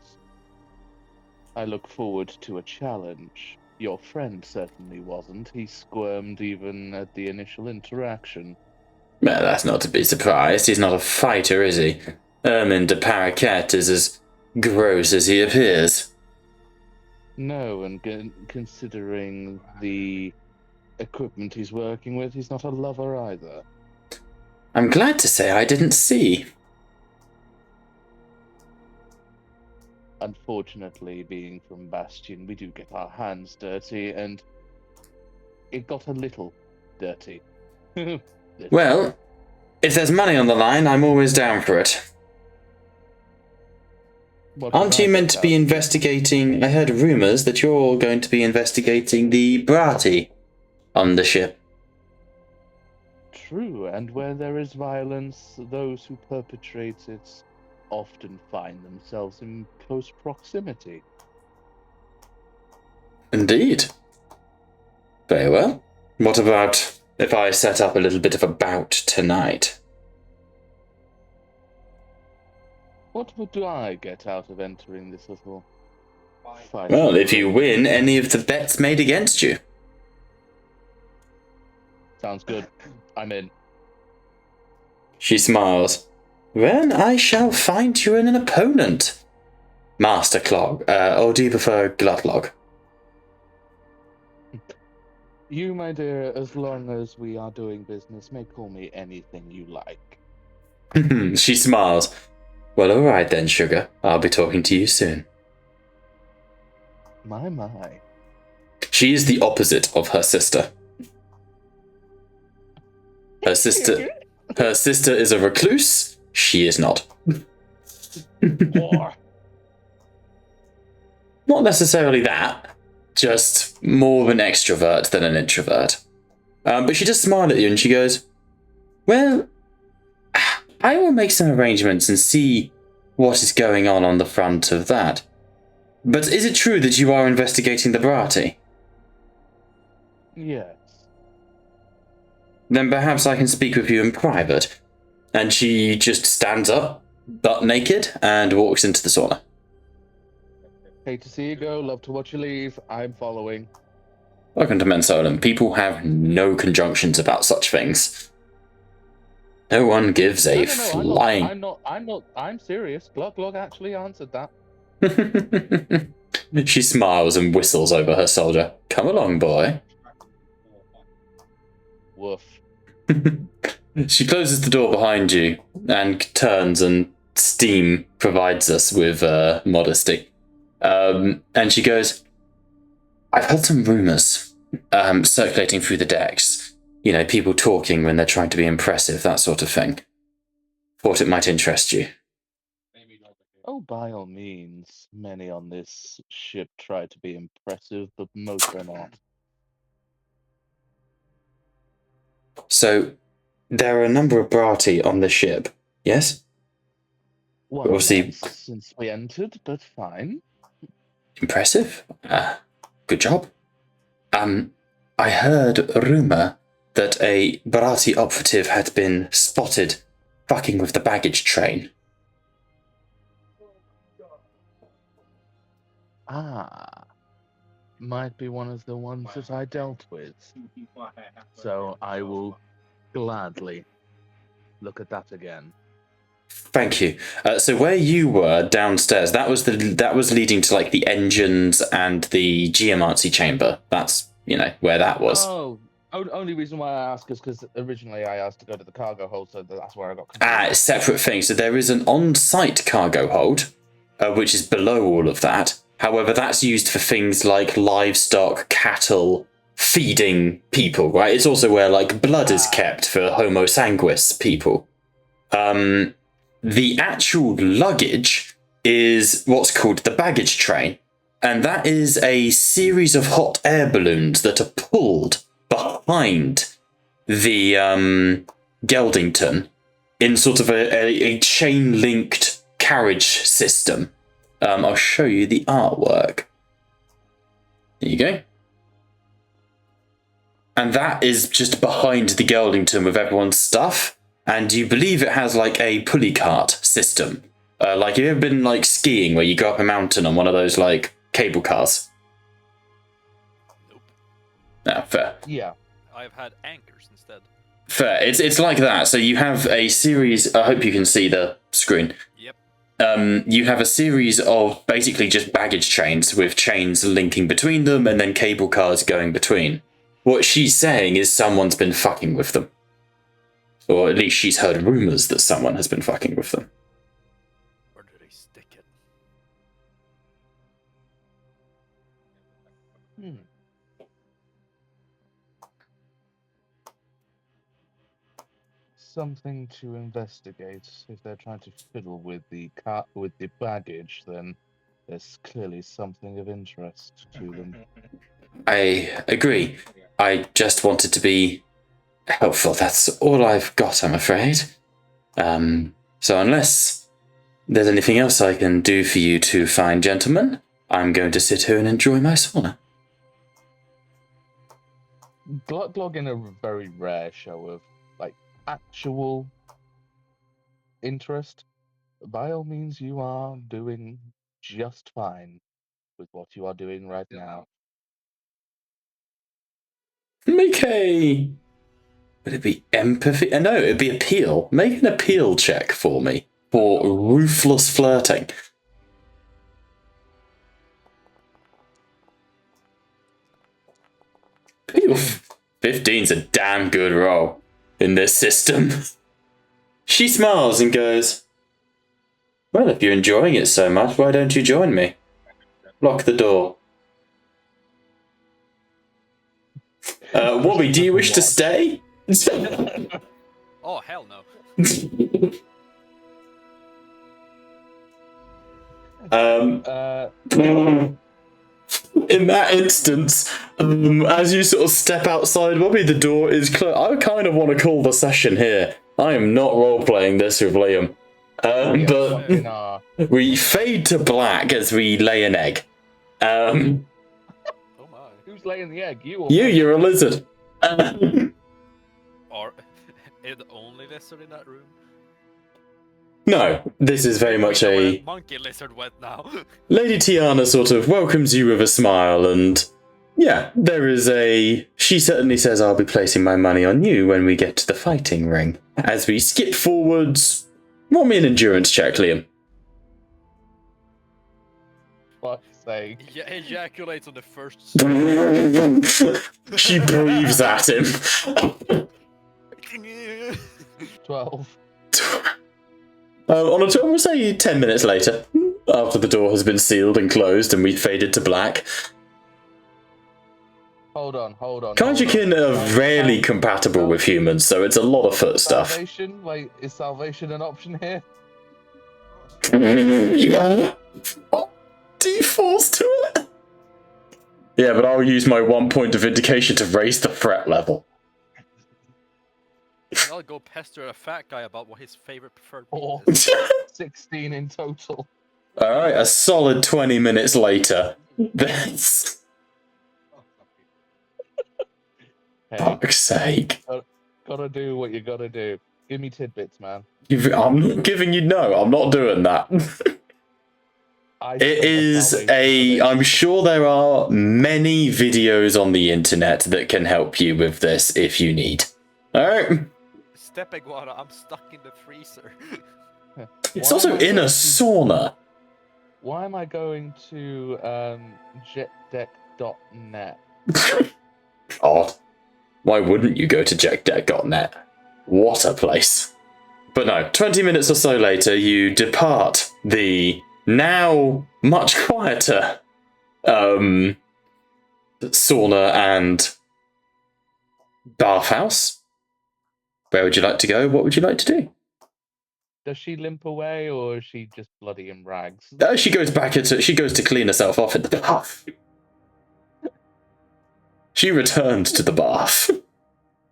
S4: I look forward to a challenge. Your friend certainly wasn't. He squirmed even at the initial interaction.
S2: Well, that's not to be surprised. He's not a fighter, is he? Ermine de Paraquet is as gross as he appears.
S4: No, and considering the equipment he's working with, he's not a lover either.
S2: I'm glad to say I didn't see.
S4: Unfortunately, being from Bastion, we do get our hands dirty, and it got a little dirty.
S2: Well, if there's money on the line, I'm always down for it. Aren't you meant to be investigating? I heard rumours that you're going to be investigating the Brati on the ship.
S4: True, and where there is violence, those who perpetrate it often find themselves in close proximity.
S2: Indeed. Very well. What about if I set up a little bit of a bout tonight?
S4: What would I get out of entering this little fight?
S2: Well, if you win any of the bets made against you.
S4: Sounds good. I'm in.
S2: She smiles. Then I shall find you an opponent. Master Clog, or do you prefer Glutlog?
S4: You, my dear, as long as we are doing business, may call me anything you like.
S2: She smiles. Well, alright then, sugar. I'll be talking to you soon.
S4: My.
S2: She is the opposite of her sister. Her sister is a recluse. She is not.
S4: War.
S2: Not necessarily that. Just more of an extrovert than an introvert. But she does smile at you and she goes, well, I will make some arrangements and see what is going on the front of that. But is it true that you are investigating the Brati?
S4: Yes.
S2: Then perhaps I can speak with you in private. And she just stands up, butt naked, and walks into the sauna.
S4: Hate to see you go, love to watch you leave. I'm following.
S2: Welcome to Mensolum. People have no conjunctions about such things. No one gives a flying...
S4: I'm serious. Glug actually answered that.
S2: She smiles and whistles over her shoulder. Come along, boy.
S4: Woof.
S2: She closes the door behind you and turns, and steam provides us with modesty. And she goes, I've heard some rumours circulating through the decks You know, people talking when they're trying to be impressive, that sort of thing. Thought it might interest you.
S4: Oh, by all means. Many on this ship try to be impressive, but most are not.
S2: So, there are a number of Brati on the ship, yes?
S4: Well,
S2: Obviously-
S4: not since we entered, but fine.
S2: Impressive. Good job. I heard a rumour that a Barati operative had been spotted fucking with the baggage train.
S4: Ah, might be one of the ones that I dealt with. So I will gladly look at that again.
S2: Thank you. So where you were downstairs, that was leading to like the engines and the geomancy chamber. That's where that was.
S4: Oh, only reason why I ask is because originally I asked to go to the cargo hold, so that's where I got confused.
S2: Separate thing. So there is an on-site cargo hold, which is below all of that. However, that's used for things like livestock, cattle, feeding people, right? It's also where like blood is kept for Homo sanguis people. The actual luggage is what's called the baggage train. And that is a series of hot air balloons that are pulled behind the Geldington in sort of a chain-linked carriage system. I'll show you the artwork. There you go. And that is just behind the Geldington with everyone's stuff. And you believe it has like a pulley cart system. Like, have you ever been like skiing where you go up a mountain on one of those like cable cars?
S3: Nope.
S2: No, fair.
S4: Yeah.
S3: I've had anchors instead.
S2: Fair. It's like that. So you have a series. I hope you can see the screen.
S3: Yep.
S2: You have a series of basically just baggage trains with chains linking between them and then cable cars going between. What she's saying is someone's been fucking with them. Or at least she's heard rumours that someone has been fucking with them.
S3: Where do they stick it?
S4: Something to investigate. If they're trying to fiddle with the baggage, then there's clearly something of interest to them.
S2: I agree. I just wanted to be helpful. That's all I've got, I'm afraid. So unless there's anything else I can do for you two fine gentlemen, I'm going to sit here and enjoy my sauna.
S4: Glog in a very rare show of like actual interest. By all means, you are doing just fine with what you are doing right now.
S2: Make a... Would it be empathy? No, it'd be appeal. Make an appeal check for me. For ruthless flirting. Oof. 15's a damn good roll in this system. She smiles and goes, well, if you're enjoying it so much, why don't you join me? Lock the door. Wobby, do you wish to stay?
S3: Oh, hell no.
S2: In that instance, as you sort of step outside, Wobby, the door is closed. I kind of want to call the session here. I am not role-playing this with Liam. But we fade to black as we lay an egg.
S3: Oh my.
S4: Who's laying the egg? You or
S2: You're a lizard.
S3: Or is the only lizard in that room?
S2: No, this is very much a...
S3: monkey lizard wet now.
S2: Lady Tiana sort of welcomes you with a smile and... Yeah, there is a... She certainly says I'll be placing my money on you when we get to the fighting ring. As we skip forwards... Roll me an endurance check, Liam.
S4: fuck's sake.
S3: Yeah, ejaculates on the first.
S2: She breathes at him.
S4: 12.
S2: On a we'll say 10 minutes later, after the door has been sealed and closed and we faded to black,
S4: Hold on.
S2: Kajikin are rarely compatible with humans, so it's a lot of foot stuff.
S4: Salvation? Wait, is salvation an option here?
S2: Yeah. Do you force to it? Yeah, but I'll use my 1 point of vindication to raise the threat level.
S3: I'll go pester a fat guy about what his favorite preferred
S4: Or
S3: meat is.
S4: 16 in total.
S2: Alright, a solid 20 minutes later. That's...
S4: Hey,
S2: Fuck's sake.
S4: gotta do what you gotta do. Give me tidbits, man.
S2: I'm not giving you no, I'm not doing that. It is I'm sure there are many videos on the internet that can help you with this if you need. Alright.
S3: Step iguana, I'm stuck in the freezer.
S2: It's also in a sauna.
S4: Why am I going to jetdeck.net?
S2: God. Why wouldn't you go to jetdeck.net? What a place. But no, 20 minutes or so later, you depart the now much quieter sauna and bathhouse. Where would you like to go? What would you like to do?
S4: Does she limp away, or is she just bloody in rags?
S2: She goes to clean herself off in the bath. She returned to the bath.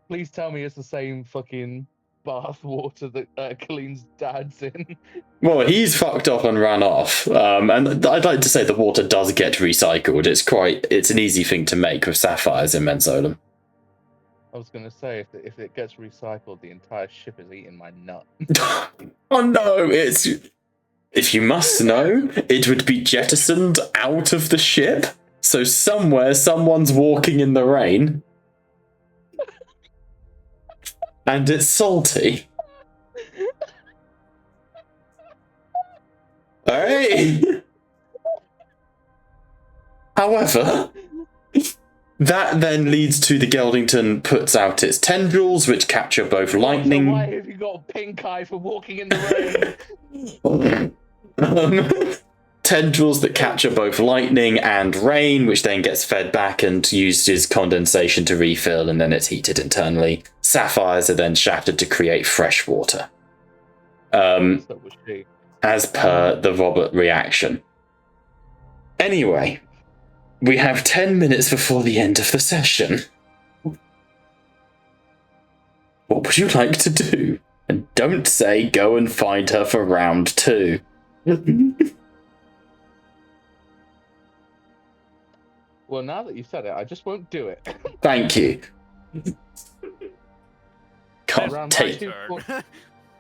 S4: Please tell me it's the same fucking bath water that Colleen's dad's in.
S2: Well, he's fucked off and ran off. And I'd like to say the water does get recycled. It's an easy thing to make with sapphires in Mensolum.
S4: I was gonna say, if it gets recycled, the entire ship is eating my nut.
S2: Oh no, if you must know, it would be jettisoned out of the ship. So somewhere, someone's walking in the rain. And it's salty. Alright. However, that then leads to the Geldington puts out its tendrils, which capture both lightning...
S4: So why have you got a pink eye for walking in the rain?
S2: Tendrils that capture both lightning and rain, which then gets fed back and uses condensation to refill, and then it's heated internally. Sapphires are then shafted to create fresh water. As per the Robert reaction. Anyway, we have 10 minutes before the end of the session. What would you like to do? And don't say go and find her for round 2.
S4: Well, now that you've said it, I just won't do it.
S2: Thank you. Can't
S4: Round
S2: take...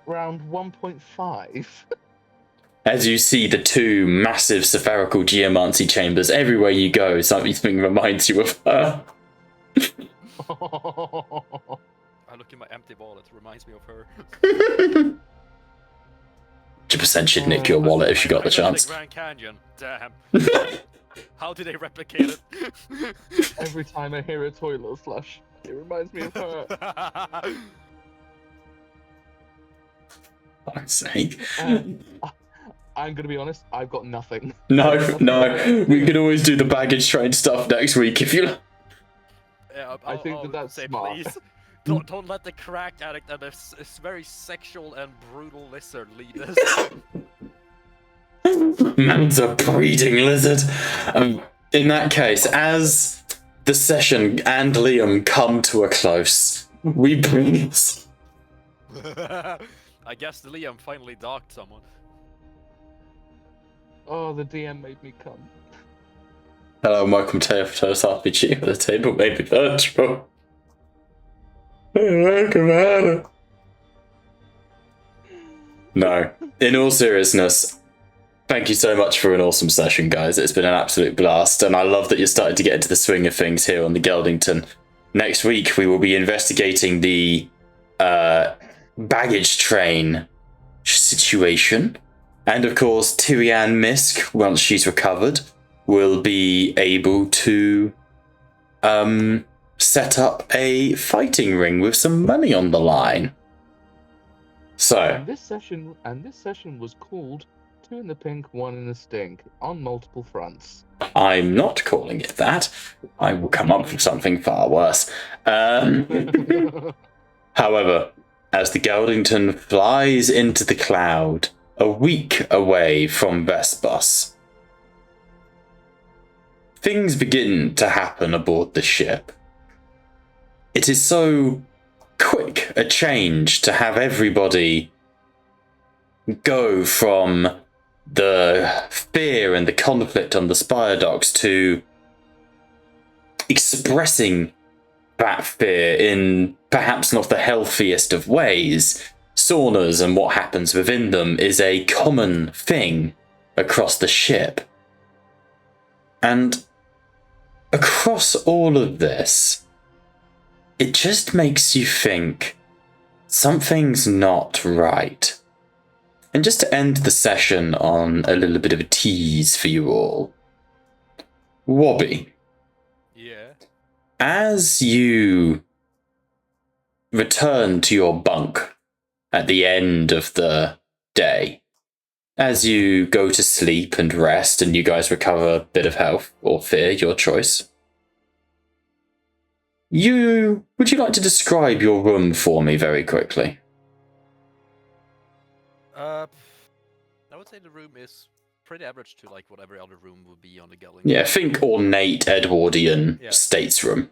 S4: Round 1.5.
S2: As you see the two massive spherical geomancy chambers everywhere you go, something reminds you of her.
S3: I look in my empty wallet, it reminds me of her.
S2: 100% she'd nick your wallet if she got the chance.
S3: Grand Canyon, damn. How did they replicate it?
S4: Every time I hear a toilet flush, it reminds me of her.
S2: Fuck's sake.
S4: I'm gonna be honest, I've got nothing.
S2: No. We could always do the baggage train stuff next week if you like.
S3: Yeah,
S4: I think that's
S3: say,
S4: smart.
S3: please. Don't let the crack addict and a very sexual and brutal lizard lead us.
S2: Man's a breeding lizard. In that case, as the session and Liam come to a close, we bring...
S3: I guess the Liam finally docked someone.
S4: Oh, the DM made me come.
S2: Hello, welcome to First RPG at the table, maybe virtual. Welcome, Anna. No, in all seriousness, thank you so much for an awesome session, guys. It's been an absolute blast, and I love that you're starting to get into the swing of things here on the Geldington. Next week, we will be investigating the baggage train situation. And of course, Tyrian Misk, once she's recovered, will be able to set up a fighting ring with some money on the line. So,
S4: And this session was called 2 in the pink, 1 in the stink, on multiple fronts.
S2: I'm not calling it that. I will come up with something far worse. However, as the Geldington flies into the cloud, a week away from Vespos, things begin to happen aboard the ship. It is so quick a change to have everybody go from the fear and the conflict on the spire docks to expressing that fear in perhaps not the healthiest of ways. Saunas and what happens within them is a common thing across the ship. And across all of this, it just makes you think something's not right. And just to end the session on a little bit of a tease for you all, Wobby,
S3: Yeah.
S2: as you return to your bunk at the end of the day, as you go to sleep and rest and you guys recover a bit of health or fear, your choice, would you like to describe your room for me very quickly?
S3: I would say the room is pretty average to like what every other room would be on the Geldington.
S2: Yeah, think ornate Edwardian states room.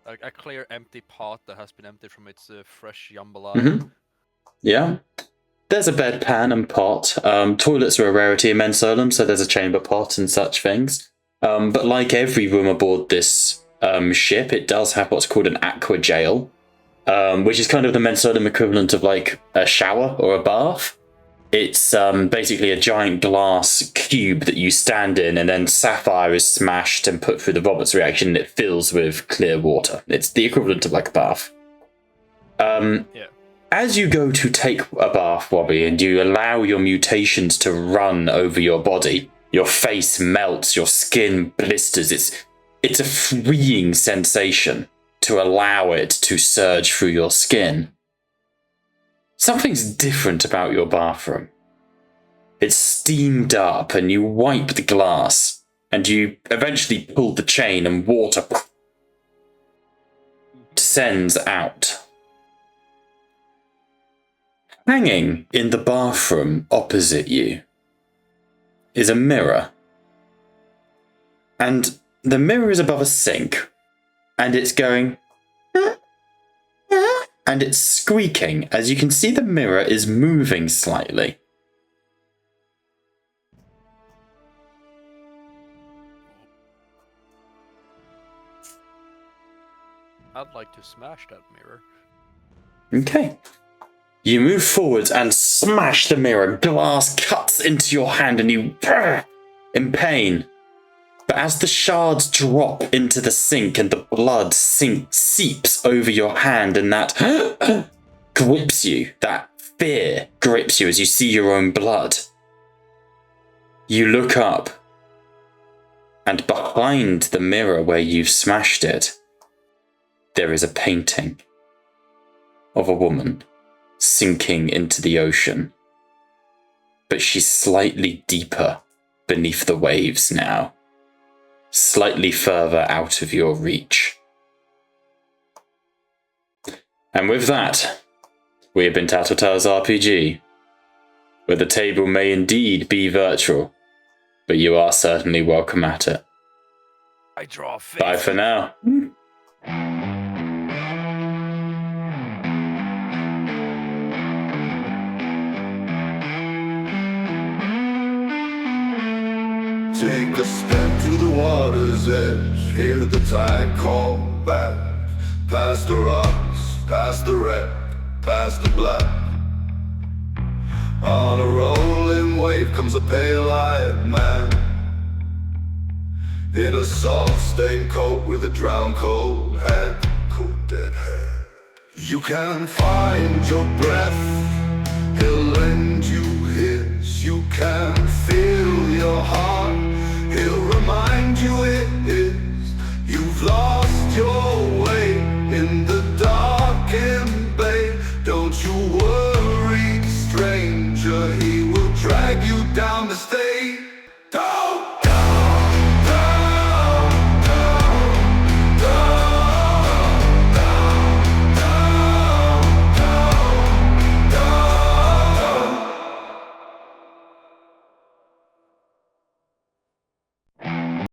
S3: A clear empty pot that has been emptied from its fresh jambalaya.
S2: Yeah. There's a bedpan and pot. Toilets are a rarity in Mensolum, so there's a chamber pot and such things. But like every room aboard this ship, it does have what's called an aqua jail, which is kind of the Mensolum equivalent of like a shower or a bath. It's basically a giant glass cube that you stand in, and then sapphire is smashed and put through the Roberts reaction, and it fills with clear water. It's the equivalent of like a bath. As you go to take a bath, Wobby, and you allow your mutations to run over your body, your face melts, your skin blisters. It's a freeing sensation to allow it to surge through your skin. Something's different about your bathroom. It's steamed up, and you wipe the glass, and you eventually pull the chain, and water descends out. Hanging in the bathroom opposite you is a mirror. And the mirror is above a sink, and it's going... and it's squeaking. As you can see, the mirror is moving slightly.
S3: I'd like to smash that mirror.
S2: Okay. You move forwards and smash the mirror. Glass cuts into your hand and you... in pain. But as the shards drop into the sink and the blood seeps over your hand, and that grips you, that fear grips you as you see your own blood, you look up, and behind the mirror where you've smashed it, there is a painting of a woman sinking into the ocean. But she's slightly deeper beneath the waves now. Slightly further out of your reach. And with that, we have been Tattletale's RPG, where the table may indeed be virtual, but you are certainly welcome at it.
S3: I draw a face.
S2: Bye for now.
S1: Take a step to the water's edge. Hear the tide call back. Past the rocks, past the wreck, past the black. On a rolling wave comes a pale-eyed man in a soft-stained coat with a drowned cold head, cold dead hair. You can find your breath, he'll lend you his. You can feel your heart